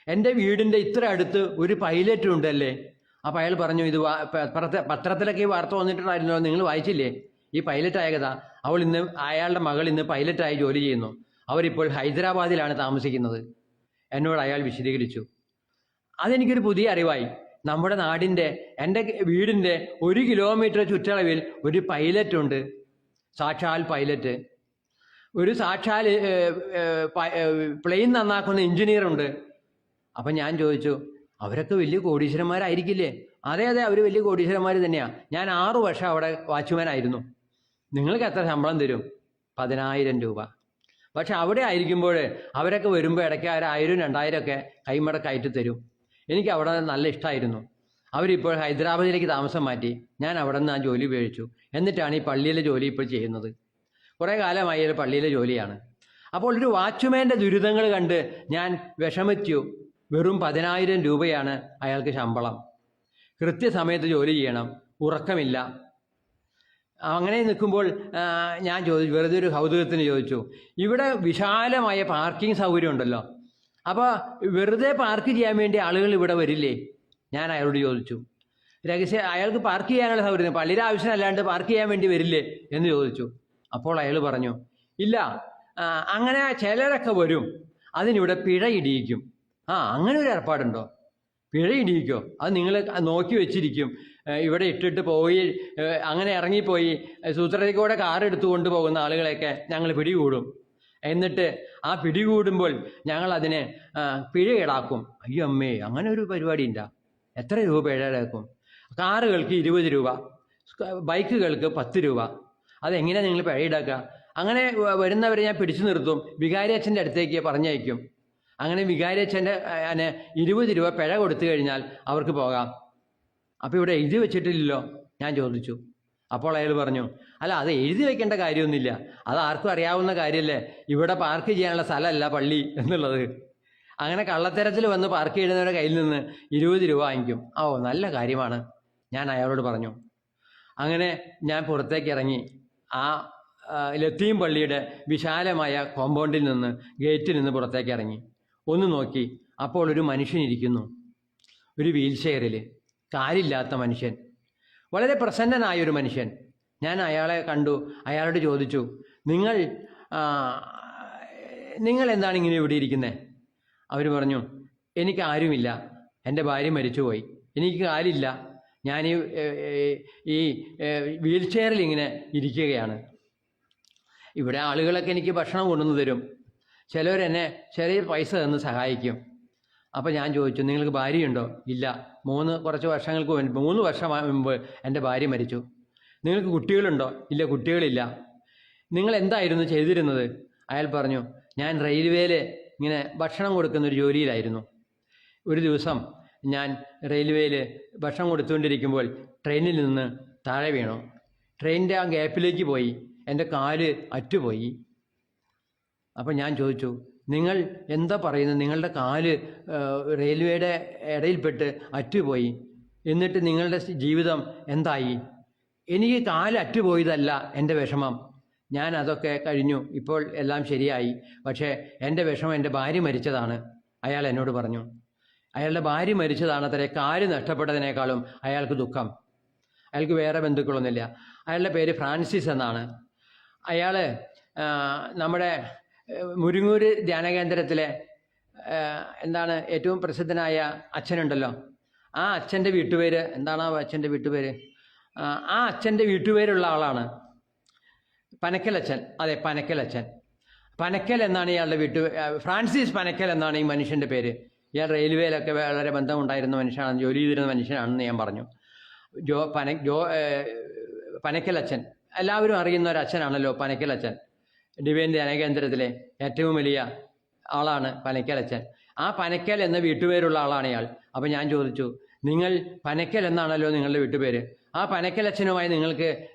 എൻ്റെ വീടിൻ്റെ ഇത്ര അടുത്ത് ഒരു പൈലറ്റ് ഉണ്ടല്ലേ? അപ്പോൾ അയാൾ പറഞ്ഞു, ഇത് പത്രത്തിലൊക്കെ ഈ വാർത്ത വന്നിട്ടുണ്ടായിരുന്നല്ലോ, നിങ്ങൾ വായിച്ചില്ലേ? ഈ പൈലറ്റായ കഥ. അയാളുടെ മകൾ ഇന്ന് പൈലറ്റായി ജോലി ചെയ്യുന്നു. അവരിപ്പോൾ ഹൈദരാബാദിലാണ് താമസിക്കുന്നത്. എന്നോട് അയാൾ വിശദീകരിച്ചു. അതെനിക്കൊരു പുതിയ അറിവായി. നമ്മുടെ നാടിൻ്റെ, എൻ്റെ വീടിൻ്റെ 1 കിലോമീറ്റർ ചുറ്റളവിൽ ഒരു പൈലറ്റ് ഉണ്ട്. സാക്ഷാൽ പൈലറ്റ്. ഒരു സാക്ഷാൽ പ്ലെയിൻ നന്നാക്കുന്ന എഞ്ചിനീയറുണ്ട്. അപ്പം ഞാൻ ചോദിച്ചു, അവരൊക്കെ വലിയ കോടീശ്വരന്മാരായിരിക്കില്ലേ? അതെ അതെ, അവർ വലിയ കോടീശ്വരന്മാർ തന്നെയാണ്. ഞാൻ 6 വർഷം അവിടെ വാച്ച്മാനായിരുന്നു. നിങ്ങൾക്ക് എത്ര ശമ്പളം തരും? 10,000 രൂപ. പക്ഷെ അവിടെ ആയിരിക്കുമ്പോൾ അവരൊക്കെ വരുമ്പോൾ ഇടയ്ക്ക് 1,000 2,000 ഒക്കെ കൈമടക്കായിട്ട് തരും. എനിക്ക് അവിടെ നല്ല ഇഷ്ടമായിരുന്നു. അവരിപ്പോൾ ഹൈദരാബാദിലേക്ക് താമസം മാറ്റി. ഞാൻ അവിടെ നിന്ന് ആ ജോലി ഉപേക്ഷിച്ചു. എന്നിട്ടാണ് ഈ പള്ളിയിലെ ജോലി ഇപ്പോൾ ചെയ്യുന്നത്. കുറേ കാലമായി ഒരു പള്ളിയിലെ ജോലിയാണ്. അപ്പോൾ ഒരു വാച്ച്മാൻ്റെ ദുരിതങ്ങൾ കണ്ട് ഞാൻ വിഷമിച്ചു. വെറും 10,000 രൂപയാണ് അയാൾക്ക് ശമ്പളം. കൃത്യസമയത്ത് ജോലി ചെയ്യണം, ഉറക്കമില്ല. അങ്ങനെ നിൽക്കുമ്പോൾ ഞാൻ ചോദിച്ചു, വെറുതെ ഒരു കൗതുകത്തിന് ചോദിച്ചു, ഇവിടെ വിശാലമായ പാർക്കിംഗ് സൗകര്യം ഉണ്ടല്ലോ, അപ്പോൾ വെറുതെ പാർക്ക് ചെയ്യാൻ വേണ്ടി ആളുകൾ ഇവിടെ വരില്ലേ? ഞാൻ അയാളോട് ചോദിച്ചു. അയാൾക്ക് പാർക്ക് ചെയ്യാനുള്ള സൗകര്യം പള്ളിയുടെ ആവശ്യമല്ലാണ്ട് പാർക്ക് ചെയ്യാൻ വേണ്ടി വരില്ലേ എന്ന് ചോദിച്ചു. അപ്പോൾ അയാൾ പറഞ്ഞു, ഇല്ല, അങ്ങനെ ചിലരൊക്കെ വരും, അതിനിവിടെ പിഴ ഇടിയിക്കും. അങ്ങനെ ഒരു ഏർപ്പാടുണ്ടോ? പിഴ ഇടിയിക്കോ? അത് നിങ്ങൾ നോക്കി വെച്ചിരിക്കും. ഇവിടെ ഇട്ടിട്ട് പോയി അങ്ങനെ ഇറങ്ങിപ്പോയി സൂത്രത്തിലൂടെ കാർ എടുത്തുകൊണ്ട് പോകുന്ന ആളുകളെയൊക്കെ ഞങ്ങൾ പിടികൂടും. എന്നിട്ട് ആ പിടികൂടുമ്പോൾ ഞങ്ങൾ അതിനെ പിഴ ഈടാക്കും. അയ്യോ അമ്മേ, അങ്ങനെ ഒരു പരിപാടി ഉണ്ടാ? എത്ര രൂപ പിഴ ഈടാക്കും? കാറുകൾക്ക് 20 രൂപ, ബൈക്കുകൾക്ക് 10 രൂപ. അതെങ്ങനെയാണ് നിങ്ങൾ പിഴ ഈടാക്കുക? അങ്ങനെ വരുന്നവരെ ഞാൻ പിടിച്ചു നിർത്തും, വികാരി അച്ഛൻ്റെ അടുത്തേക്ക് പറഞ്ഞയക്കും. അങ്ങനെ വികാരി അച്ഛൻ്റെ 20 രൂപ പിഴ കൊടുത്തു കഴിഞ്ഞാൽ അവർക്ക് പോകാം. അപ്പോൾ ഇവിടെ എഴുതി വെച്ചിട്ടില്ലല്ലോ? ഞാൻ ചോദിച്ചു. അപ്പോൾ അയാൾ പറഞ്ഞു, അല്ല, അത് എഴുതി വെക്കേണ്ട കാര്യമൊന്നുമില്ല, അത് ആർക്കും അറിയാവുന്ന കാര്യമല്ലേ, ഇവിടെ പാർക്ക് ചെയ്യാനുള്ള സ്ഥലമല്ല പള്ളി എന്നുള്ളത്. അങ്ങനെ കള്ളത്തരത്തിൽ വന്ന് പാർക്ക് ചെയ്യുന്നവരുടെ കയ്യിൽ നിന്ന് 20 രൂപ വാങ്ങിക്കും. നല്ല കാര്യമാണ്, ഞാൻ അയാളോട് പറഞ്ഞു. അങ്ങനെ ഞാൻ പുറത്തേക്ക് ഇറങ്ങി ആ ലത്തീം പള്ളിയുടെ വിശാലമായ കോമ്പൗണ്ടിൽ നിന്ന്, ഗേറ്റിൽ നിന്ന് പുറത്തേക്ക് ഇറങ്ങി. ഒന്ന് നോക്കി, അപ്പോൾ ഒരു മനുഷ്യൻ ഇരിക്കുന്നു, ഒരു വീൽ ചെയറിൽ, കാലില്ലാത്ത മനുഷ്യൻ, വളരെ പ്രസന്നനായൊരു മനുഷ്യൻ. ഞാൻ അയാളെ കണ്ടു. അയാളോട് ചോദിച്ചു, നിങ്ങൾ എന്താണ് ഇങ്ങനെ ഇവിടെ ഇരിക്കുന്നത്? അവർ പറഞ്ഞു, എനിക്ക് ആരുമില്ല, എൻ്റെ ഭാര്യ മരിച്ചുപോയി, എനിക്ക് കാലില്ല, ഞാൻ ഈ വീൽ ചെയറിൽ ഇങ്ങനെ ഇരിക്കുകയാണ്. ഇവിടെ ആളുകളൊക്കെ എനിക്ക് ഭക്ഷണം കൊണ്ടുവന്ന് തരും, ചിലവരെന്നെ ചെറിയ പൈസ തന്ന് സഹായിക്കും. അപ്പോൾ ഞാൻ ചോദിച്ചു, നിങ്ങൾക്ക് ഭാര്യയുണ്ടോ? ഇല്ല, കുറച്ച് വർഷങ്ങൾക്ക് മുൻപ്, 3 വർഷം മുമ്പ് എൻ്റെ ഭാര്യ മരിച്ചു. നിങ്ങൾക്ക് കുട്ടികളുണ്ടോ? ഇല്ല, കുട്ടികളില്ല. നിങ്ങൾ എന്തായിരുന്നു ചെയ്തിരുന്നത്? അയാൾ പറഞ്ഞു, ഞാൻ റെയിൽവേയിൽ ഇങ്ങനെ ഭക്ഷണം കൊടുക്കുന്നൊരു ജോലിയിലായിരുന്നു. ഒരു ദിവസം ഞാൻ റെയിൽവേയിൽ ഭക്ഷണം കൊടുത്തുകൊണ്ടിരിക്കുമ്പോൾ ട്രെയിനിൽ നിന്ന് താഴെ വീണു. ട്രെയിനിൻ്റെ ആ ഗ്യാപ്പിലേക്ക് പോയി, എൻ്റെ കാല് അറ്റുപോയി. അപ്പോൾ ഞാൻ ചോദിച്ചു, നിങ്ങൾ എന്താ പറയുന്നത്? നിങ്ങളുടെ കാല് റെയിൽവേയുടെ ഇടയിൽപ്പെട്ട് അറ്റുപോയി, എന്നിട്ട് നിങ്ങളുടെ ജീവിതം എന്തായി? എനിക്ക് കാല് അറ്റുപോയതല്ല എൻ്റെ വിഷമം, ഞാൻ അതൊക്കെ കഴിഞ്ഞു, ഇപ്പോൾ എല്ലാം ശരിയായി. പക്ഷേ എൻ്റെ വിഷമം എൻ്റെ ഭാര്യ മരിച്ചതാണ്. അയാൾ എന്നോട് പറഞ്ഞു, അയാളുടെ ഭാര്യ മരിച്ചതാണത്രേ കാല് നഷ്ടപ്പെട്ടതിനേക്കാളും അയാൾക്ക് ദുഃഖം. അയാൾക്ക് വേറെ ബന്ധുക്കളൊന്നുമില്ല. അയാളുടെ പേര് ഫ്രാൻസിസ് എന്നാണ്. അയാൾ നമ്മുടെ മുരിങ്ങൂര് ധ്യാനകേന്ദ്രത്തിലെ ഏറ്റവും പ്രസിദ്ധനായ അച്ഛനുണ്ടല്ലോ, ആ അച്ഛൻ്റെ വീട്ടുപേര് എന്താണ്? ആ അച്ഛൻ്റെ വീട്ടുപേര്, ആ അച്ഛൻ്റെ വീട്ടുപേരുള്ള ആളാണ് പനക്കലച്ഛൻ. അതെ, പനക്കലച്ഛൻ. പനക്കൽ എന്നാണ് ഇയാളുടെ ഫ്രാൻസിസ് പനക്കൽ എന്നാണ് ഈ മനുഷ്യൻ്റെ പേര്. ഇയാൾ റെയിൽവേയിലൊക്കെ വളരെ ബന്ധമുണ്ടായിരുന്ന മനുഷ്യനാണ്, ജോലി ചെയ്തിരുന്ന മനുഷ്യനാണെന്ന് ഞാൻ പറഞ്ഞു. പനക്കലച്ഛൻ എല്ലാവരും അറിയുന്ന ഒരു അച്ഛനാണല്ലോ പനക്കലച്ഛൻ. ഡിവൈൻ ധ്യാനകേന്ദ്രത്തിലെ ഏറ്റവും വലിയ ആളാണ് പനക്കലച്ഛൻ. ആ പനക്കൽ എന്ന വീട്ടുപേരുള്ള ആളാണ് ഇയാൾ. അപ്പോൾ ഞാൻ ചോദിച്ചു, നിങ്ങൾ പനക്കൽ എന്നാണല്ലോ നിങ്ങളുടെ വീട്ടുപേര്, ആ പനക്കലച്ഛനുമായി നിങ്ങൾക്ക്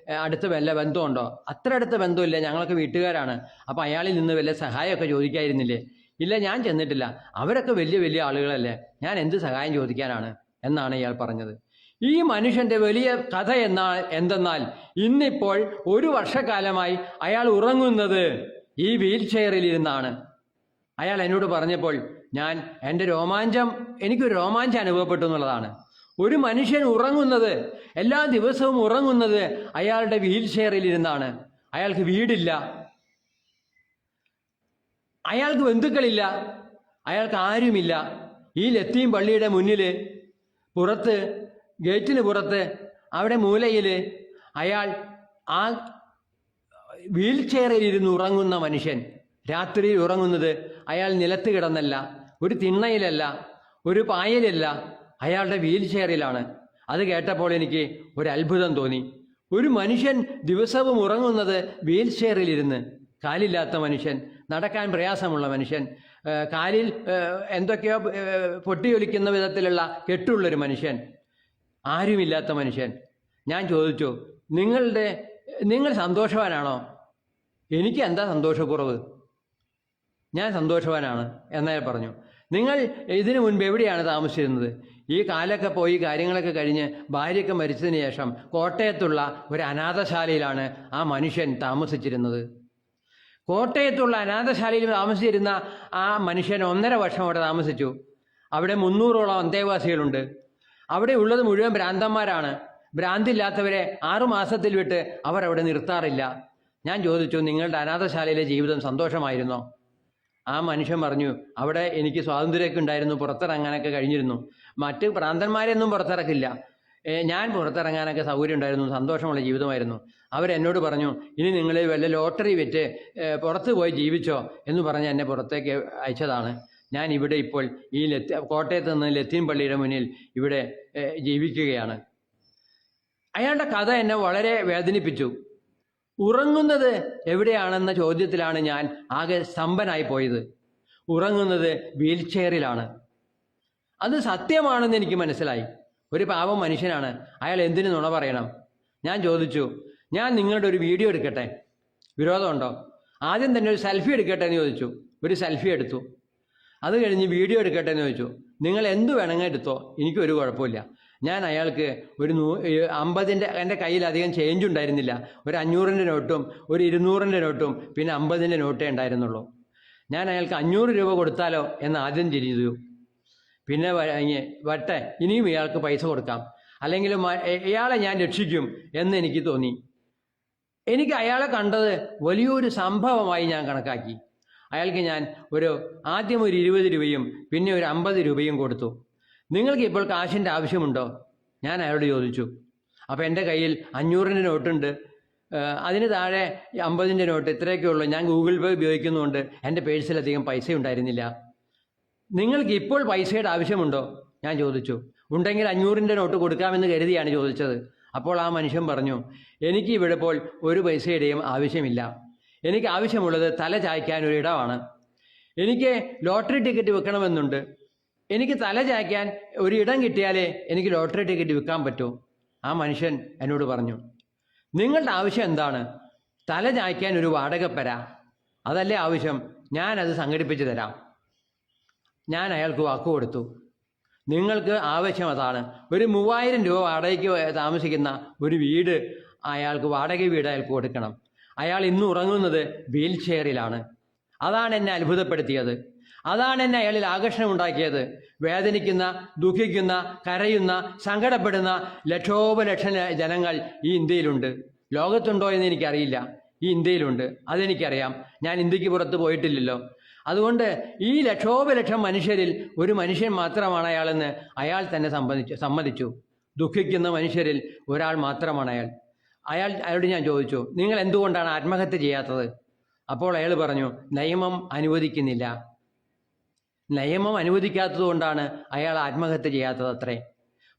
അടുത്ത വല്ല ബന്ധമുണ്ടോ? അത്ര അടുത്ത ബന്ധമില്ല, ഞങ്ങളൊക്കെ വീട്ടുകാരാണ്. അപ്പോൾ അയാളിൽ നിന്ന് വല്ല സഹായമൊക്കെ ചോദിക്കായിരുന്നില്ലേ? ഇല്ല, ഞാൻ ചെന്നിട്ടില്ല, അവരൊക്കെ വലിയ വലിയ ആളുകളല്ലേ, ഞാൻ എന്ത് സഹായം ചോദിക്കാനാണ് എന്നാണ് ഇയാൾ പറഞ്ഞത്. ഈ മനുഷ്യൻ്റെ വലിയ കഥ എന്തെന്നാൽ ഇന്നിപ്പോൾ 1 വർഷക്കാലമായി അയാൾ ഉറങ്ങുന്നത് ഈ വീൽ ചെയറിലിരുന്നാണ്. അയാൾ എന്നോട് പറഞ്ഞപ്പോൾ എനിക്കൊരു രോമാഞ്ചം അനുഭവപ്പെട്ടു എന്നുള്ളതാണ്. ഒരു മനുഷ്യൻ ഉറങ്ങുന്നത്, എല്ലാ ദിവസവും ഉറങ്ങുന്നത് അയാളുടെ വീൽ ചെയറിലിരുന്നാണ്. അയാൾക്ക് വീടില്ല, അയാൾക്ക് ബന്ധുക്കളില്ല, അയാൾക്ക് ആരുമില്ല. ഈ ലത്തീം പള്ളിയുടെ മുന്നിൽ പുറത്ത്, ഗേറ്റിന് പുറത്ത്, അവിടെ മൂലയിൽ അയാൾ ആ വീൽ ചെയറിലിരുന്ന് ഉറങ്ങുന്ന മനുഷ്യൻ രാത്രിയിൽ ഉറങ്ങുന്നത് അയാൾ നിലത്ത് കിടന്നല്ല, ഒരു തിണ്ണയിലല്ല, ഒരു പായലല്ല, അയാളുടെ വീൽ ചെയറിലാണ്. അത് കേട്ടപ്പോൾ എനിക്ക് ഒരു അത്ഭുതം തോന്നി. ഒരു മനുഷ്യൻ ദിവസവും ഉറങ്ങുന്നത് വീൽ ചെയറിലിരുന്ന്, കാലില്ലാത്ത മനുഷ്യൻ, നടക്കാൻ പ്രയാസമുള്ള മനുഷ്യൻ, കാലിൽ എന്തൊക്കെയോ പൊട്ടിയൊലിക്കുന്ന വിധത്തിലുള്ള കെട്ടുള്ളൊരു മനുഷ്യൻ, ആരുമില്ലാത്ത മനുഷ്യൻ. ഞാൻ ചോദിച്ചു, നിങ്ങൾ സന്തോഷവാനാണോ? എനിക്ക് എന്താ സന്തോഷക്കുറവ്? ഞാൻ സന്തോഷവാനാണ് എന്നയാൾ പറഞ്ഞു. നിങ്ങൾ ഇതിനു മുൻപ് എവിടെയാണ് താമസിച്ചിരുന്നത്? ഈ കാലൊക്കെ പോയി കാര്യങ്ങളൊക്കെ കഴിഞ്ഞ് ഭാര്യയൊക്കെ മരിച്ചതിന് ശേഷം കോട്ടയത്തുള്ള ഒരു അനാഥശാലയിലാണ് ആ മനുഷ്യൻ താമസിച്ചിരുന്നത്. കോട്ടയത്തുള്ള അനാഥശാലയിൽ താമസിച്ചിരുന്ന ആ മനുഷ്യൻ 1.5 വർഷം അവിടെ താമസിച്ചു. അവിടെ 300ഓളം അന്തേവാസികളുണ്ട്. അവിടെ ഉള്ളത് മുഴുവൻ ഭ്രാന്തന്മാരാണ്. ഭ്രാന്തില്ലാത്തവരെ 6 മാസത്തിൽ വിട്ട് അവർ അവിടെ നിർത്താറില്ല. ഞാൻ ചോദിച്ചു, നിങ്ങളുടെ അനാഥശാലയിലെ ജീവിതം സന്തോഷമായിരുന്നോ? ആ മനുഷ്യൻ പറഞ്ഞു, അവിടെ എനിക്ക് സ്വാതന്ത്ര്യമൊക്കെ ഉണ്ടായിരുന്നു, പുറത്തിറങ്ങാനൊക്കെ കഴിഞ്ഞിരുന്നു. മറ്റ് ഭ്രാന്തന്മാരെയൊന്നും പുറത്തിറക്കില്ല, ഞാൻ പുറത്തിറങ്ങാനൊക്കെ സൗകര്യം ഉണ്ടായിരുന്നു, സന്തോഷമുള്ള ജീവിതമായിരുന്നു. അവരെന്നോട് പറഞ്ഞു, ഇനി നിങ്ങൾ വല്ല ലോട്ടറി വിറ്റ് പുറത്ത് പോയി ജീവിച്ചോ എന്ന് പറഞ്ഞ് എന്നെ പുറത്തേക്ക് അയച്ചതാണ്. ഞാൻ ഇവിടെ ഇപ്പോൾ ഈ കോട്ടയത്ത് നിന്ന് ലത്തീൻ പള്ളിയുടെ മുന്നിൽ ഇവിടെ ജീവിക്കുകയാണ്. അയാളുടെ കഥ എന്നെ വളരെ വേദനിപ്പിച്ചു. ഉറങ്ങുന്നത് എവിടെയാണെന്ന ചോദ്യത്തിലാണ് ഞാൻ ആകെ സ്തംഭനായി പോയത്. ഉറങ്ങുന്നത് വീൽ ചെയറിലാണ്. അത് സത്യമാണെന്ന് എനിക്ക് മനസ്സിലായി. ഒരു പാവം മനുഷ്യനാണ്, അയാൾ എന്തിനു നുണ പറയണം? ഞാൻ ചോദിച്ചു, ഞാൻ നിങ്ങളുടെ ഒരു വീഡിയോ എടുക്കട്ടെ, വിരോധമുണ്ടോ? ആദ്യം തന്നെ ഒരു സെൽഫി എടുക്കട്ടെ എന്ന് ചോദിച്ചു. ഒരു സെൽഫി എടുത്തു. അത് കഴിഞ്ഞ് വീഡിയോ എടുക്കട്ടെ എന്ന് ചോദിച്ചു. നിങ്ങൾ എന്ത് വേണമെങ്കിൽ എടുത്തോ, എനിക്കൊരു കുഴപ്പമില്ല. ഞാൻ അയാൾക്ക് ഒരു 50ൻ്റെ, എൻ്റെ കയ്യിൽ അധികം ചേഞ്ച് ഉണ്ടായിരുന്നില്ല, ഒരു 500ൻ്റെ നോട്ടും ഒരു 200ൻ്റെ നോട്ടും പിന്നെ 50ൻ്റെ നോട്ടേ ഉണ്ടായിരുന്നുള്ളൂ. ഞാൻ അയാൾക്ക് 500 രൂപ കൊടുത്താലോ എന്ന് ആദ്യം ചിരിച്ചു. പിന്നെ വട്ടെ, ഇനിയും ഇയാൾക്ക് പൈസ കൊടുക്കാം, അല്ലെങ്കിൽ ഇയാളെ ഞാൻ രക്ഷിക്കും എന്ന് എനിക്ക് തോന്നി. എനിക്ക് അയാളെ കണ്ടത് വലിയൊരു സംഭവമായി ഞാൻ കണക്കാക്കി. അയാൾക്ക് ഞാൻ ആദ്യം ഒരു 20 രൂപയും പിന്നെ ഒരു 50 രൂപയും കൊടുത്തു. നിങ്ങൾക്ക് ഇപ്പോൾ കാശിൻ്റെ ആവശ്യമുണ്ടോ? ഞാൻ അയാളോട് ചോദിച്ചു. അപ്പോൾ എൻ്റെ കയ്യിൽ 500ൻ്റെ നോട്ടുണ്ട്, അതിന് താഴെ 50ൻ്റെ നോട്ട്, ഇത്രയൊക്കെ ഉള്ളൂ. ഞാൻ ഗൂഗിൾ പേ ഉപയോഗിക്കുന്നതുകൊണ്ട് എൻ്റെ പേഴ്സിലധികം പൈസ ഉണ്ടായിരുന്നില്ല. നിങ്ങൾക്ക് ഇപ്പോൾ പൈസയുടെ ആവശ്യമുണ്ടോ? ഞാൻ ചോദിച്ചു. ഉണ്ടെങ്കിൽ 500ൻ്റെ നോട്ട് കൊടുക്കാമെന്ന് കരുതിയാണ് ചോദിച്ചത്. അപ്പോൾ ആ മനുഷ്യൻ പറഞ്ഞു, എനിക്ക് ഇവിടെ ഇപ്പോൾ ഒരു പൈസയുടെയും ആവശ്യമില്ല. എനിക്ക് ആവശ്യമുള്ളത് തല ചായ്ക്കാൻ ഒരു ഇടമാണ്. എനിക്ക് ലോട്ടറി ടിക്കറ്റ് വെക്കണമെന്നുണ്ട്. എനിക്ക് തല ചായ്ക്കാൻ ഒരു ഇടം കിട്ടിയാലേ എനിക്ക് ലോട്ടറി ടിക്കറ്റ് വിൽക്കാൻ പറ്റൂ. ആ മനുഷ്യൻ എന്നോട് പറഞ്ഞു, നിങ്ങളുടെ ആവശ്യം എന്താണ്? തല ചായ്ക്കാൻ ഒരു വാടകപ്പര, അതല്ലേ ആവശ്യം? ഞാനത് സംഘടിപ്പിച്ച് തരാം. ഞാൻ അയാൾക്ക് വാക്ക് കൊടുത്തു. നിങ്ങൾക്ക് ആവശ്യം അതാണ്. ഒരു 3000 രൂപ വാടകയ്ക്ക് താമസിക്കുന്ന ഒരു വീട് അയാൾക്ക്, വാടക വീട് അയാൾക്ക് കൊടുക്കണം. അയാൾ ഇന്ന് ഉറങ്ങുന്നത് വീൽ ചെയറിലാണ്. അതാണ് എന്നെ അത്ഭുതപ്പെടുത്തിയത്. അതാണ് എന്നെ അയാളിൽ ആകർഷണം ഉണ്ടാക്കിയത്. വേദനിക്കുന്ന, ദുഃഖിക്കുന്ന, കരയുന്ന, സങ്കടപ്പെടുന്ന ലക്ഷോപലക്ഷം ജനങ്ങൾ ഈ ഇന്ത്യയിലുണ്ട്. ലോകത്തുണ്ടോ എന്ന് എനിക്കറിയില്ല, ഈ ഇന്ത്യയിലുണ്ട്, അതെനിക്കറിയാം. ഞാൻ ഇന്ത്യക്ക് പുറത്ത് പോയിട്ടില്ലല്ലോ. അതുകൊണ്ട് ഈ ലക്ഷോപലക്ഷം മനുഷ്യരിൽ ഒരു മനുഷ്യൻ മാത്രമാണ് അയാളെന്ന് അയാൾ തന്നെ സമ്മതിച്ചു. ദുഃഖിക്കുന്ന മനുഷ്യരിൽ ഒരാൾ മാത്രമാണ് അയാളോട് ഞാൻ ചോദിച്ചു, നിങ്ങൾ എന്തുകൊണ്ടാണ് ആത്മഹത്യ ചെയ്യാത്തത്? അപ്പോൾ അയാൾ പറഞ്ഞു, നിയമം അനുവദിക്കുന്നില്ല. നിയമം അനുവദിക്കാത്തത് കൊണ്ടാണ് അയാൾ ആത്മഹത്യ ചെയ്യാത്തത് അത്രേ.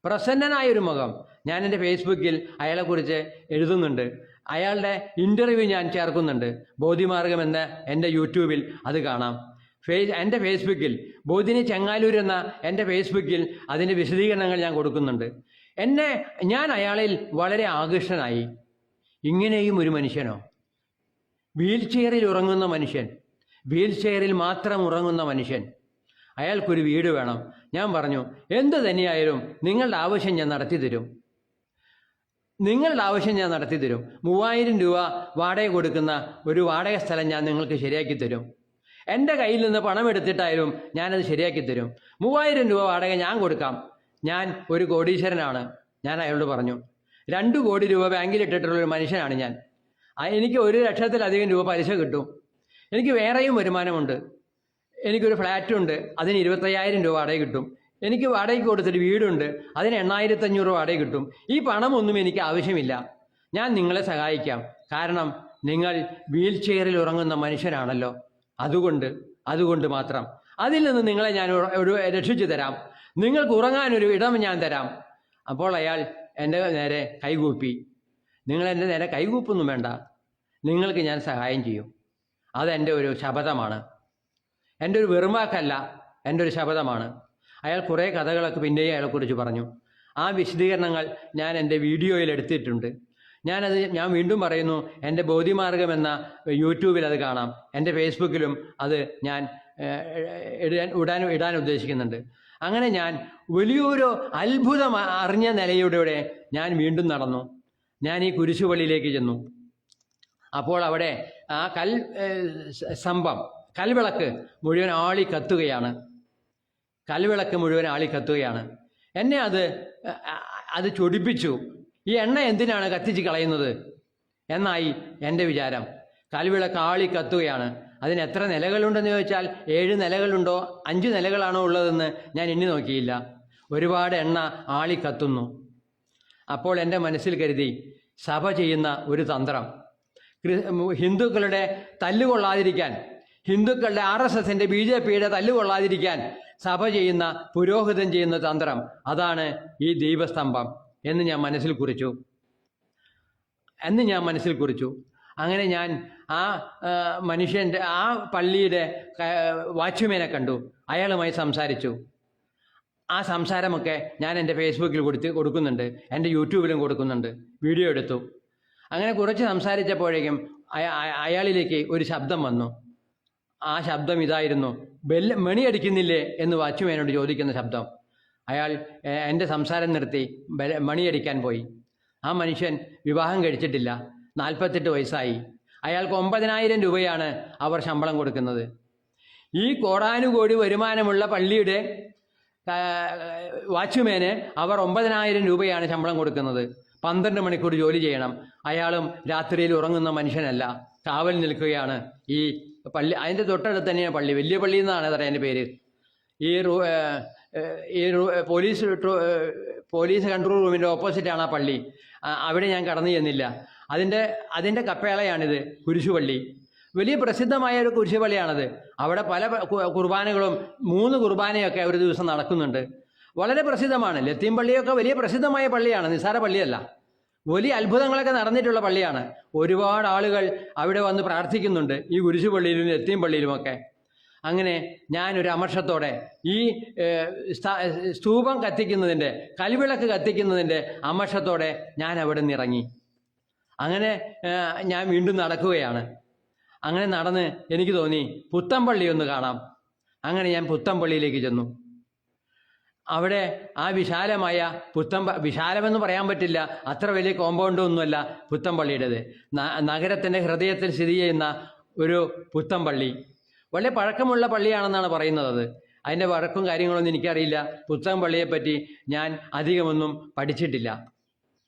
പ്രസന്നനായൊരു മുഖം. ഞാൻ എൻ്റെ ഫേസ്ബുക്കിൽ അയാളെക്കുറിച്ച് എഴുതുന്നുണ്ട്. അയാളുടെ ഇൻ്റർവ്യൂ ഞാൻ ചേർക്കുന്നുണ്ട്. ബോധിമാർഗം എന്ന എൻ്റെ യൂട്യൂബിൽ അത് കാണാം. എൻ്റെ ഫേസ്ബുക്കിൽ ബോധിനി ചെങ്ങാലൂർ എന്ന എൻ്റെ ഫേസ്ബുക്കിൽ അതിൻ്റെ വിശദീകരണങ്ങൾ ഞാൻ കൊടുക്കുന്നുണ്ട്. ഞാൻ അയാളിൽ വളരെ ആകർഷനായി. ഇങ്ങനെയും ഒരു മനുഷ്യനോ? വീൽ ചെയറിൽ ഉറങ്ങുന്ന മനുഷ്യൻ, വീൽ ചെയറിൽ മാത്രം ഉറങ്ങുന്ന മനുഷ്യൻ. അയാൾക്കൊരു വീട് വേണം. ഞാൻ പറഞ്ഞു, എന്ത് തന്നെയായാലും നിങ്ങളുടെ ആവശ്യം ഞാൻ നടത്തി തരും. 3000 രൂപ വാടക കൊടുക്കുന്ന ഒരു വാടക സ്ഥലം ഞാൻ നിങ്ങൾക്ക് ശരിയാക്കി തരും. എൻ്റെ കയ്യിൽ നിന്ന് പണം എടുത്തിട്ടായാലും ഞാനത് ശരിയാക്കി തരും. 3000 രൂപ വാടക ഞാൻ കൊടുക്കാം. ഞാൻ ഒരു കോടീശ്വരനാണ്. ഞാൻ അയാളോട് പറഞ്ഞു, 2 കോടി രൂപ ബാങ്കിലിട്ടിട്ടുള്ളൊരു മനുഷ്യനാണ് ഞാൻ. എനിക്ക് 1 ലക്ഷത്തിലധികം രൂപ പലിശ കിട്ടും. എനിക്ക് വേറെയും വരുമാനമുണ്ട്. എനിക്കൊരു ഫ്ലാറ്റുണ്ട്, അതിന് 25,000 രൂപ വാടക കിട്ടും. എനിക്ക് വാടകയ്ക്ക് കൊടുത്തൊരു വീടുണ്ട്, അതിന് 8,500 വാടക കിട്ടും. ഈ പണമൊന്നും എനിക്ക് ആവശ്യമില്ല. ഞാൻ നിങ്ങളെ സഹായിക്കാം. കാരണം നിങ്ങൾ വീൽ ചെയറിൽ ഉറങ്ങുന്ന മനുഷ്യനാണല്ലോ. അതുകൊണ്ട് മാത്രം അതിൽ നിന്ന് നിങ്ങളെ ഞാൻ രക്ഷിച്ചു തരാം. നിങ്ങൾക്ക് ഉറങ്ങാനൊരു ഇടം ഞാൻ തരാം. അപ്പോൾ അയാൾ എൻ്റെ നേരെ കൈകൂപ്പി. നിങ്ങൾ എൻ്റെ നേരെ കൈകൂപ്പൊന്നും വേണ്ട, നിങ്ങൾക്ക് ഞാൻ സഹായം ചെയ്യും. അതെൻ്റെ ഒരു ശപഥമാണ്. എൻ്റെ ഒരു വെറുമാക്കല്ല, എൻ്റെ ഒരു ശപഥമാണ്. അയാൾ കുറേ കഥകളൊക്കെ പിന്നെയും അയാളെക്കുറിച്ച് പറഞ്ഞു. ആ വിശദീകരണങ്ങൾ ഞാൻ എൻ്റെ വീഡിയോയിൽ എടുത്തിട്ടുണ്ട്. ഞാൻ വീണ്ടും പറയുന്നു, എൻ്റെ ബോധിമാർഗം എന്ന യൂട്യൂബിൽ അത് കാണാം. എൻ്റെ ഫേസ്ബുക്കിലും അത് ഞാൻ ഇടാൻ ഉദ്ദേശിക്കുന്നുണ്ട്. അങ്ങനെ ഞാൻ വലിയൊരു അത്ഭുതം അറിഞ്ഞ നിലയുടെ ഞാൻ വീണ്ടും നടന്നു. ഞാൻ ഈ കുരിശുപള്ളിയിലേക്ക് ചെന്നു. അപ്പോൾ അവിടെ ആ കൽവിളക്ക് മുഴുവൻ ആളി കത്തുകയാണ്. എന്നെ അത് ചൊടിപ്പിച്ചു. ഈ എണ്ണ എന്തിനാണ് കത്തിച്ച് കളയുന്നത് എന്നായി എൻ്റെ വിചാരം. കൽവിളക്ക് ആളി കത്തുകയാണ്. അതിന് എത്ര നിലകളുണ്ടെന്ന് ചോദിച്ചാൽ 7 നിലകളുണ്ടോ 5 നിലകളാണോ ഉള്ളതെന്ന് ഞാൻ എണ്ണി നോക്കിയില്ല. ഒരുപാട് എണ്ണ ആളി കത്തുന്നു. അപ്പോൾ എൻ്റെ മനസ്സിൽ കരുതി, സഭ ചെയ്യുന്ന ഒരു തന്ത്രം, ഹിന്ദുക്കളുടെ തല്ലുകൊള്ളാതിരിക്കാൻ, ഹിന്ദുക്കളുടെ RSSൻ്റെ BJPയുടെ തല്ലുകൊള്ളാതിരിക്കാൻ സഭ ചെയ്യുന്ന, പുരോഹിതൻ ചെയ്യുന്ന തന്ത്രം, അതാണ് ഈ ദീപസ്തംഭം എന്ന് ഞാൻ മനസ്സിൽ കുറിച്ചു. അങ്ങനെ ഞാൻ ആ മനുഷ്യൻ്റെ, ആ പള്ളിയുടെ വാച്ച്മാനെ കണ്ടു. അയാളുമായി സംസാരിച്ചു. ആ സംസാരമൊക്കെ ഞാൻ എൻ്റെ ഫേസ്ബുക്കിൽ കൊടുക്കുന്നുണ്ട്, എൻ്റെ യൂട്യൂബിലും കൊടുക്കുന്നുണ്ട്. വീഡിയോ എടുത്തു. അങ്ങനെ കുറച്ച് സംസാരിച്ചപ്പോഴേക്കും അയാളിലേക്ക് ഒരു ശബ്ദം വന്നു. ആ ശബ്ദം ഇതായിരുന്നു, മണിയടിക്കുന്നില്ലേ എന്ന് വാച്ച്മാനോട് ചോദിക്കുന്ന ശബ്ദം. അയാൾ എൻ്റെ സംസാരം നിർത്തി മണിയടിക്കാൻ പോയി. ആ മനുഷ്യൻ വിവാഹം കഴിച്ചിട്ടില്ല, 48 വയസ്സായി. അയാൾക്ക് 9,000 രൂപയാണ് അവർ ശമ്പളം കൊടുക്കുന്നത്. ഈ കോടാനുകോടി വരുമാനമുള്ള പള്ളിയുടെ വാച്ച്മാന് അവർ 9,000 രൂപയാണ് ശമ്പളം കൊടുക്കുന്നത്. 12 മണിക്കൂർ ജോലി ചെയ്യണം. അയാളും രാത്രിയിൽ ഉറങ്ങുന്ന മനുഷ്യനല്ല, കാവൽ നിൽക്കുകയാണ്. ഈ പള്ളി അതിൻ്റെ തൊട്ടടുത്ത് തന്നെയാണ് പള്ളി, വലിയ പള്ളി എന്നാണ് അത്ര എൻ്റെ പേര്. ഈ പോലീസ് കൺട്രോൾ റൂമിൻ്റെ ഓപ്പോസിറ്റാണ് ആ പള്ളി. അവിടെ ഞാൻ കടന്നു ചെന്നില്ല. അതിൻ്റെ കപ്പേളയാണിത്, കുരിശുപള്ളി. വലിയ പ്രസിദ്ധമായ ഒരു കുരിശുപള്ളിയാണത്. അവിടെ പല കുർബാനകളും 3 കുർബാനയൊക്കെ ഒരു ദിവസം നടക്കുന്നുണ്ട്. വളരെ പ്രസിദ്ധമാണ്. ലത്തീൻ പള്ളിയൊക്കെ വലിയ പ്രസിദ്ധമായ പള്ളിയാണ്, നിസ്സാര പള്ളിയല്ല. വലിയ അത്ഭുതങ്ങളൊക്കെ നടന്നിട്ടുള്ള പള്ളിയാണ്. ഒരുപാട് ആളുകൾ അവിടെ വന്ന് പ്രാർത്ഥിക്കുന്നുണ്ട്, ഈ കുരിശുപള്ളിയിലും ലത്തീൻ പള്ളിയിലുമൊക്കെ. അങ്ങനെ ഞാനൊരു അമർഷത്തോടെ ഈ സ്തൂപം കത്തിക്കുന്നതിൻ്റെ, കൽവിളക്ക് കത്തിക്കുന്നതിൻ്റെ അമർഷത്തോടെ ഞാൻ അവിടെ നിന്ന് ഇറങ്ങി. അങ്ങനെ ഞാൻ വീണ്ടും നടക്കുകയാണ്. അങ്ങനെ നടന്ന് എനിക്ക് തോന്നി പുത്തൻപള്ളി ഒന്ന് കാണാം. അങ്ങനെ ഞാൻ പുത്തൻപള്ളിയിലേക്ക് ചെന്നു. അവിടെ ആ വിശാലമായ വിശാലമെന്ന് പറയാൻ പറ്റില്ല, അത്ര വലിയ കോമ്പൗണ്ടൊന്നുമല്ല പുത്തൻപള്ളിയുടേത്. നഗരത്തിൻ്റെ ഹൃദയത്തിൽ സ്ഥിതി ചെയ്യുന്ന ഒരു പുത്തൻപള്ളി. വളരെ പഴക്കമുള്ള പള്ളിയാണെന്നാണ് പറയുന്നത്. അതിൻ്റെ വഴക്കും കാര്യങ്ങളൊന്നും എനിക്കറിയില്ല. പുത്തൻപള്ളിയെപ്പറ്റി ഞാൻ അധികമൊന്നും പഠിച്ചിട്ടില്ല.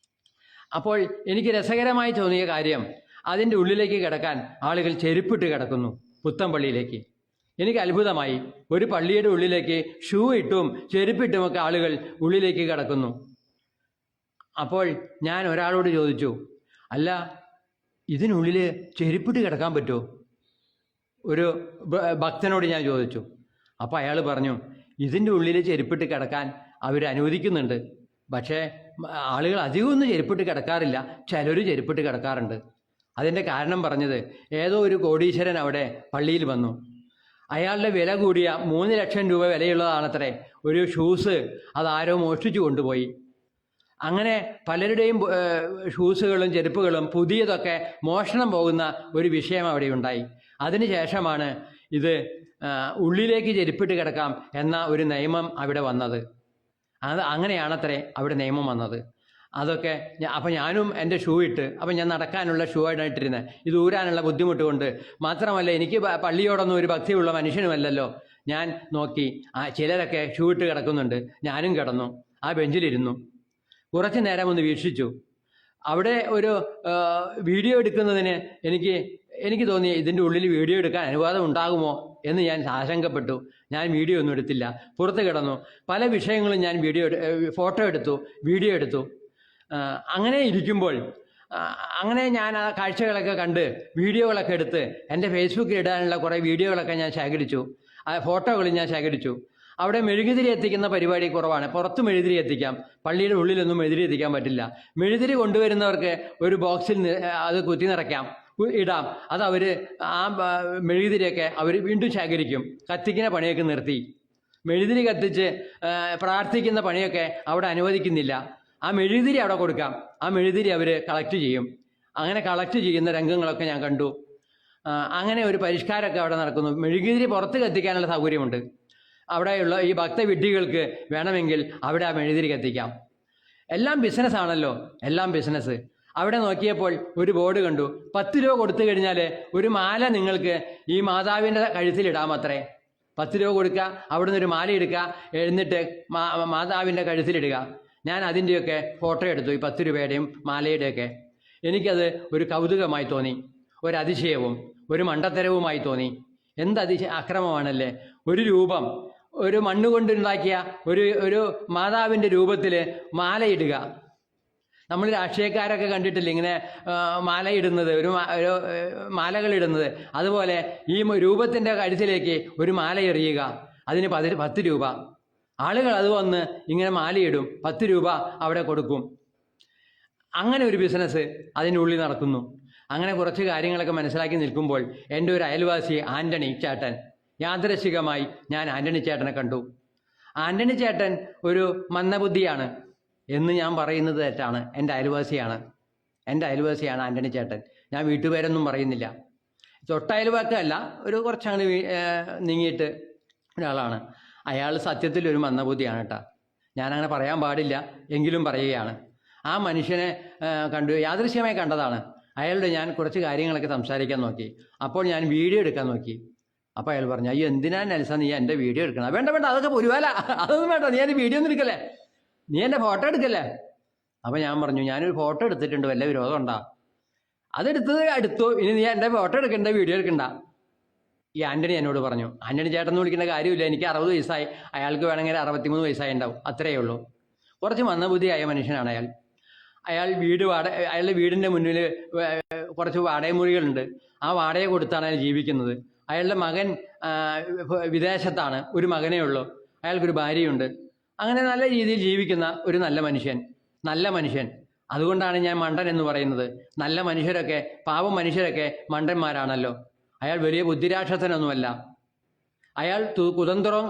അപ്പോൾ എനിക്ക് രസകരമായി തോന്നിയ കാര്യം, അതിൻ്റെ ഉള്ളിലേക്ക് കിടക്കാൻ ആളുകൾ ചെരുപ്പിട്ട് കിടക്കുന്നു പുത്തൻപള്ളിയിലേക്ക്. എനിക്ക് അത്ഭുതമായി. ഒരു പള്ളിയുടെ ഉള്ളിലേക്ക് ഷൂ ഇട്ടും ചെരുപ്പിട്ടുമൊക്കെ ആളുകൾ ഉള്ളിലേക്ക് കിടക്കുന്നു. അപ്പോൾ ഞാൻ ഒരാളോട് ചോദിച്ചു, അല്ല, ഇതിനുള്ളിൽ ചെരുപ്പിട്ട് കിടക്കാൻ പറ്റുമോ? ഒരു ഭക്തനോട് ഞാൻ ചോദിച്ചു. അപ്പോൾ അയാൾ പറഞ്ഞു, ഇതിൻ്റെ ഉള്ളിൽ ചെരുപ്പിട്ട് കിടക്കാൻ അവർ അനുവദിക്കുന്നുണ്ട്. പക്ഷേ ആളുകൾ അധികമൊന്നും ചെരുപ്പിട്ട് കിടക്കാറില്ല, ചിലർ ചെരുപ്പിട്ട് കിടക്കാറുണ്ട്. അതിൻ്റെ കാരണം പറഞ്ഞത്, ഏതോ ഒരു കോടീശ്വരൻ അവിടെ പള്ളിയിൽ വന്നു. അയാളുടെ വില കൂടിയ 3 ലക്ഷം രൂപ വിലയുള്ളതാണത്രേ ഒരു ഷൂസ്. അതാരോ മോഷ്ടിച്ചു കൊണ്ടുപോയി. അങ്ങനെ പലരുടെയും ഷൂസുകളും ചെരുപ്പുകളും പുതിയതൊക്കെ മോഷണം പോകുന്ന ഒരു വിഷയം അവിടെ ഉണ്ടായി. അതിനുശേഷമാണ് ഇത് ഉള്ളിലേക്ക് ചെരുപ്പിട്ട് കിടക്കാം എന്ന ഒരു നിയമം അവിടെ വന്നത്. അങ്ങനെയാണത്രേ അവിടെ നിയമം വന്നത്. അതൊക്കെ അപ്പം ഞാനും എൻ്റെ ഷൂ ഇട്ട്, അപ്പം ഞാൻ നടക്കാനുള്ള ഷൂ ആയിട്ടിരുന്നത്. ഇത് ഊരാനുള്ള ബുദ്ധിമുട്ട് കൊണ്ട് മാത്രമല്ല, എനിക്ക് പള്ളിയോടൊന്നും ഒരു ഭക്തിയുള്ള മനുഷ്യനുമല്ലല്ലോ. ഞാൻ നോക്കി, ചിലരൊക്കെ ഷൂ ഇട്ട് കിടക്കുന്നുണ്ട്. ഞാനും കിടന്നു, ആ ബെഞ്ചിലിരുന്നു. കുറച്ച് നേരം ഒന്ന് വീക്ഷിച്ചു. അവിടെ ഒരു വീഡിയോ എടുക്കുന്നതിന് എനിക്ക് തോന്നി, ഇതിൻ്റെ ഉള്ളിൽ വീഡിയോ എടുക്കാൻ അനുവാദം ഉണ്ടാകുമോ എന്ന് ഞാൻ ആശങ്കപ്പെട്ടു. ഞാൻ വീഡിയോ ഒന്നും എടുത്തില്ല, പുറത്ത് കിടന്നു. പല വിഷയങ്ങളും ഞാൻ ഫോട്ടോ എടുത്തു, വീഡിയോ എടുത്തു. അങ്ങനെ ഇരിക്കുമ്പോൾ അങ്ങനെ ഞാൻ ആ കാഴ്ചകളൊക്കെ കണ്ട് വീഡിയോകളൊക്കെ എടുത്ത് എൻ്റെ ഫേസ്ബുക്കിൽ ഇടാനുള്ള കുറേ വീഡിയോകളൊക്കെ ഞാൻ ശേഖരിച്ചു, ഫോട്ടോകൾ ഞാൻ ശേഖരിച്ചു. അവിടെ മെഴുകുതിരി എത്തിക്കുന്ന പരിപാടി കുറവാണ്. പുറത്ത് മെഴുകുതിരി എത്തിക്കാം, പള്ളിയുടെ ഉള്ളിലൊന്നും മെഴുകുതിരി എത്തിക്കാൻ പറ്റില്ല. മെഴുകുതിരി കൊണ്ടുവരുന്നവർക്ക് ഒരു ബോക്സിൽ അത് കുത്തി നിറയ്ക്കാം, ഇടാം. അത് അവർ ആ മെഴുകുതിരിയൊക്കെ അവർ വീണ്ടും ശേഖരിക്കും. കത്തിക്കുന്ന പണിയൊക്കെ നിർത്തി. മെഴുകുതിരി കത്തിച്ച് പ്രാർത്ഥിക്കുന്ന പണിയൊക്കെ അവിടെ അനുവദിക്കുന്നില്ല. ആ മെഴുകുതിരി അവിടെ കൊടുക്കാം, ആ മെഴുകുതിരി അവർ കളക്ട് ചെയ്യും. അങ്ങനെ കളക്ട് ചെയ്യുന്ന രംഗങ്ങളൊക്കെ ഞാൻ കണ്ടു. അങ്ങനെ ഒരു പരിഷ്കാരമൊക്കെ അവിടെ നടക്കുന്നു. മെഴുകുതിരി പുറത്ത് കത്തിക്കാനുള്ള സൗകര്യമുണ്ട്. അവിടെയുള്ള ഈ ഭക്തവിഡ്ഢികൾക്ക് വേണമെങ്കിൽ അവിടെ ആ മെഴുകുതിരി കത്തിക്കാം. എല്ലാം ബിസിനസ്സാണല്ലോ, എല്ലാം ബിസിനസ്. അവിടെ നോക്കിയപ്പോൾ ഒരു ബോർഡ് കണ്ടു, 10 രൂപ കൊടുത്തു കഴിഞ്ഞാൽ ഒരു മാല നിങ്ങൾക്ക് ഈ മാതാവിൻ്റെ കഴുത്തിലിടാമത്രേ. 10 രൂപ കൊടുക്കുക, അവിടെ നിന്ന് ഒരു മാല എടുക്കുക, എന്നിട്ട് മാതാവിൻ്റെ കഴുത്തിലിടുക. ഞാൻ അതിൻ്റെയൊക്കെ ഫോട്ടോ എടുത്തു, ഈ 10 രൂപയുടെയും മാലയുടെയൊക്കെ. എനിക്കത് ഒരു കൗതുകമായി തോന്നി, ഒരതിശയവും ഒരു മണ്ടത്തരവുമായി തോന്നി. അക്രമമാണല്ലേ! ഒരു രൂപം, ഒരു മണ്ണുകൊണ്ടുണ്ടാക്കിയ ഒരു മാതാവിൻ്റെ രൂപത്തിൽ മാലയിടുക. നമ്മൾ രാഷ്ട്രീയക്കാരൊക്കെ കണ്ടിട്ടില്ല ഇങ്ങനെ മാലയിടുന്നത്, ഒരു മാലകളിടുന്നത്. അതുപോലെ ഈ രൂപത്തിൻ്റെ കഴുത്തിലേക്ക് ഒരു മാല എറിയുക, അതിന് 10 രൂപ. ആളുകൾ അത് വന്ന് ഇങ്ങനെ മാലയിടും, 10 രൂപ അവിടെ കൊടുക്കും. അങ്ങനെ ഒരു ബിസിനസ് അതിൻ്റെ ഉള്ളിൽ നടക്കുന്നു. അങ്ങനെ കുറച്ച് കാര്യങ്ങളൊക്കെ മനസ്സിലാക്കി നിൽക്കുമ്പോൾ എൻ്റെ ഒരു അയൽവാസി ആൻ്റണി ചേട്ടൻ, യാദൃശ്ചികമായി ഞാൻ ആൻ്റണി ചേട്ടനെ കണ്ടു. ആൻ്റണി ചേട്ടൻ ഒരു മന്ദബുദ്ധിയാണ് എന്ന് ഞാൻ പറയുന്നത് തെറ്റാണ്. എൻ്റെ അയൽവാസിയാണ് ആൻ്റണി ചേട്ടൻ. ഞാൻ വീട്ടുപേരൊന്നും പറയുന്നില്ല. തൊട്ടയൽവാക്കല്ല, ഒരു കുറച്ചങ്ങനെ നീങ്ങിയിട്ട് ഒരാളാണ്. അയാൾ സത്യത്തിൽ ഒരു മന്ദബുദ്ധിയാണ് കേട്ടോ. ഞാനങ്ങനെ പറയാൻ പാടില്ല, എങ്കിലും പറയുകയാണ്. ആ മനുഷ്യനെ കണ്ടു, യാദൃശ്യമായി കണ്ടതാണ്. അയാളോട് ഞാൻ കുറച്ച് കാര്യങ്ങളൊക്കെ സംസാരിക്കാൻ നോക്കി. അപ്പോൾ ഞാൻ വീഡിയോ എടുക്കാൻ നോക്കി. അപ്പോൾ അയാൾ പറഞ്ഞു, അയ്യോ എന്തിനാ നെൽസ നീ എൻ്റെ വീഡിയോ എടുക്കണം? വേണ്ട അതൊക്കെ പൊരുവാല, അതൊന്നും വേണ്ട, നീ എൻ്റെ വീഡിയോ ഒന്നും എടുക്കല്ലേ, നീ എൻ്റെ ഫോട്ടോ എടുക്കല്ലേ. അപ്പോൾ ഞാൻ പറഞ്ഞു, ഞാനൊരു ഫോട്ടോ എടുത്തിട്ടുണ്ട്, വല്ല വിരോധം ഉണ്ടാ? എടുത്തു, ഇനി നീ എൻ്റെ ഫോട്ടോ എടുക്കണ്ട, വീഡിയോ എടുക്കണ്ട. ഈ ആൻ്റണി എന്നോട് പറഞ്ഞു. ആൻ്റണി ചേട്ടൻ വിളിക്കേണ്ട കാര്യമില്ല, എനിക്ക് 60 വയസ്സായി, അയാൾക്ക് വേണമെങ്കിൽ 63 വയസ്സായി ഉണ്ടാവും, അത്രയേ ഉള്ളൂ. കുറച്ച് മന്ദബുദ്ധിയായ മനുഷ്യനാണ് അയാൾ. അയാളുടെ വീടിൻ്റെ മുന്നിൽ കുറച്ച് വാടകമുറികളുണ്ട്. ആ വാടക കൊടുത്താണ് അയാൾ ജീവിക്കുന്നത്. അയാളുടെ മകൻ വിദേശത്താണ്, ഒരു മകനേ ഉള്ളൂ. അയാൾക്കൊരു ഭാര്യയുണ്ട്. അങ്ങനെ നല്ല രീതിയിൽ ജീവിക്കുന്ന ഒരു നല്ല മനുഷ്യൻ. അതുകൊണ്ടാണ് ഞാൻ മണ്ടൻ എന്ന് പറയുന്നത്. നല്ല മനുഷ്യരൊക്കെ, പാവം മനുഷ്യരൊക്കെ മണ്ടന്മാരാണല്ലോ. അയാൾ വലിയ ബുദ്ധിരാക്ഷസനൊന്നുമല്ല. അയാൾ കുതന്ത്രവും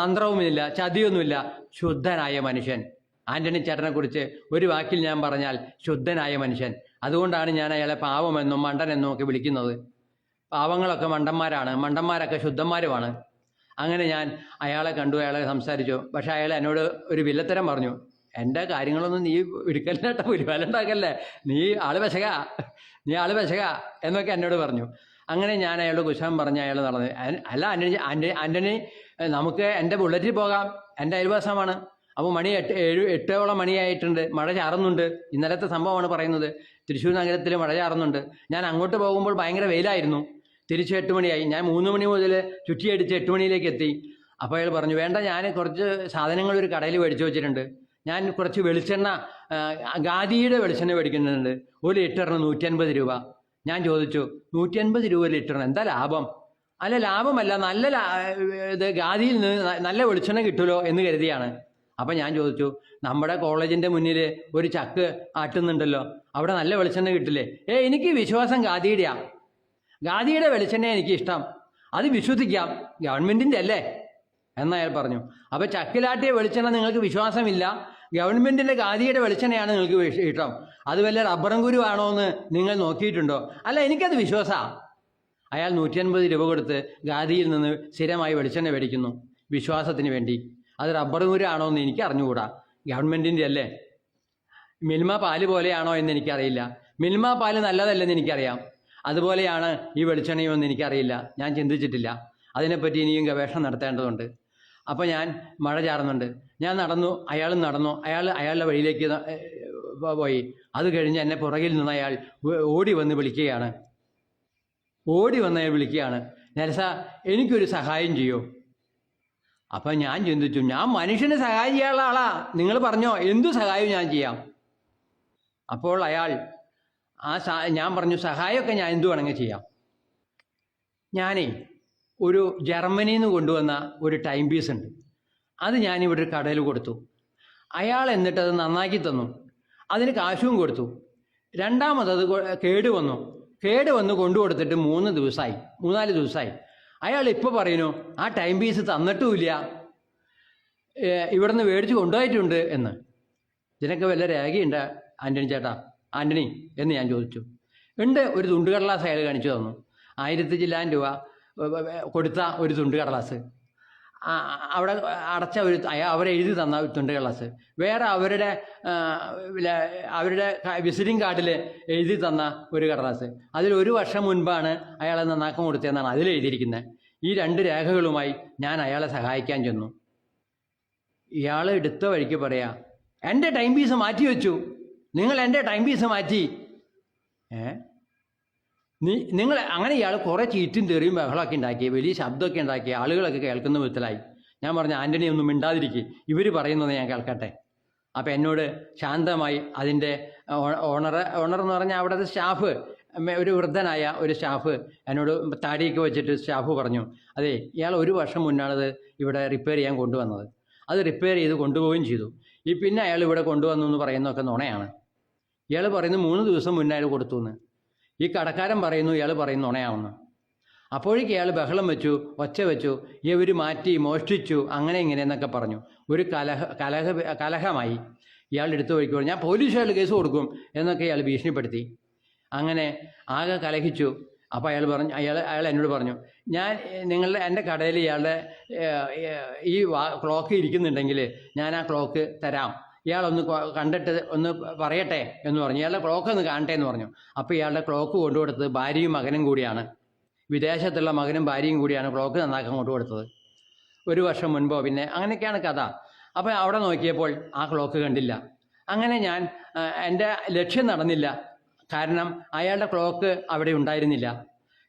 തന്ത്രവുമില്ല, ചതിയൊന്നുമില്ല. ശുദ്ധനായ മനുഷ്യൻ. ആൻ്റണി ചേട്ടനെ കുറിച്ച് ഒരു വാക്കിൽ ഞാൻ പറഞ്ഞാൽ ശുദ്ധനായ മനുഷ്യൻ. അതുകൊണ്ടാണ് ഞാൻ അയാളെ പാവമെന്നും മണ്ടനെന്നും ഒക്കെ വിളിക്കുന്നത്. പാവങ്ങളൊക്കെ മണ്ടന്മാരാണ്, മണ്ടന്മാരൊക്കെ ശുദ്ധന്മാരുമാണ്. അങ്ങനെ ഞാൻ അയാളെ കണ്ടു, അയാളെ സംസാരിച്ചു. പക്ഷെ അയാൾ എന്നോട് ഒരു വില്ലത്തരം പറഞ്ഞു, എൻ്റെ കാര്യങ്ങളൊന്നും നീ എടുക്കല്ലേട്ടോ, ഒരുപാടുണ്ടാക്കല്ലേ, നീ ആള് പെശക എന്നൊക്കെ എന്നോട് പറഞ്ഞു. അങ്ങനെ ഞാൻ അയാളോട് കുശലം പറഞ്ഞ് അയാൾ നടന്നു. അല്ല ആൻ്റണി, നമുക്ക് എൻ്റെ ബുള്ളറ്റിൽ പോകാം, എൻ്റെ അയൽവാസമാണ്. അപ്പോൾ 8 മണിയായിട്ടുണ്ട്, മഴ ചാറുന്നുണ്ട്. ഇന്നലത്തെ സംഭവമാണ് പറയുന്നത്. തൃശ്ശൂർ നഗരത്തിൽ മഴ ചാറുന്നുണ്ട്. ഞാൻ അങ്ങോട്ട് പോകുമ്പോൾ ഭയങ്കര വെയിലായിരുന്നു. തിരിച്ച് 8 മണിയായി. ഞാൻ 3 മണി മുതൽ ചുറ്റിയടിച്ച് 8 മണിയിലേക്ക് എത്തി. അപ്പോൾ അയാൾ പറഞ്ഞു, വേണ്ട, ഞാൻ കുറച്ച് സാധനങ്ങൾ ഒരു കടയിൽ മേടിച്ചു വെച്ചിട്ടുണ്ട്. ഞാൻ കുറച്ച് വെളിച്ചെണ്ണ, ഖാദിയുടെ വെളിച്ചെണ്ണ മേടിക്കുന്നുണ്ട്. 1 ലിറ്ററിന് 150 രൂപ. ഞാൻ ചോദിച്ചു, 150 രൂപ ലിറ്ററിന് എന്താ ലാഭം? അല്ല, ലാഭമല്ല, ഇത് ഖാദിയിൽ നിന്ന് നല്ല വെളിച്ചെണ്ണ കിട്ടുമല്ലോ എന്ന് കരുതിയാണ്. അപ്പം ഞാൻ ചോദിച്ചു, നമ്മുടെ കോളേജിൻ്റെ മുന്നിൽ ഒരു ചക്ക് ആട്ടുന്നുണ്ടല്ലോ, അവിടെ നല്ല വെളിച്ചെണ്ണ കിട്ടില്ലേ? എനിക്ക് വിശ്വാസം ഖാദിയുടെ വെളിച്ചെണ്ണ എനിക്ക് ഇഷ്ടം, അത് വിശ്വസിക്കാം, ഗവൺമെൻറ്റിൻ്റെ അല്ലേ എന്നയാൾ പറഞ്ഞു. അപ്പോൾ ചക്കിലാട്ടിയ വെളിച്ചെണ്ണ നിങ്ങൾക്ക് വിശ്വാസമില്ല, ഗവൺമെൻറ്റിൻ്റെ ഖാദിയുടെ വെളിച്ചെണ്ണയാണ് നിങ്ങൾക്ക് ഇഷ്ടം. അത് വല്ല റബ്ബറും കുരുവാണോ എന്ന് നിങ്ങൾ നോക്കിയിട്ടുണ്ടോ? അല്ല, എനിക്കത് വിശ്വാസമാണ്. അയാൾ 150 രൂപ കൊടുത്ത് ഖാദിയിൽ നിന്ന് സ്ഥിരമായി വെളിച്ചെണ്ണ മേടിക്കുന്നു വിശ്വാസത്തിന് വേണ്ടി. അത് റബ്ബർ നൂരാണോ എന്ന് എനിക്ക് അറിഞ്ഞുകൂടാ, ഗവൺമെൻറ്റിൻ്റെ അല്ലേ. മിൽമ പാല് പോലെയാണോ എന്ന് എനിക്കറിയില്ല. മിൽമ പാല് നല്ലതല്ലെന്ന് എനിക്കറിയാം. അതുപോലെയാണ് ഈ വെളിച്ചെണ്ണയും എന്ന് എനിക്കറിയില്ല, ഞാൻ ചിന്തിച്ചിട്ടില്ല. അതിനെപ്പറ്റി ഇനിയും ഗവേഷണം നടത്തേണ്ടതുണ്ട്. അപ്പോൾ ഞാൻ മഴ ചാറുന്നുണ്ട്, ഞാൻ നടന്നു, അയാളും നടന്നു. അയാളുടെ വഴിയിലേക്ക് പോയി. അത് കഴിഞ്ഞ് എന്നെ പുറകിൽ നിന്ന് അയാൾ ഓടി വന്ന് വിളിക്കുകയാണ്. നെൽസ, എനിക്കൊരു സഹായം ചെയ്യോ? അപ്പം ഞാൻ ചിന്തിച്ചു, ഞാൻ മനുഷ്യന് സഹായം ചെയ്യാനുള്ള ആളാ, നിങ്ങൾ പറഞ്ഞോ, എന്തു സഹായവും ഞാൻ ചെയ്യാം. അപ്പോൾ അയാൾ ഞാൻ പറഞ്ഞു, സഹായമൊക്കെ ഞാൻ എന്തു വേണമെങ്കിൽ ചെയ്യാം. ഞാനേ ഒരു ജർമ്മനിയിൽ നിന്ന് കൊണ്ടുവന്ന ഒരു ടൈം പീസ് ഉണ്ട്, അത് ഞാനിവിടെ ഒരു കടയിൽ കൊടുത്തു. അയാൾ എന്നിട്ടത് നന്നാക്കി തന്നു, അതിന് കാശും കൊടുത്തു. രണ്ടാമതത് കേടുവന്ന് കൊണ്ടു കൊടുത്തിട്ട് 3-4 ദിവസമായി. അയാൾ ഇപ്പോൾ പറയുന്നു ആ ടൈം പീസ് തന്നിട്ടുമില്ല, ഇവിടെ നിന്ന് മേടിച്ച് കൊണ്ടുപോയിട്ടുണ്ട് എന്ന്. ഇതിനൊക്കെ വല്ല രേഖയുണ്ട് ആൻ്റണി എന്ന് ഞാൻ ചോദിച്ചു. ഉണ്ട്, ഒരു തുണ്ടുകടലാസ് അയാൾ കാണിച്ചു തന്നു. 1000 ചില്ലാൻ രൂപ കൊടുത്ത ഒരു തുണ്ടുകടലാസ്, അവിടെ അടച്ച അവരെഴുതി തന്ന ഒരു തുണ്ടുകടലാസ്. വേറെ അവരുടെ വിസിറ്റിംഗ് കാർഡിൽ എഴുതി തന്ന ഒരു കടലാസ്. അതിൽ 1 വർഷം മുൻപാണ് അയാളെ നന്നാക്കം കൊടുത്തതെന്നാണ് അതിലെഴുതിയിരിക്കുന്നത്. ഈ 2 രേഖകളുമായി ഞാൻ അയാളെ സഹായിക്കാൻ ചെന്നു. ഇയാൾ എടുത്ത വഴിക്ക് പറയാ, എൻ്റെ ടൈം പീസ് മാറ്റി വെച്ചു, നിങ്ങൾ എൻ്റെ ടൈം പീസ് മാറ്റി. നിങ്ങൾ അങ്ങനെ. ഇയാൾ കുറേ ചീറ്റും തെറിയും ബഹളമൊക്കെ ഉണ്ടാക്കി, വലിയ ശബ്ദമൊക്കെ ഉണ്ടാക്കി, ആളുകളൊക്കെ കേൾക്കുന്ന വിധത്തിലായി. ഞാൻ പറഞ്ഞു, ആൻ്റണി ഒന്നും മിണ്ടാതിരിക്കുക, ഇവർ പറയുന്നത് ഞാൻ കേൾക്കട്ടെ. അപ്പം എന്നോട് ശാന്തമായി അതിൻ്റെ ഓണർ എന്ന് പറഞ്ഞാൽ അവിടുത്തെ സ്റ്റാഫ്, ഒരു വൃദ്ധനായ ഒരു സ്റ്റാഫ് എന്നോട് താടിയൊക്കെ വെച്ചിട്ട് സ്റ്റാഫ് പറഞ്ഞു, അതെ, ഇയാൾ 1 വർഷം മുന്നാണത് ഇവിടെ റിപ്പയർ ചെയ്യാൻ കൊണ്ടുവന്നത്, അത് റിപ്പയർ ചെയ്ത് കൊണ്ടുപോവുകയും ചെയ്തു. പിന്നെ അയാൾ ഇവിടെ കൊണ്ടുവന്നു എന്ന് പറയുന്നതൊക്കെ നുണയാണ്. ഇയാൾ പറയുന്നു 3 ദിവസം മുന്നേ അയാൾ കൊടുത്തു എന്ന്. ഈ കടക്കാരൻ പറയുന്നു ഇയാൾ പറയുന്നു നുണയാവുന്നു. അപ്പോഴേക്ക് ഇയാൾ ബഹളം വെച്ചു, ഒച്ച വെച്ചു, ഇവർ മാറ്റി മോഷ്ടിച്ചു, അങ്ങനെ ഇങ്ങനെ എന്നൊക്കെ പറഞ്ഞു. ഒരു കലഹമായി. ഇയാൾ എടുത്തു വഴിക്ക് പറഞ്ഞു, ഞാൻ പോലീസ് സ്റ്റേഷനിൽ കേസ് കൊടുക്കും എന്നൊക്കെ ഇയാൾ ഭീഷണിപ്പെടുത്തി. അങ്ങനെ ആകെ കലഹിച്ചു. അപ്പോൾ അയാൾ എന്നോട് പറഞ്ഞു, എൻ്റെ കടയിൽ ഇയാളുടെ ഈ ക്ലോക്ക് ഇരിക്കുന്നുണ്ടെങ്കിൽ ഞാൻ ആ ക്ലോക്ക് തരാം, ഇയാളൊന്ന് കണ്ടിട്ട് ഒന്ന് പറയട്ടെ എന്ന് പറഞ്ഞു. ഇയാളുടെ ക്ലോക്ക് ഒന്ന് കാണട്ടെ എന്ന് പറഞ്ഞു. അപ്പോൾ ഇയാളുടെ ക്ലോക്ക് കൊണ്ടുകൊടുത്തത് ഭാര്യയും മകനും കൂടിയാണ്, വിദേശത്തുള്ള മകനും ഭാര്യയും കൂടിയാണ് ക്ലോക്ക് നന്നാക്കാൻ കൊണ്ടുകൊടുത്തത്. 1 വർഷം മുൻപോ പിന്നെ അങ്ങനെയൊക്കെയാണ് കഥ. അപ്പോൾ അവിടെ നോക്കിയപ്പോൾ ആ ക്ലോക്ക് കണ്ടില്ല. അങ്ങനെ എൻ്റെ ലക്ഷ്യം നടന്നില്ല, കാരണം അയാളുടെ ക്ലോക്ക് അവിടെ ഉണ്ടായിരുന്നില്ല.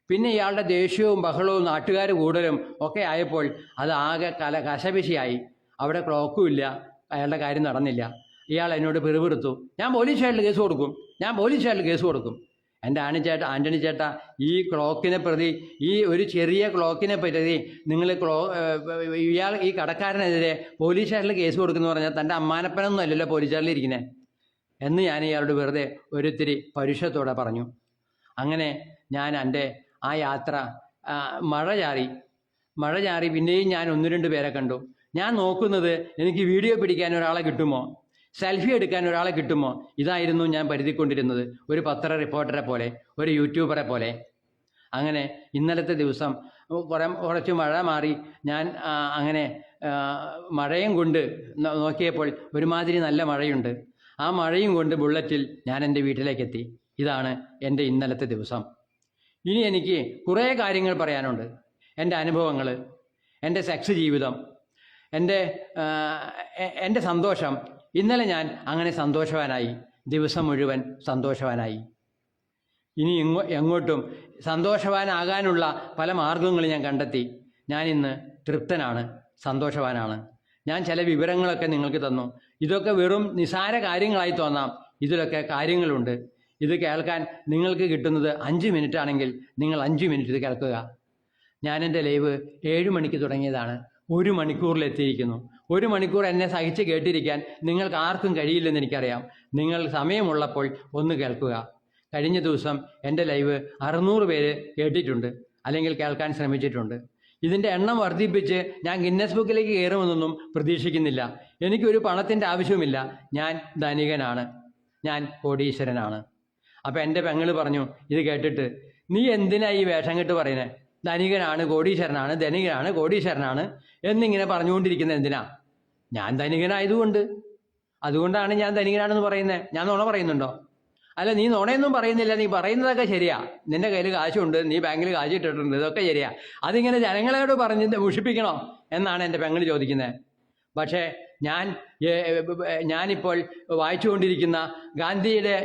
പിന്നെ ഇയാളുടെ ദേഷ്യവും ബഹളവും നാട്ടുകാർ കൂടുതലും ഒക്കെ ആയപ്പോൾ അത് ആകെ കശപിശയായി. അവിടെ ക്ലോക്കും ഇല്ല, അയാളുടെ കാര്യം നടന്നില്ല. ഇയാൾ എന്നോട് പിറുപിറുത്തു, ഞാൻ പോലീസ് സ്റ്റേഷനിൽ കേസ് കൊടുക്കും. എൻ്റെ ആൻ്റണി ചേട്ടാ, ഈ ക്ലോക്കിനെ പ്രതി, ഈ ഒരു ചെറിയ ക്ലോക്കിനെ പ്രതി നിങ്ങൾ ഇയാൾ ഈ കടക്കാരനെതിരെ പോലീസ് സ്റ്റേഷനിൽ കേസ് കൊടുക്കുന്നു പറഞ്ഞാൽ തൻ്റെ അമ്മാനപ്പനൊന്നും അല്ലല്ലോ പോലീസ് സ്റ്റേഷനിൽ ഇരിക്കുന്നത് എന്ന് ഞാൻ ഇയാളോട് വെറുതെ ഒരിത്തിരി പരുഷത്തോടെ പറഞ്ഞു. അങ്ങനെ ഞാൻ എൻ്റെ ആ യാത്ര, മഴ ചാറി പിന്നെയും ഞാൻ 1-2 പേരെ കണ്ടു. ഞാൻ നോക്കുന്നത് എനിക്ക് വീഡിയോ പിടിക്കാൻ ഒരാളെ കിട്ടുമോ, സെൽഫി എടുക്കാൻ ഒരാളെ കിട്ടുമോ, ഇതായിരുന്നു ഞാൻ കരുതിക്കൊണ്ടിരുന്നത്. ഒരു പത്ര റിപ്പോർട്ടറെ പോലെ, ഒരു യൂട്യൂബറെ പോലെ. അങ്ങനെ ഇന്നലത്തെ ദിവസം കുറച്ച് മഴ മാറി ഞാൻ അങ്ങനെ മഴയും കൊണ്ട് നോക്കിയപ്പോൾ ഒരുമാതിരി നല്ല മഴയുണ്ട്. ആ മഴയും കൊണ്ട് ബുള്ളറ്റിൽ ഞാൻ എൻ്റെ വീട്ടിലേക്കെത്തി. ഇതാണ് എൻ്റെ ഇന്നലത്തെ ദിവസം. ഇനി എനിക്ക് കുറേ കാര്യങ്ങൾ പറയാനുണ്ട്. എൻ്റെ അനുഭവങ്ങൾ, എൻ്റെ സെക്സ് ജീവിതം, എൻ്റെ സന്തോഷം. ഇന്നലെ ഞാൻ അങ്ങനെ സന്തോഷവാനായി, ദിവസം മുഴുവൻ സന്തോഷവാനായി. ഇനി എങ്ങോട്ടും സന്തോഷവാനാകാനുള്ള പല മാർഗങ്ങളും ഞാൻ കണ്ടെത്തി. ഞാനിന്ന് തൃപ്തനാണ്, സന്തോഷവാനാണ്. ഞാൻ ചില വിവരങ്ങളൊക്കെ നിങ്ങൾക്ക് തന്നു. ഇതൊക്കെ വെറും നിസാര കാര്യങ്ങളായി തോന്നാം, ഇതിലൊക്കെ കാര്യങ്ങളുണ്ട്. ഇത് കേൾക്കാൻ നിങ്ങൾക്ക് കിട്ടുന്നത് 5 മിനിറ്റ് ആണെങ്കിൽ നിങ്ങൾ 5 മിനിറ്റ് ഇത് കേൾക്കുക. ഞാൻ എൻ്റെ ലൈവ് 7 മണിക്ക് തുടങ്ങിയതാണ്, 1 മണിക്കൂറിലെത്തിയിരിക്കുന്നു. 1 മണിക്കൂർ എന്നെ സഹിച്ച് കേട്ടിരിക്കാൻ നിങ്ങൾക്ക് ആർക്കും കഴിയില്ലെന്ന് എനിക്കറിയാം. നിങ്ങൾ സമയമുള്ളപ്പോൾ ഒന്ന് കേൾക്കുക. കഴിഞ്ഞ ദിവസം എൻ്റെ ലൈവ് 600 പേര് കേട്ടിട്ടുണ്ട്, അല്ലെങ്കിൽ കേൾക്കാൻ ശ്രമിച്ചിട്ടുണ്ട്. ഇതിൻ്റെ എണ്ണം വർദ്ധിപ്പിച്ച് ഞാൻ ഗിന്നസ് ബുക്കിലേക്ക് കയറുമെന്നൊന്നും പ്രതീക്ഷിക്കുന്നില്ല. എനിക്കൊരു പണത്തിൻ്റെ ആവശ്യവുമില്ല. ഞാൻ ധനികനാണ്, ഞാൻ കോടീശ്വരനാണ്. അപ്പോൾ എൻ്റെ പെങ്ങൾ പറഞ്ഞു ഇത് കേട്ടിട്ട്, നീ എന്തിനാ ഈ വേഷം കെട്ട് പറയുന്നത്? ധനികനാണ് കോടീശ്വരനാണ്, ധനികനാണ് കോടീശ്വരനാണ് എന്നിങ്ങനെ പറഞ്ഞുകൊണ്ടിരിക്കുന്നത് എന്തിനാ? ഞാൻ ധനികനായതുകൊണ്ട്, അതുകൊണ്ടാണ് ഞാൻ ധനികനാണെന്ന് പറയുന്നത്. ഞാൻ നുണ പറയുന്നുണ്ടോ? അല്ല, നീ നുണയൊന്നും പറയുന്നില്ല, നീ പറയുന്നതൊക്കെ ശരിയാ. നിന്റെ കയ്യിൽ കാശുണ്ട്, നീ ബാങ്കിൽ കാശ് ഇട്ടിട്ടുണ്ട്, ഇതൊക്കെ ശരിയാ. അതിങ്ങനെ ജനങ്ങളോട് പറഞ്ഞ് മുഷിപ്പിക്കണോ എന്നാണ് എൻ്റെ പെങ്ങൾ ചോദിക്കുന്നത്. പക്ഷേ ഞാനിപ്പോൾ വായിച്ചുകൊണ്ടിരിക്കുന്ന ഗാന്ധിയുടെ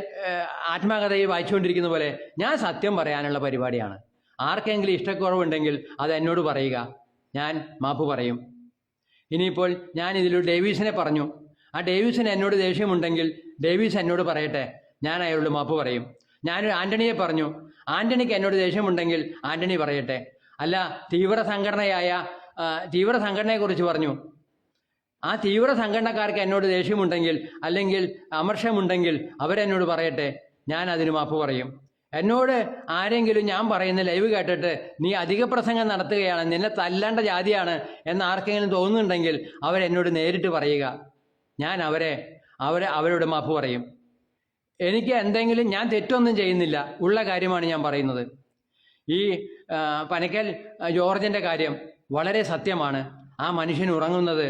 ആത്മകഥയിൽ വായിച്ചുകൊണ്ടിരിക്കുന്ന പോലെ ഞാൻ സത്യം പറയാനുള്ള പരിപാടിയാണ്. ആർക്കെങ്കിലും ഇഷ്ടക്കുറവുണ്ടെങ്കിൽ അത് എന്നോട് പറയുക, ഞാൻ മാപ്പ് പറയും. ഇനിയിപ്പോൾ ഞാൻ ഇതിലൊരു ഡേവിസിനെ പറഞ്ഞു, ആ ഡേവിസിന് എന്നോട് ദേഷ്യമുണ്ടെങ്കിൽ ഡേവിസ് എന്നോട് പറയട്ടെ, ഞാൻ അയാളോട് മാപ്പ് പറയും. ഞാനൊരു ആൻ്റണിയെ പറഞ്ഞു, ആൻ്റണിക്ക് എന്നോട് ദേഷ്യമുണ്ടെങ്കിൽ ആൻ്റണി പറയട്ടെ. അല്ല, തീവ്ര സംഘടനയെക്കുറിച്ച് പറഞ്ഞു, ആ തീവ്ര സംഘടനക്കാർക്ക് എന്നോട് ദേഷ്യമുണ്ടെങ്കിൽ അല്ലെങ്കിൽ അമർഷമുണ്ടെങ്കിൽ അവരെന്നോട് പറയട്ടെ, ഞാൻ അതിന് മാപ്പ് പറയും. എന്നോട് ആരെങ്കിലും ഞാൻ പറയുന്ന ലൈവ് കേട്ടിട്ട് നീ അധിക പ്രസംഗം നടത്തുകയാണ്, നിന്നെ തല്ലേണ്ട ജാതിയാണ് എന്ന് ആർക്കെങ്കിലും തോന്നുന്നുണ്ടെങ്കിൽ അവരെന്നോട് നേരിട്ട് പറയുക, ഞാൻ അവരോട് മാപ്പ് പറയും. എനിക്ക് എന്തെങ്കിലും, ഞാൻ തെറ്റൊന്നും ചെയ്യുന്നില്ല, ഉള്ള കാര്യമാണ് ഞാൻ പറയുന്നത്. ഈ പനക്കൽ ജോർജിൻ്റെ കാര്യം വളരെ സത്യമാണ്. ആ മനുഷ്യൻ ഉറങ്ങുന്നത്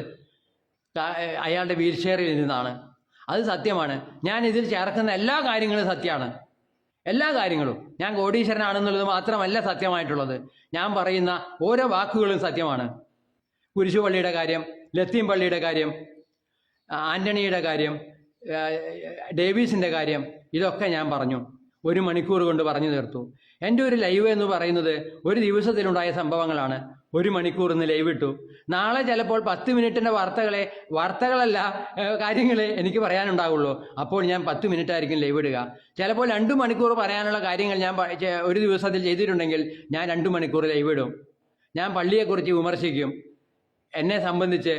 അയാളുടെ വീൽ ചെയറിൽ നിന്നാണ്, അത് സത്യമാണ്. ഞാൻ ഇതിൽ ചേർക്കുന്ന എല്ലാ കാര്യങ്ങളും സത്യമാണ്, എല്ലാ കാര്യങ്ങളും. ഞാൻ കോടീശ്വരനാണെന്നുള്ളത് മാത്രമല്ല സത്യമായിട്ടുള്ളത്, ഞാൻ പറയുന്ന ഓരോ വാക്കുകളും സത്യമാണ്. കുരിശുപള്ളിയുടെ കാര്യം, ലത്തീം പള്ളിയുടെ കാര്യം, ആൻ്റണിയുടെ കാര്യം, ഡേവിസിൻ്റെ കാര്യം, ഇതൊക്കെ ഞാൻ പറഞ്ഞു. 1 മണിക്കൂർ കൊണ്ട് പറഞ്ഞു തീർത്തു. എൻ്റെ ഒരു ലൈവ് എന്ന് പറയുന്നത് ഒരു ദിവസത്തിലുണ്ടായ സംഭവങ്ങളാണ്. 1 മണിക്കൂർ ഇന്ന് ലൈവ് ഇട്ടു. നാളെ ചിലപ്പോൾ 10 മിനിറ്റിൻ്റെ വാർത്തകളല്ല കാര്യങ്ങൾ എനിക്ക് പറയാനുണ്ടാവുള്ളൂ. അപ്പോൾ ഞാൻ 10 മിനിറ്റായിരിക്കും ലൈവ് ഇടുക. ചിലപ്പോൾ 2 മണിക്കൂർ പറയാനുള്ള കാര്യങ്ങൾ ഞാൻ ഒരു ദിവസത്തിൽ ചെയ്തിട്ടുണ്ടെങ്കിൽ ഞാൻ 2 മണിക്കൂർ ലൈവ് ഇടും. ഞാൻ പള്ളിയെക്കുറിച്ച് വിമർശിക്കും. എന്നെ സംബന്ധിച്ച്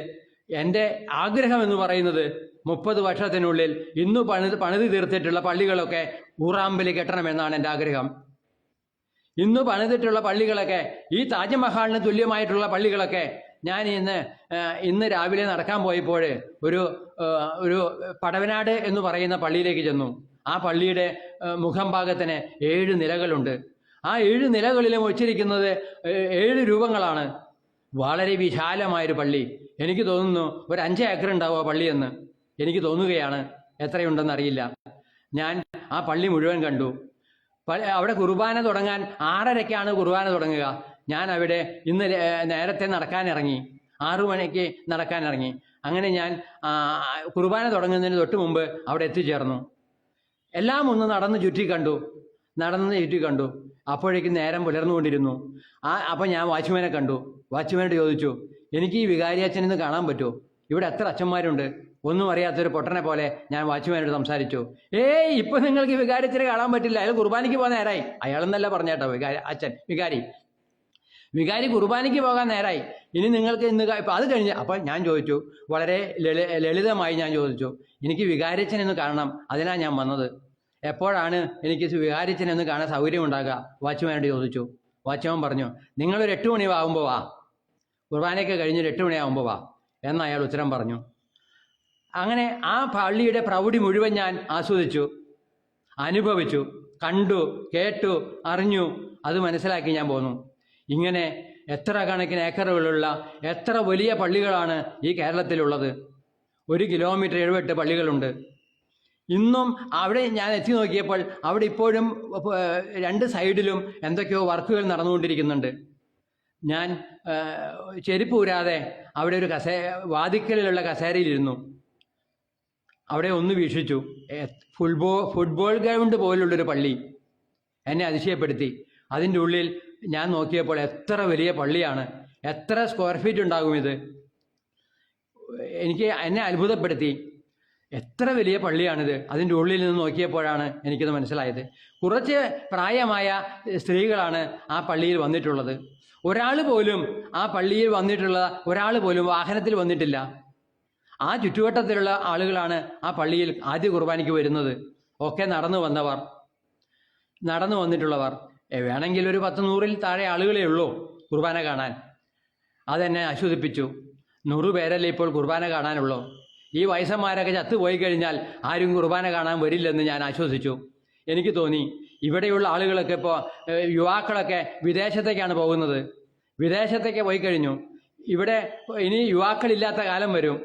എൻ്റെ ആഗ്രഹം എന്ന് പറയുന്നത് 30 വർഷത്തിനുള്ളിൽ ഇന്നു പണിത് തീർത്തിട്ടുള്ള പള്ളികളൊക്കെ ഊറാമ്പിൽ കെട്ടണമെന്നാണ് എൻ്റെ ആഗ്രഹം. ഇന്നു പണിതിട്ടുള്ള പള്ളികളൊക്കെ, ഈ താജ്മഹാളിന് തുല്യമായിട്ടുള്ള പള്ളികളൊക്കെ, ഞാൻ ഇന്ന് രാവിലെ നടക്കാൻ പോയപ്പോൾ ഒരു പടവനാട് എന്ന് പറയുന്ന പള്ളിയിലേക്ക് ചെന്നു. ആ പള്ളിയുടെ മുഖം ഭാഗത്തിന് 7 നിലകളുണ്ട്. ആ 7 നിലകളിലും വച്ചിരിക്കുന്നത് 7 രൂപങ്ങളാണ്. വളരെ വിശാലമായൊരു പള്ളി. എനിക്ക് തോന്നുന്നു ഒരു 5 ഏക്കർ ഉണ്ടാവും ആ പള്ളിയെന്ന് എനിക്ക് തോന്നുകയാണ്. എത്രയുണ്ടെന്നറിയില്ല. ഞാൻ ആ പള്ളി മുഴുവൻ കണ്ടു. അവിടെ കുർബാന തുടങ്ങാൻ 6:30-ക്കാണ് കുർബാന തുടങ്ങുക. ഞാൻ അവിടെ ഇന്ന് നേരത്തെ നടക്കാനിറങ്ങി, 6 മണിക്ക് നടക്കാനിറങ്ങി. അങ്ങനെ ഞാൻ കുർബാന തുടങ്ങുന്നതിന് തൊട്ട് മുമ്പ് അവിടെ എത്തിച്ചേർന്നു. എല്ലാം ഒന്ന് നടന്ന് ചുറ്റി കണ്ടു. അപ്പോഴേക്കും നേരം പുലർന്നുകൊണ്ടിരുന്നു. അപ്പം ഞാൻ വാച്ച്മാനെ കണ്ടു. വാച്ച്മാനോട് ചോദിച്ചു, എനിക്ക് ഈ വികാരി അച്ഛനെന്ന് കാണാൻ പറ്റുമോ? ഇവിടെ എത്ര അച്ഛന്മാരുണ്ട്? ഒന്നും അറിയാത്തൊരു പൊട്ടനെ പോലെ ഞാൻ വാച്ച്മാനോട് സംസാരിച്ചു. ഇപ്പം നിങ്ങൾക്ക് വികാരിച്ചനെ കാണാൻ പറ്റില്ല, അയാൾ കുർബാനയ്ക്ക് പോകാൻ നേരായി. അയാളെന്നല്ല പറഞ്ഞേട്ടോ, വികാരി കുർബാനയ്ക്ക് പോകാൻ നേരായി. ഇനി നിങ്ങൾക്ക് അത് കഴിഞ്ഞ് അപ്പം ഞാൻ ചോദിച്ചു, വളരെ ലളിതമായി ഞാൻ ചോദിച്ചു, എനിക്ക് വികാരിച്ചനെന്ന് കാണണം, അതിനാണ് ഞാൻ വന്നത്. എപ്പോഴാണ് എനിക്ക് വികാരിച്ചനെന്ന് കാണാൻ സൗകര്യം ഉണ്ടാകുക? വാച്ച്മാനോട് ചോദിച്ചു. വാച്ച്മാൻ പറഞ്ഞു, നിങ്ങളൊരു 8 മണിയാകുമ്പോൾ വാ, കുർബാനയ്ക്ക് കഴിഞ്ഞൊരു 8 മണിയാകുമ്പോൾ വാ എന്ന് അയാൾ ഉത്തരം പറഞ്ഞു. അങ്ങനെ ആ പള്ളിയുടെ പ്രൗഢി മുഴുവൻ ഞാൻ ആസ്വദിച്ചു, അനുഭവിച്ചു, കണ്ടു, കേട്ടു, അറിഞ്ഞു. അത് മനസ്സിലാക്കി ഞാൻ പോന്നു. ഇങ്ങനെ എത്ര കണക്കിന് ഏക്കറുകളുള്ള എത്ര വലിയ പള്ളികളാണ് ഈ കേരളത്തിലുള്ളത്. 1 കിലോമീറ്റർ 78 പള്ളികളുണ്ട്. ഇന്നും അവിടെ ഞാൻ എത്തി നോക്കിയപ്പോൾ അവിടെ ഇപ്പോഴും 2 സൈഡിലും എന്തൊക്കെയോ വർക്കുകൾ നടന്നുകൊണ്ടിരിക്കുന്നുണ്ട്. ഞാൻ ചെരുപ്പ് ഊരാതെ അവിടെ ഒരു വാതിക്കലിലുള്ള കസേരയിലിരുന്നു. അവിടെ ഒന്ന് വീക്ഷിച്ചു. ഫുട്ബോൾ ഗ്രൗണ്ട് പോലുള്ളൊരു പള്ളി എന്നെ അതിശയപ്പെടുത്തി. അതിൻ്റെ ഉള്ളിൽ ഞാൻ നോക്കിയപ്പോൾ എത്ര വലിയ പള്ളിയാണ്, എത്ര സ്ക്വയർ ഫീറ്റ് ഉണ്ടാകും ഇത്? എന്നെ അത്ഭുതപ്പെടുത്തി. എത്ര വലിയ പള്ളിയാണിത്. അതിൻ്റെ ഉള്ളിൽ നിന്ന് നോക്കിയപ്പോഴാണ് എനിക്കത് മനസ്സിലായത്. കുറച്ച് പ്രായമായ സ്ത്രീകളാണ് ആ പള്ളിയിൽ വന്നിട്ടുള്ളത്. ഒരാൾ പോലും ആ പള്ളിയിൽ വന്നിട്ടുള്ള ഒരാൾ പോലും വാഹനത്തിൽ വന്നിട്ടില്ല. ആ ചുറ്റുവട്ടത്തിലുള്ള ആളുകളാണ് ആ പള്ളിയിൽ ആദ്യ കുർബാനയ്ക്ക് വരുന്നത്. ഒക്കെ നടന്നു വന്നിട്ടുള്ളവർ. വേണമെങ്കിൽ ഒരു 10-100-ൽ താഴെ ആളുകളേ ഉള്ളൂ കുർബാന കാണാൻ. അതെന്നെ ആശ്വസിപ്പിച്ചു. 100 പേരല്ലേ ഇപ്പോൾ കുർബാന കാണാനുള്ളൂ. ഈ വയസ്സന്മാരൊക്കെ ചത്തുപോയി കഴിഞ്ഞാൽ ആരും കുർബാന കാണാൻ വരില്ലെന്ന് ഞാൻ ആശ്വസിച്ചു. എനിക്ക് തോന്നി ഇവിടെയുള്ള ആളുകളൊക്കെ ഇപ്പോൾ യുവാക്കളൊക്കെ വിദേശത്തേക്കാണ് പോകുന്നത്. വിദേശത്തേക്ക് പോയി കഴിഞ്ഞു. ഇവിടെ ഇനി യുവാക്കളില്ലാത്ത കാലം വരും.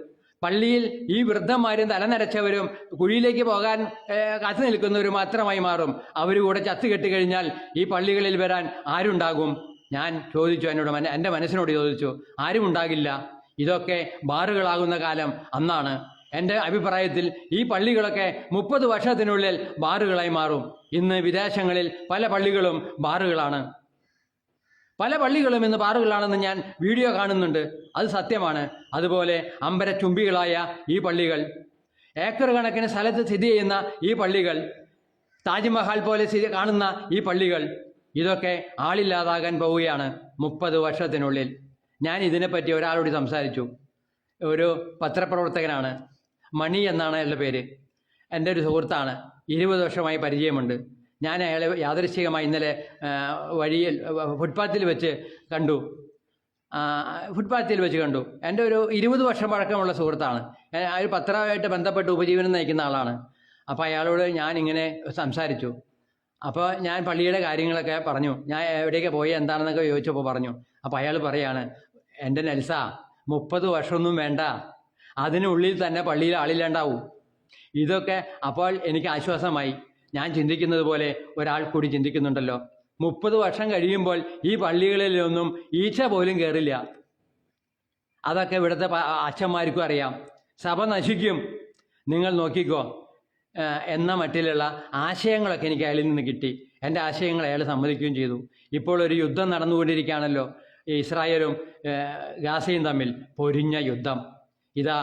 പള്ളിയിൽ ഈ വൃദ്ധന്മാരും തലനരച്ചവരും കുഴിയിലേക്ക് പോകാൻ കാത്തു നിൽക്കുന്നവരും മാത്രമായി മാറും. അവർ കൂടെ ചത്തുകെട്ട് കഴിഞ്ഞാൽ ഈ പള്ളികളിൽ വരാൻ ആരുണ്ടാകും? ഞാൻ ചോദിച്ചു, എന്നോട് എൻ്റെ മനസ്സിനോട് ചോദിച്ചു. ആരും ഉണ്ടാകില്ല. ഇതൊക്കെ ബാറുകളാകുന്ന കാലം അന്നാണ്. എൻ്റെ അഭിപ്രായത്തിൽ ഈ പള്ളികളൊക്കെ 30 വർഷത്തിനുള്ളിൽ ബാറുകളായി മാറും. ഇന്ന് വിദേശങ്ങളിൽ പല പള്ളികളും ബാറുകളാണ്. പല പള്ളികളും ഇന്ന് ബാറുകളാണെന്ന് ഞാൻ വീഡിയോ കാണുന്നുണ്ട്. അത് സത്യമാണ്. അതുപോലെ അമ്പരച്ചുംബികളായ ഈ പള്ളികൾ, ഏക്കർ കണക്കിന് സ്ഥലത്ത് സ്ഥിതി ചെയ്യുന്ന ഈ പള്ളികൾ, താജ്മഹൽ പോലെ കാണുന്ന ഈ പള്ളികൾ, ഇതൊക്കെ ആളില്ലാതാകാൻ പോവുകയാണ് 30 വർഷത്തിനുള്ളിൽ. ഞാൻ ഇതിനെപ്പറ്റി ഒരാളോട് സംസാരിച്ചു. ഒരു പത്രപ്രവർത്തകനാണ്, മണി എന്നാണ് അയാളുടെ പേര്. എൻ്റെ ഒരു സുഹൃത്താണ്, 20 വർഷമായി പരിചയമുണ്ട്. ഞാൻ അയാളെ യാദൃശ്ചികമായി ഇന്നലെ വഴിയിൽ ഫുട്പാത്തിൽ വെച്ച് കണ്ടു. എൻ്റെ ഒരു 20 വർഷം പഴക്കമുള്ള സുഹൃത്താണ്. അയാൾ പത്രമായിട്ട് ബന്ധപ്പെട്ട് ഉപജീവനം നയിക്കുന്ന ആളാണ്. അപ്പോൾ അയാളോട് ഞാൻ ഇങ്ങനെ സംസാരിച്ചു. അപ്പോൾ ഞാൻ പള്ളിയുടെ കാര്യങ്ങളൊക്കെ പറഞ്ഞു. ഞാൻ എവിടെയൊക്കെ പോയി എന്താണെന്നൊക്കെ ചോദിച്ചപ്പോൾ പറഞ്ഞു. അപ്പോൾ അയാൾ പറയാണ്, എൻ്റെ നെൽസ, 30 വർഷമൊന്നും വേണ്ട, അതിനുള്ളിൽ തന്നെ പള്ളിയിൽ ആളില്ലാണ്ടാവും. ഇതൊക്കെ അപ്പോൾ എനിക്ക് ആശ്വാസമായി. ഞാൻ ചിന്തിക്കുന്നത് പോലെ ഒരാൾ കൂടി ചിന്തിക്കുന്നുണ്ടല്ലോ. 30 വർഷം കഴിയുമ്പോൾ ഈ പള്ളികളിലൊന്നും ഈച്ച പോലും കയറില്ല. അതൊക്കെ ഇവിടുത്തെ അച്ഛന്മാർക്കും അറിയാം. സഭ നശിക്കും, നിങ്ങൾ നോക്കിക്കോ എന്ന മട്ടിലുള്ള ആശയങ്ങളൊക്കെ എനിക്ക് അയാളിൽ നിന്ന് കിട്ടി. എൻ്റെ ആശയങ്ങൾ അയാൾ സമ്മതിക്കുകയും ചെയ്തു. ഇപ്പോൾ ഒരു യുദ്ധം നടന്നുകൊണ്ടിരിക്കുകയാണല്ലോ, ഇസ്രായേലും ഗാസയും തമ്മിൽ പൊരിഞ്ഞ യുദ്ധം. ഇതാ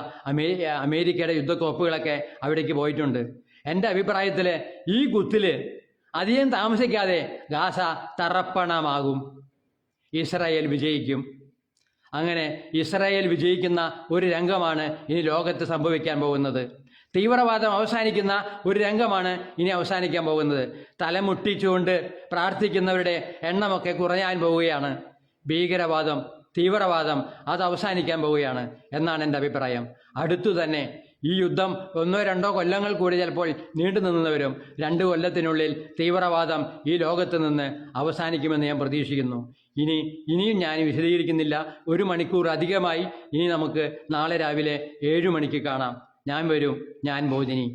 അമേരിക്കയുടെ യുദ്ധക്കോപ്പുകളൊക്കെ അവിടേക്ക് പോയിട്ടുണ്ട്. എൻ്റെ അഭിപ്രായത്തിൽ ഈ കുത്തിൽ അധികം താമസിക്കാതെ ഗാസ തറപ്പണമാകും. ഇസ്രായേൽ വിജയിക്കും. അങ്ങനെ ഇസ്രായേൽ വിജയിക്കുന്ന ഒരു രംഗമാണ് ഇനി ലോകത്ത് സംഭവിക്കാൻ പോകുന്നത്. തീവ്രവാദം അവസാനിക്കുന്ന ഒരു രംഗമാണ് ഇനി അവസാനിക്കാൻ പോകുന്നത്. തലമുട്ടിച്ചുകൊണ്ട് പ്രാർത്ഥിക്കുന്നവരുടെ എണ്ണമൊക്കെ കുറയാൻ പോവുകയാണ്. ഭീകരവാദം, തീവ്രവാദം അത് അവസാനിക്കാൻ പോവുകയാണ് എന്നാണ് എൻ്റെ അഭിപ്രായം. അടുത്തു തന്നെ ഈ യുദ്ധം 1-2 കൊല്ലങ്ങൾ കൂടി ചിലപ്പോൾ നീണ്ടു നിന്ന് വരും. 2 കൊല്ലത്തിനുള്ളിൽ തീവ്രവാദം ഈ ലോകത്ത് നിന്ന് അവസാനിക്കുമെന്ന് ഞാൻ പ്രതീക്ഷിക്കുന്നു. ഇനിയും ഞാൻ വിശദീകരിക്കുന്നില്ല. 1 മണിക്കൂർ അധികമായി. ഇനി നമുക്ക് നാളെ രാവിലെ 7 മണിക്ക് കാണാം. ഞാൻ വരും, ഞാൻ ബോധിനി.